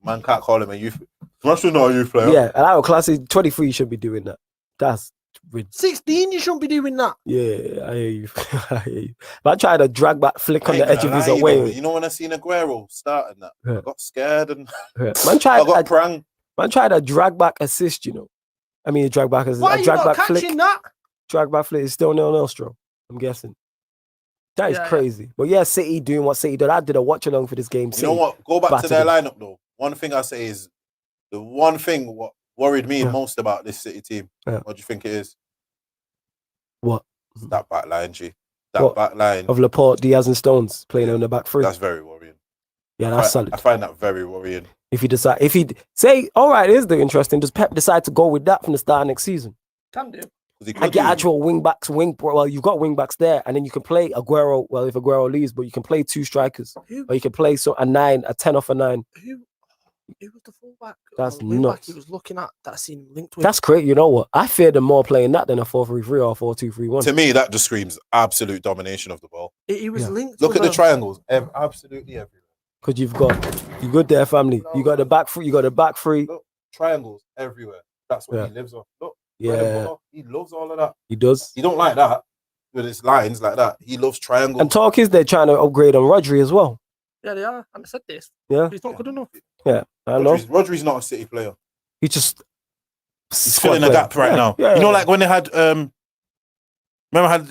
Man can't call him a youth. Rashford's not a youth player. Yeah, and our class is 23. You should be doing that. That's 16. You shouldn't be doing that. Yeah, I hear you. I hear you. But I tried to drag back, flick on the edge of his away. You know when I seen Aguero starting that, I got scared and man tried. I got prang. Man tried a drag back assist. You know, I mean, a drag back assist. Why a drag back flick. That? Drag back flick is still 0-0 Stro. I'm guessing. That is crazy. But yeah, City doing what City did. I did a watch along for this game. You know what? Go back to their lineup though. One thing I say is the one thing what worried me most about this City team. Yeah. What do you think it is? What? It's that back line, G. That back line of Laporte, Diaz, and Stones playing on the back three. That's very worrying. Yeah, that's solid. I find that very worrying. If he say, all right, here's the interesting. Does Pep decide to go with that from the start next season? Can do. And get actual wing backs. Well, you've got wing backs there, and then you can play Aguero. Well, if Aguero leaves, but you can play two strikers, or you can play a 9, a 10 off a 9. Who was the fullback? That's nuts. He was looking at that scene linked with. That's great. You know what? I fear them more playing that than a 4-3-3 or 4-2-3-1. To me, that just screams absolute domination of the ball. He was linked. Look at the triangles, absolutely everywhere. Because you're good there, family. You got the back three. You got the back three. Look, triangles everywhere. That's what he lives on. Look, he loves all of that. He does. He don't like that with his lines like that. He loves triangles. And talk is they're trying to upgrade on Rodri as well. Yeah, they are. I said this. Yeah, he's not good enough. Yeah, I know. Rodri's not a City player. He's filling a gap right now. Yeah, you know, like when they had remember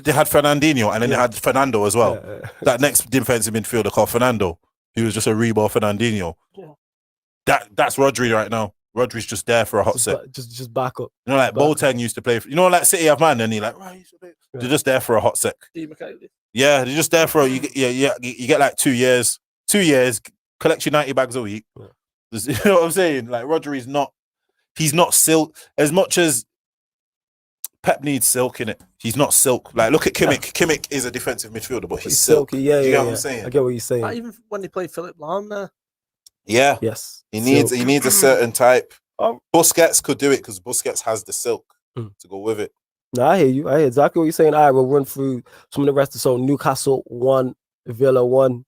they had Fernandinho and then they had Fernando as well. That next defensive midfielder called Fernando. He was just a rebar Fernandinho. Yeah. That's Rodri right now. Rodri's just there for a hot set. Just back up. You know, like Boateng used to play for, you know, like City have man, and you're like, right, they're just there for a hot sec. Yeah, they're just there for you get like 2 years. 2 years, collect your 90 bags a week. Yeah. You know what I'm saying? Like Rodri's he's not silk as much as Pep needs silk in it. He's not silk. Like look at Kimmich. Yeah. Kimmich is a defensive midfielder, but he's silky. Yeah, you get what I'm saying? I get what you're saying. Like even when they played Philip Lahm there. Yeah. Yes. He needs a certain type. Busquets could do it because Busquets has the silk to go with it. No, I hear you. I hear exactly what you're saying. All right, we'll run through some of the rest. So Newcastle 1, Villa 1.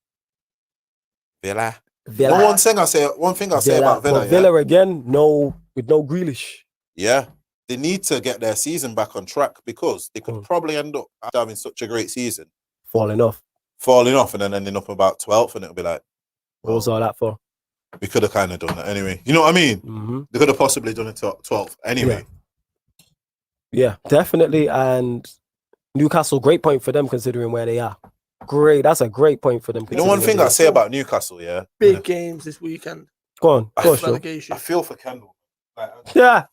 Villa. One thing I say about Villa. But Villa again, with no Grealish. Yeah. They need to get their season back on track because they could probably end up after having such a great season. Falling off and then ending up about 12th and it'll be like, what was all that for? We could have kind of done that anyway. You know what I mean? Mm-hmm. They could have possibly done it to 12th anyway. Yeah, definitely. And Newcastle, great point for them considering where they are. Great. That's a great point for them. You know, one thing I say about Newcastle, big games this weekend. Go on. I feel for Kendall. Yeah.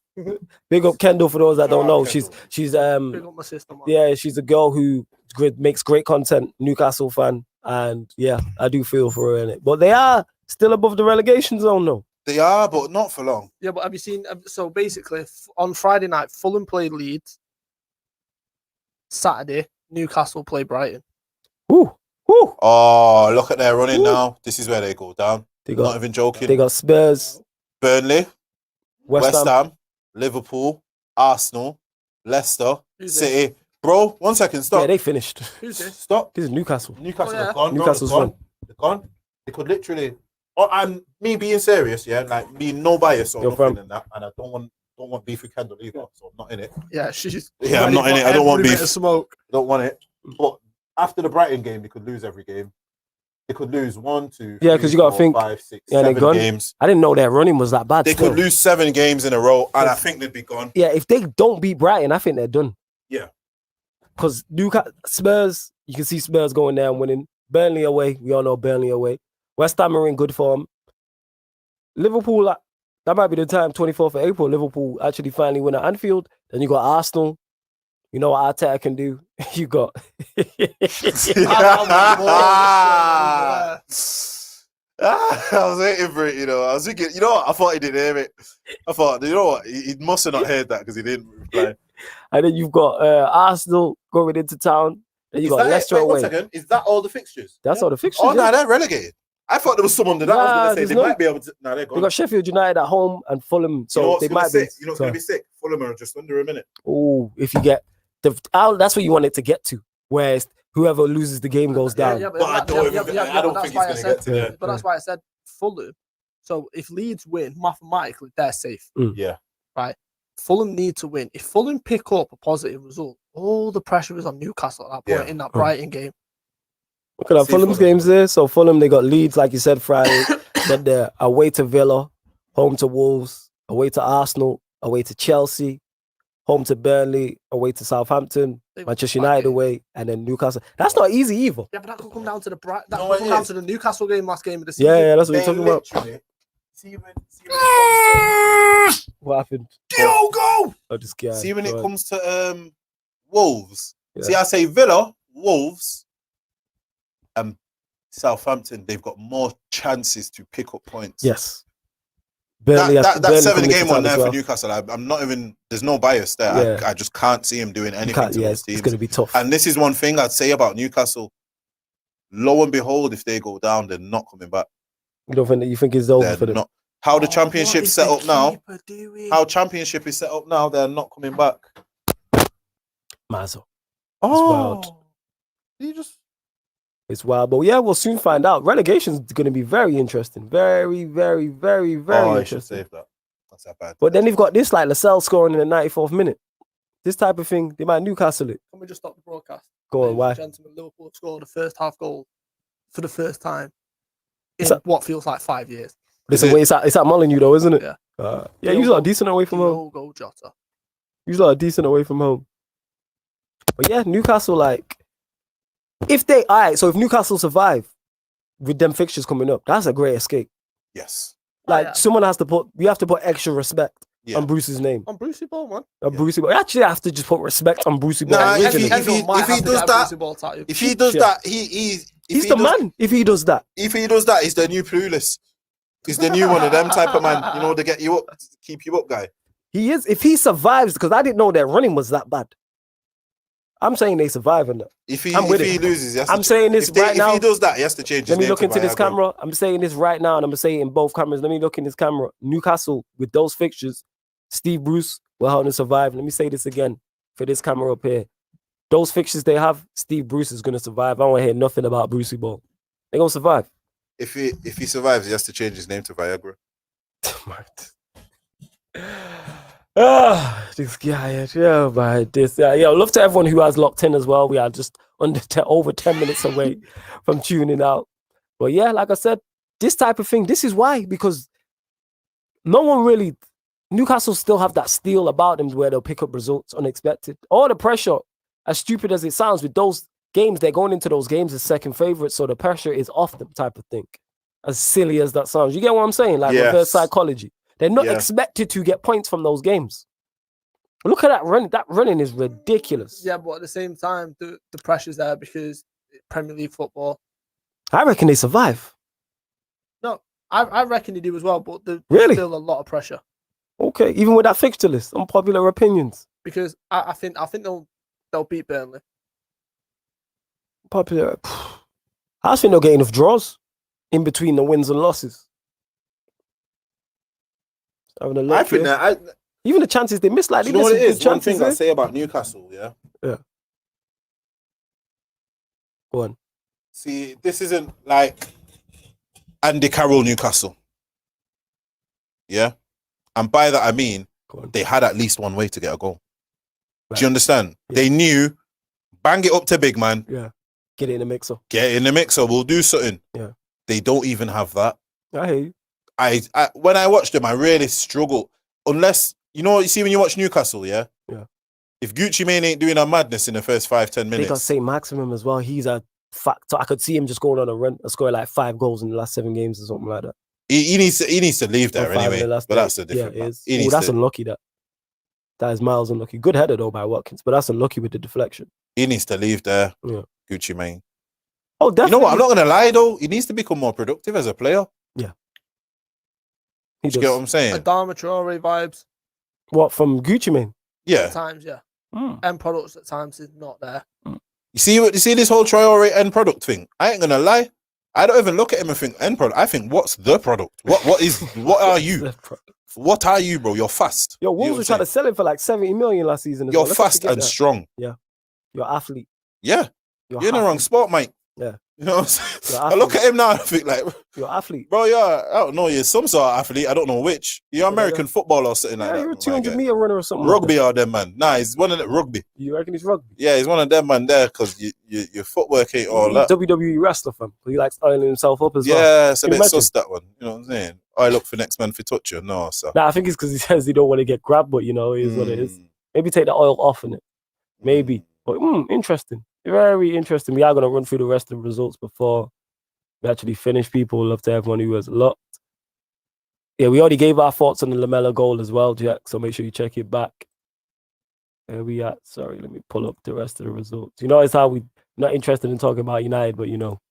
Big up Kendall for those that don't know. Kendall. She's big up my sister, man. Yeah, she's a girl who makes great content, Newcastle fan. And yeah, I do feel for her in it. But they are still above the relegation zone though. They are, but not for long. Yeah, but have you seen? So basically, on Friday night, Fulham played Leeds. Saturday, Newcastle play Brighton. Ooh. Ooh. Oh, look at their running now. This is where they go down. Not even joking. They got Spurs, Burnley, West Ham, Liverpool, Arsenal, Leicester, City. Bro, 1 second, stop. Yeah, they finished. Who's this? Stop. This is Newcastle. Newcastle yeah. are gone. Newcastle's gone. They're gone. They could literally. Oh, and me being serious, yeah, like me no bias or nothing in that, and I don't want beef with Kendall either, so I'm not in it. Yeah, she's. Yeah, I'm not in it. I don't want beef. Smoke. I don't want it. But after the Brighton game, they could lose every game. They could lose 1, 2, 3, because you got to think 5, 6, 7 games. I didn't know their running was that bad. They could lose 7 games in a row, and I think they'd be gone. Yeah, if they don't beat Brighton, I think they're done. Yeah, because Spurs, you can see Spurs going there and winning. Burnley away, we all know Burnley away. West Ham are in good form. Liverpool, that might be the time. 24th of April, Liverpool actually finally win at Anfield. Then you got Arsenal. You know what Arteta can do. You got. I was waiting for it, you know. I was thinking, you know what? I thought he didn't hear it. I thought, you know what? He must have not heard that because he didn't reply. And then you've got Arsenal going into town. Then you got Leicester away. 1 second. Is that all the fixtures? That's all the fixtures. Oh, no, they're relegated. I thought there was someone that I was going to say they might be able to. No, they're gone. They got Sheffield United at home and Fulham. So they might be. You know what's going to be sick? Fulham are just under a minute. Oh, if you get that's what you want it to get to. Whereas whoever loses the game goes down. But I don't think it's going to get to there. But that's why I said Fulham. So if Leeds win, mathematically they're safe. Yeah. Right. Fulham need to win. If Fulham pick up a positive result, all the pressure is on Newcastle at that point in that Brighton game. Look at that Fulham's games there. So Fulham, they got Leeds, like you said, Friday. Then they're away to Villa, home to Wolves, away to Arsenal, away to Chelsea, home to Burnley, away to Southampton, Manchester United away, and then Newcastle. That's not easy either. Yeah, but that could come down to the Newcastle game last game of the season. Yeah, that's what you're talking about. What happened? Go! Oh, this guy. See when it comes to Wolves. Yeah. See, I say Villa, Wolves, and Southampton. They've got more chances to pick up points. Yes. That 7-game one there for Newcastle. I'm not even. There's no bias there. I just can't see him doing anything to those teams. It's going to be tough. And this is one thing I'd say about Newcastle. Lo and behold, if they go down, they're not coming back. You don't think that? You think it's over for them? Not. How the championship's set up now? How championship is set up now? They're not coming back. Mazo. It's wild. It's wild, but yeah, we'll soon find out. Relegation is going to be very interesting. Very, very, very, very interesting. I should save that. That's that bad. But then they've got this, like Lascelles scoring in the 94th minute. This type of thing, they might Newcastle it. Can we just stop the broadcast? Go on, why? Gentlemen, Liverpool have scored the first half goal for the first time in what feels like 5 years. Listen, it's at Molineux though, isn't it? Yeah. Yeah, you are decent away from home. Go Jota. You are decent away from home. But yeah, Newcastle, like, if Newcastle survive with them fixtures coming up, that's a great escape. Yes. Like, someone has to you have to put extra respect on Bruce's name. On Brucey Ball, man. Brucey Ball. You actually have to just put respect on Brucey Ball. Nah, if he does that, he's the man. If he does that. If he does that, he's the new Clueless. He's the new one of them type of man. You know, to get you up, keep you up, guy. He is. If he survives, because I didn't know their running was that bad. I'm saying they survive enough. If he loses, I'm saying this right now. If he does that, he has to change his name. Let me look into this camera. I'm saying this right now, and I'm going to say it in both cameras. Let me look in this camera. Newcastle, with those fixtures, Steve Bruce will help them survive. Let me say this again for this camera up here. Those fixtures they have, Steve Bruce is going to survive. I don't want to hear nothing about Brucey Ball. They're going to survive. If he survives, he has to change his name to Viagra. This guy, love to everyone who has locked in as well. We are just over 10 minutes away from tuning out. But yeah, like I said, this type of thing, this is why, because no one really, Newcastle still have that steel about them where they'll pick up results unexpected. All the pressure, as stupid as it sounds, with those games, they're going into those games as second favorites, so the pressure is off them type of thing. As silly as that sounds. You get what I'm saying? Like reverse psychology. They're not expected to get points from those games. Look at that run. That running is ridiculous. Yeah, but at the same time, the pressure's there because Premier League football. I reckon they survive. No, I reckon they do as well, but there's still a lot of pressure. Okay, even with that fixture list, unpopular opinions. Because I think they'll beat Burnley. Popular. I think they'll get enough draws in between the wins and losses. Having a look, I think that even the chances they miss, like, you know what it is. One thing I say about Newcastle, yeah. Go on. See, this isn't like Andy Carroll Newcastle. Yeah, and by that I mean they had at least one way to get a goal. Right. Do you understand? Yeah. They knew, bang it up to big man. Yeah, get it in the mixer. Get it in the mixer. We'll do something. Yeah, they don't even have that. I hear you. I when I watched them, I really struggle. Unless you see when you watch Newcastle, yeah. If Gucci Mane ain't doing a madness in the first 5-10 minutes, they got St. Maximum as well. He's a factor. I could see him just going on a run, scoring like 5 goals in the last 7 games or something like that. He needs to leave there anyway. But that's the difference. Yeah, that's unlucky. That is miles unlucky. Good header though by Watkins, but that's unlucky with the deflection. He needs to leave there. Yeah. Gucci Mane. Oh, definitely. You know what? I'm not gonna lie though. He needs to become more productive as a player. Yeah. You get what I'm saying? Adama Traore vibes. What, from Gucci Mane? Yeah. At times, yeah. End products at times is not there. You see this whole Traore end product thing? I ain't gonna lie. I don't even look at him and think end product. I think, what's the product? What are you? What are you, bro? You're fast. Yo, Wolves were trying to sell him for like 70 million last season. You're fast and strong. Yeah. You're an athlete. Yeah. You're in the wrong spot, mate. Yeah. You know what I'm saying? I look at him now and I think like, you're an athlete. Bro, I don't know, you're some sort of athlete. I don't know which. You're American football or something like that. You're a 200-meter runner or something. Rugby or them, man. Nah, he's one of the rugby. You reckon he's rugby? Yeah, he's one of them, man, there, because your footwork ain't all that. WWE wrestler, fam. He likes oiling himself up as well. Yeah, it's a bit sus, that one. You know what I'm saying? I look for next man for touch you. No, sir. Nah, I think it's because he says he don't want to get grabbed, but, it is what it is. Maybe take the oil off in it. Maybe. But, interesting. Very interesting. We are going to run through the rest of the results before we actually finish. People, love to everyone who has looked. Yeah, we already gave our thoughts on the Lamella goal as well, Jack. So make sure you check it back. Where we at? Sorry, let me pull up the rest of the results. It's how we're not interested in talking about United, but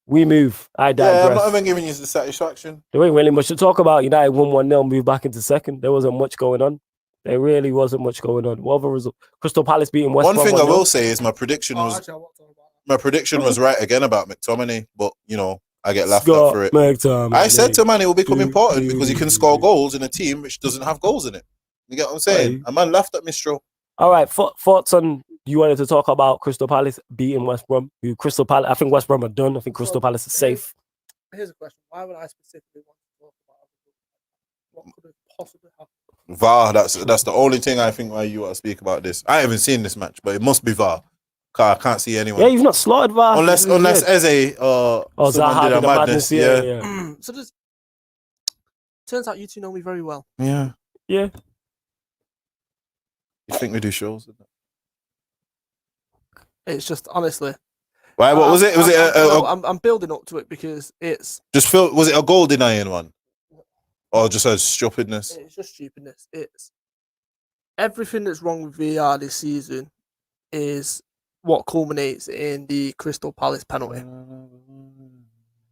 we move. I digress. Yeah, I'm not even giving you the satisfaction. There ain't really much to talk about. United won 1-0, move back into second. There wasn't much going on. There really wasn't much going on. What other result? Crystal Palace beating West Brom. One thing I will say is my prediction was right again about McTominay, but I get laughed at for it. I said to man, it will become important because he can score goals in a team which doesn't have goals in it. You get what I'm saying? A man laughed at me, Stro. All right, thoughts on, you wanted to talk about Crystal Palace beating West Brom. I think West Brom are done. I think Crystal Palace is safe. Here's a question. Why would I specifically want to talk about what could have possibly happened? VAR, that's the only thing I think why you want to speak about this. I haven't seen this match, but it must be VAR. I can't see anyone. Yeah, you've not slaughtered VAR. Unless Eze Zaha did a madness. Yeah. So turns out you two know me very well. Yeah. Yeah. You think we do shows? It's just, honestly. Why? What was it? Was it I'm building up to it because it's... Was it a goal denying one? Or just a stupidness? It's just stupidness. It's everything that's wrong with VAR this season is what culminates in the Crystal Palace penalty.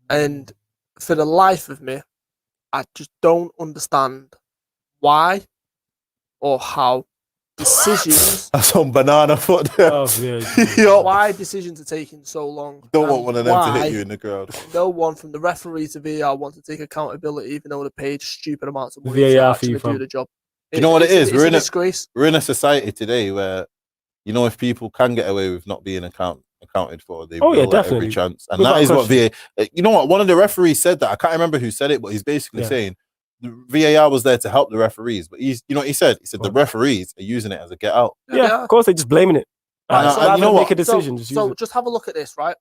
And for the life of me, I just don't understand why or how decisions... That's on banana foot there. Oh, yeah. Why decisions are taking so long. Don't want one of them to hit you in the crowd. No one from the referee to VAR wants to take accountability, even though they paid stupid amounts of money to actually do the job. You know what it is? We're in a disgrace. We're in a society today where, if people can get away with not being accounted for, they will at every chance. And that is what VAR... You know what? One of the referees said that. I can't remember who said it, but he's basically saying the VAR was there to help the referees. But he said? He said the referees are using it as a get out. Yeah, of course, they're just blaming it. And make a decision. Just have a look at this, right?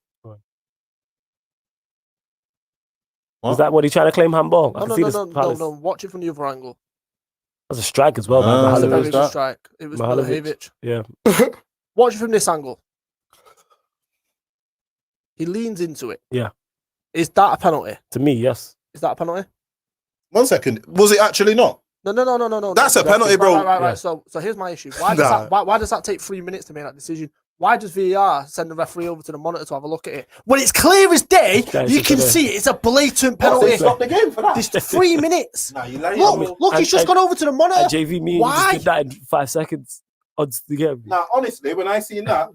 Is that what he's trying to claim handball? No. Watch it from the other angle. That's a strike as well. That's a very good strike. It was Mihajlovic. Yeah. Watch it from this angle. He leans into it. Yeah. Is that a penalty? To me, yes. Is that a penalty? 1 second. Was it actually not? No. That's a penalty, bro. Right. So here's my issue. Why does that take 3 minutes to make that decision? Why does VAR send the referee over to the monitor to have a look at it? When it's clear as day, you can see it. It's a blatant penalty. Stop the game for that. There's 3 minutes. Nah, you lying. Look, he's just gone over to the monitor. JV, me, you just did that in 5 seconds. Odds to get me. Now, honestly, when I seen that,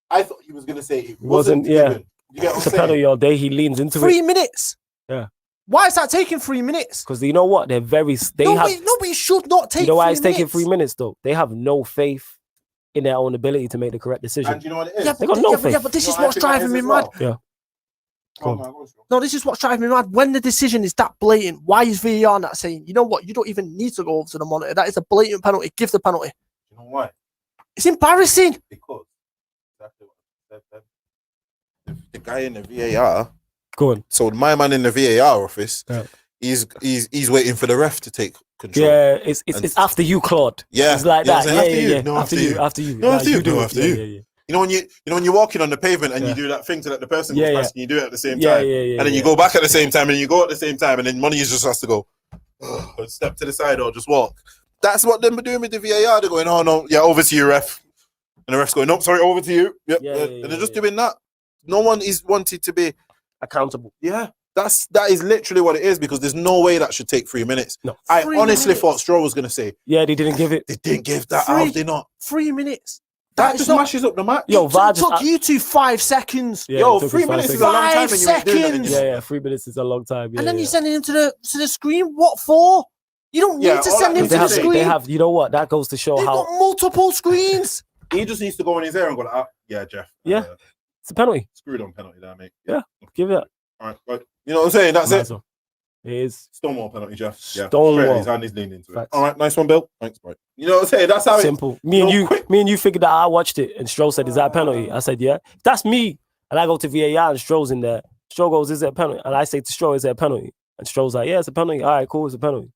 I thought he was going to say it wasn't given. You get what it's I'm a penalty all day. He leans into 3 minutes. Yeah. Why is that taking 3 minutes? Because you know what? They're very. Nobody should not take. You know why it's 3 taking 3 minutes though? They have no faith in their own ability to make the correct decision. And you know what it is? Yeah, they got no faith. Yeah, but this is what's driving me mad. Yeah. No, this is what's driving me mad. When the decision is that blatant, why is VAR not saying, you know what, you don't even need to go over to the monitor? That is a blatant penalty. Give the penalty. You know why? It's embarrassing. Because the guy in the VAR. Go on. So my man in the VAR office, he's waiting for the ref to take control. Yeah, it's after you, Claude. Yeah, it's like that. After you. After you. You know when you're walking on the pavement and you do that thing to let the person go past, and you do it at the same time, and then you go back at the same time, and you go at the same time, and then money just has to go step to the side or just walk. That's what they're doing with the VAR. They're going, oh no, over to you, ref, and the ref's going, no, sorry, over to you. Yep, and they're just doing that. No one is wanted to be accountable. Yeah. That is literally what it is, because there's no way that should take 3 minutes. No. I honestly thought Stroll was going to say. Yeah, they didn't give it. They didn't give that. How did they not? 3 minutes. That just mashes up the match. Yo, it took you 5 seconds. Yeah, yo, 3 minutes is a long time. 5 seconds. Yeah, 3 minutes is a long time. Yeah, and then you're sending him to the screen. What for? You don't need to send him to the screen. They have, you know what? That goes to show They've how. got multiple screens. He just needs to go in his ear and go like, yeah, Jeff. Yeah, it's a penalty. Screwed on penalty there, mate. Yeah, give it. All right, but you know what I'm saying? That's it. It is Stonewall penalty, Jeff. Yeah, Stonewall. His hand is leaned into it. All right, nice one, Bill. Thanks, bro. You know what I'm saying? That's how simple. Me and you figured that. I watched it, and Stroll said, "Is that a penalty?" I said, "Yeah." That's me, and I go to VAR, and Stroll's in there. Stroll goes, "Is it a penalty?" And I say to Stroll, "Is it a penalty?" And Stroll's like, "Yeah, it's a penalty." All right, cool, it's a penalty.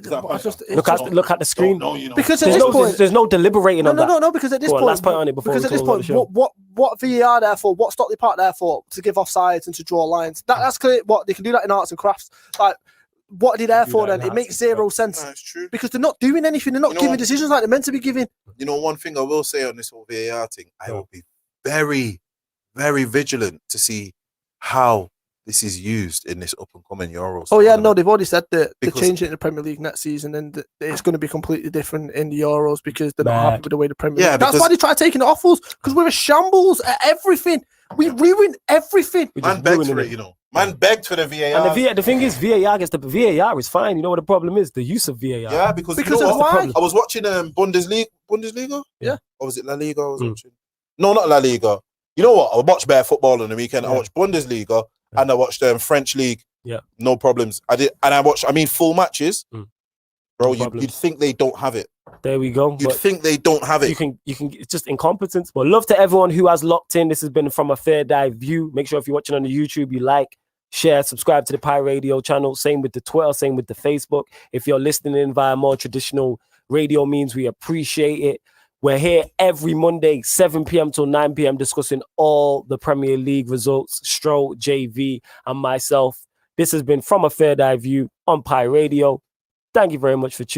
Look at the screen. Because at this point, there's no deliberating on that. No. Because at this point, last point on it before because at this point, what VAR there for? What Stockley Park there for? To give offsides and to draw lines. That's clear. What they can do that in arts and crafts. Like, what are they there for then? It makes zero sense. No, it's true. Because they're not doing anything. They're not giving decisions like they're meant to be giving. You know, one thing I will say on this whole VAR thing, I will be very, very vigilant to see how this is used in this up-and-coming Euros. Oh, yeah, no, they've already said that they're changing it in the Premier League next season, and it's going to be completely different in the Euros because they're not happy with the way the Premier League... That's why they try taking it off us, because we're a shambles at everything. We ruin everything. Man begged for it, you know. Man begged for the VAR. And the thing is, VAR is fine. You know what the problem is? The use of VAR. Yeah, because you know what? I was watching Bundesliga? Yeah. Or was it La Liga I was watching? No, not La Liga. You know what? I watched bare football on the weekend. I watched Bundesliga. And I watched French League. Yeah, no problems. I did, and I watched. I mean, full matches, bro. You'd think they don't have it. There we go. You'd think they don't have it. You can. It's just incompetence. But love to everyone who has locked in. This has been From a Fair Dive View. Make sure if you're watching on the YouTube, you like, share, subscribe to the Pi Radio channel. Same with the Twitter. Same with the Facebook. If you're listening in via more traditional radio means, we appreciate it. We're here every Monday, 7 p.m. till 9 p.m. discussing all the Premier League results, Stroll, JV, and myself. This has been From a Fair Dive View on Pi Radio. Thank you very much for tuning in.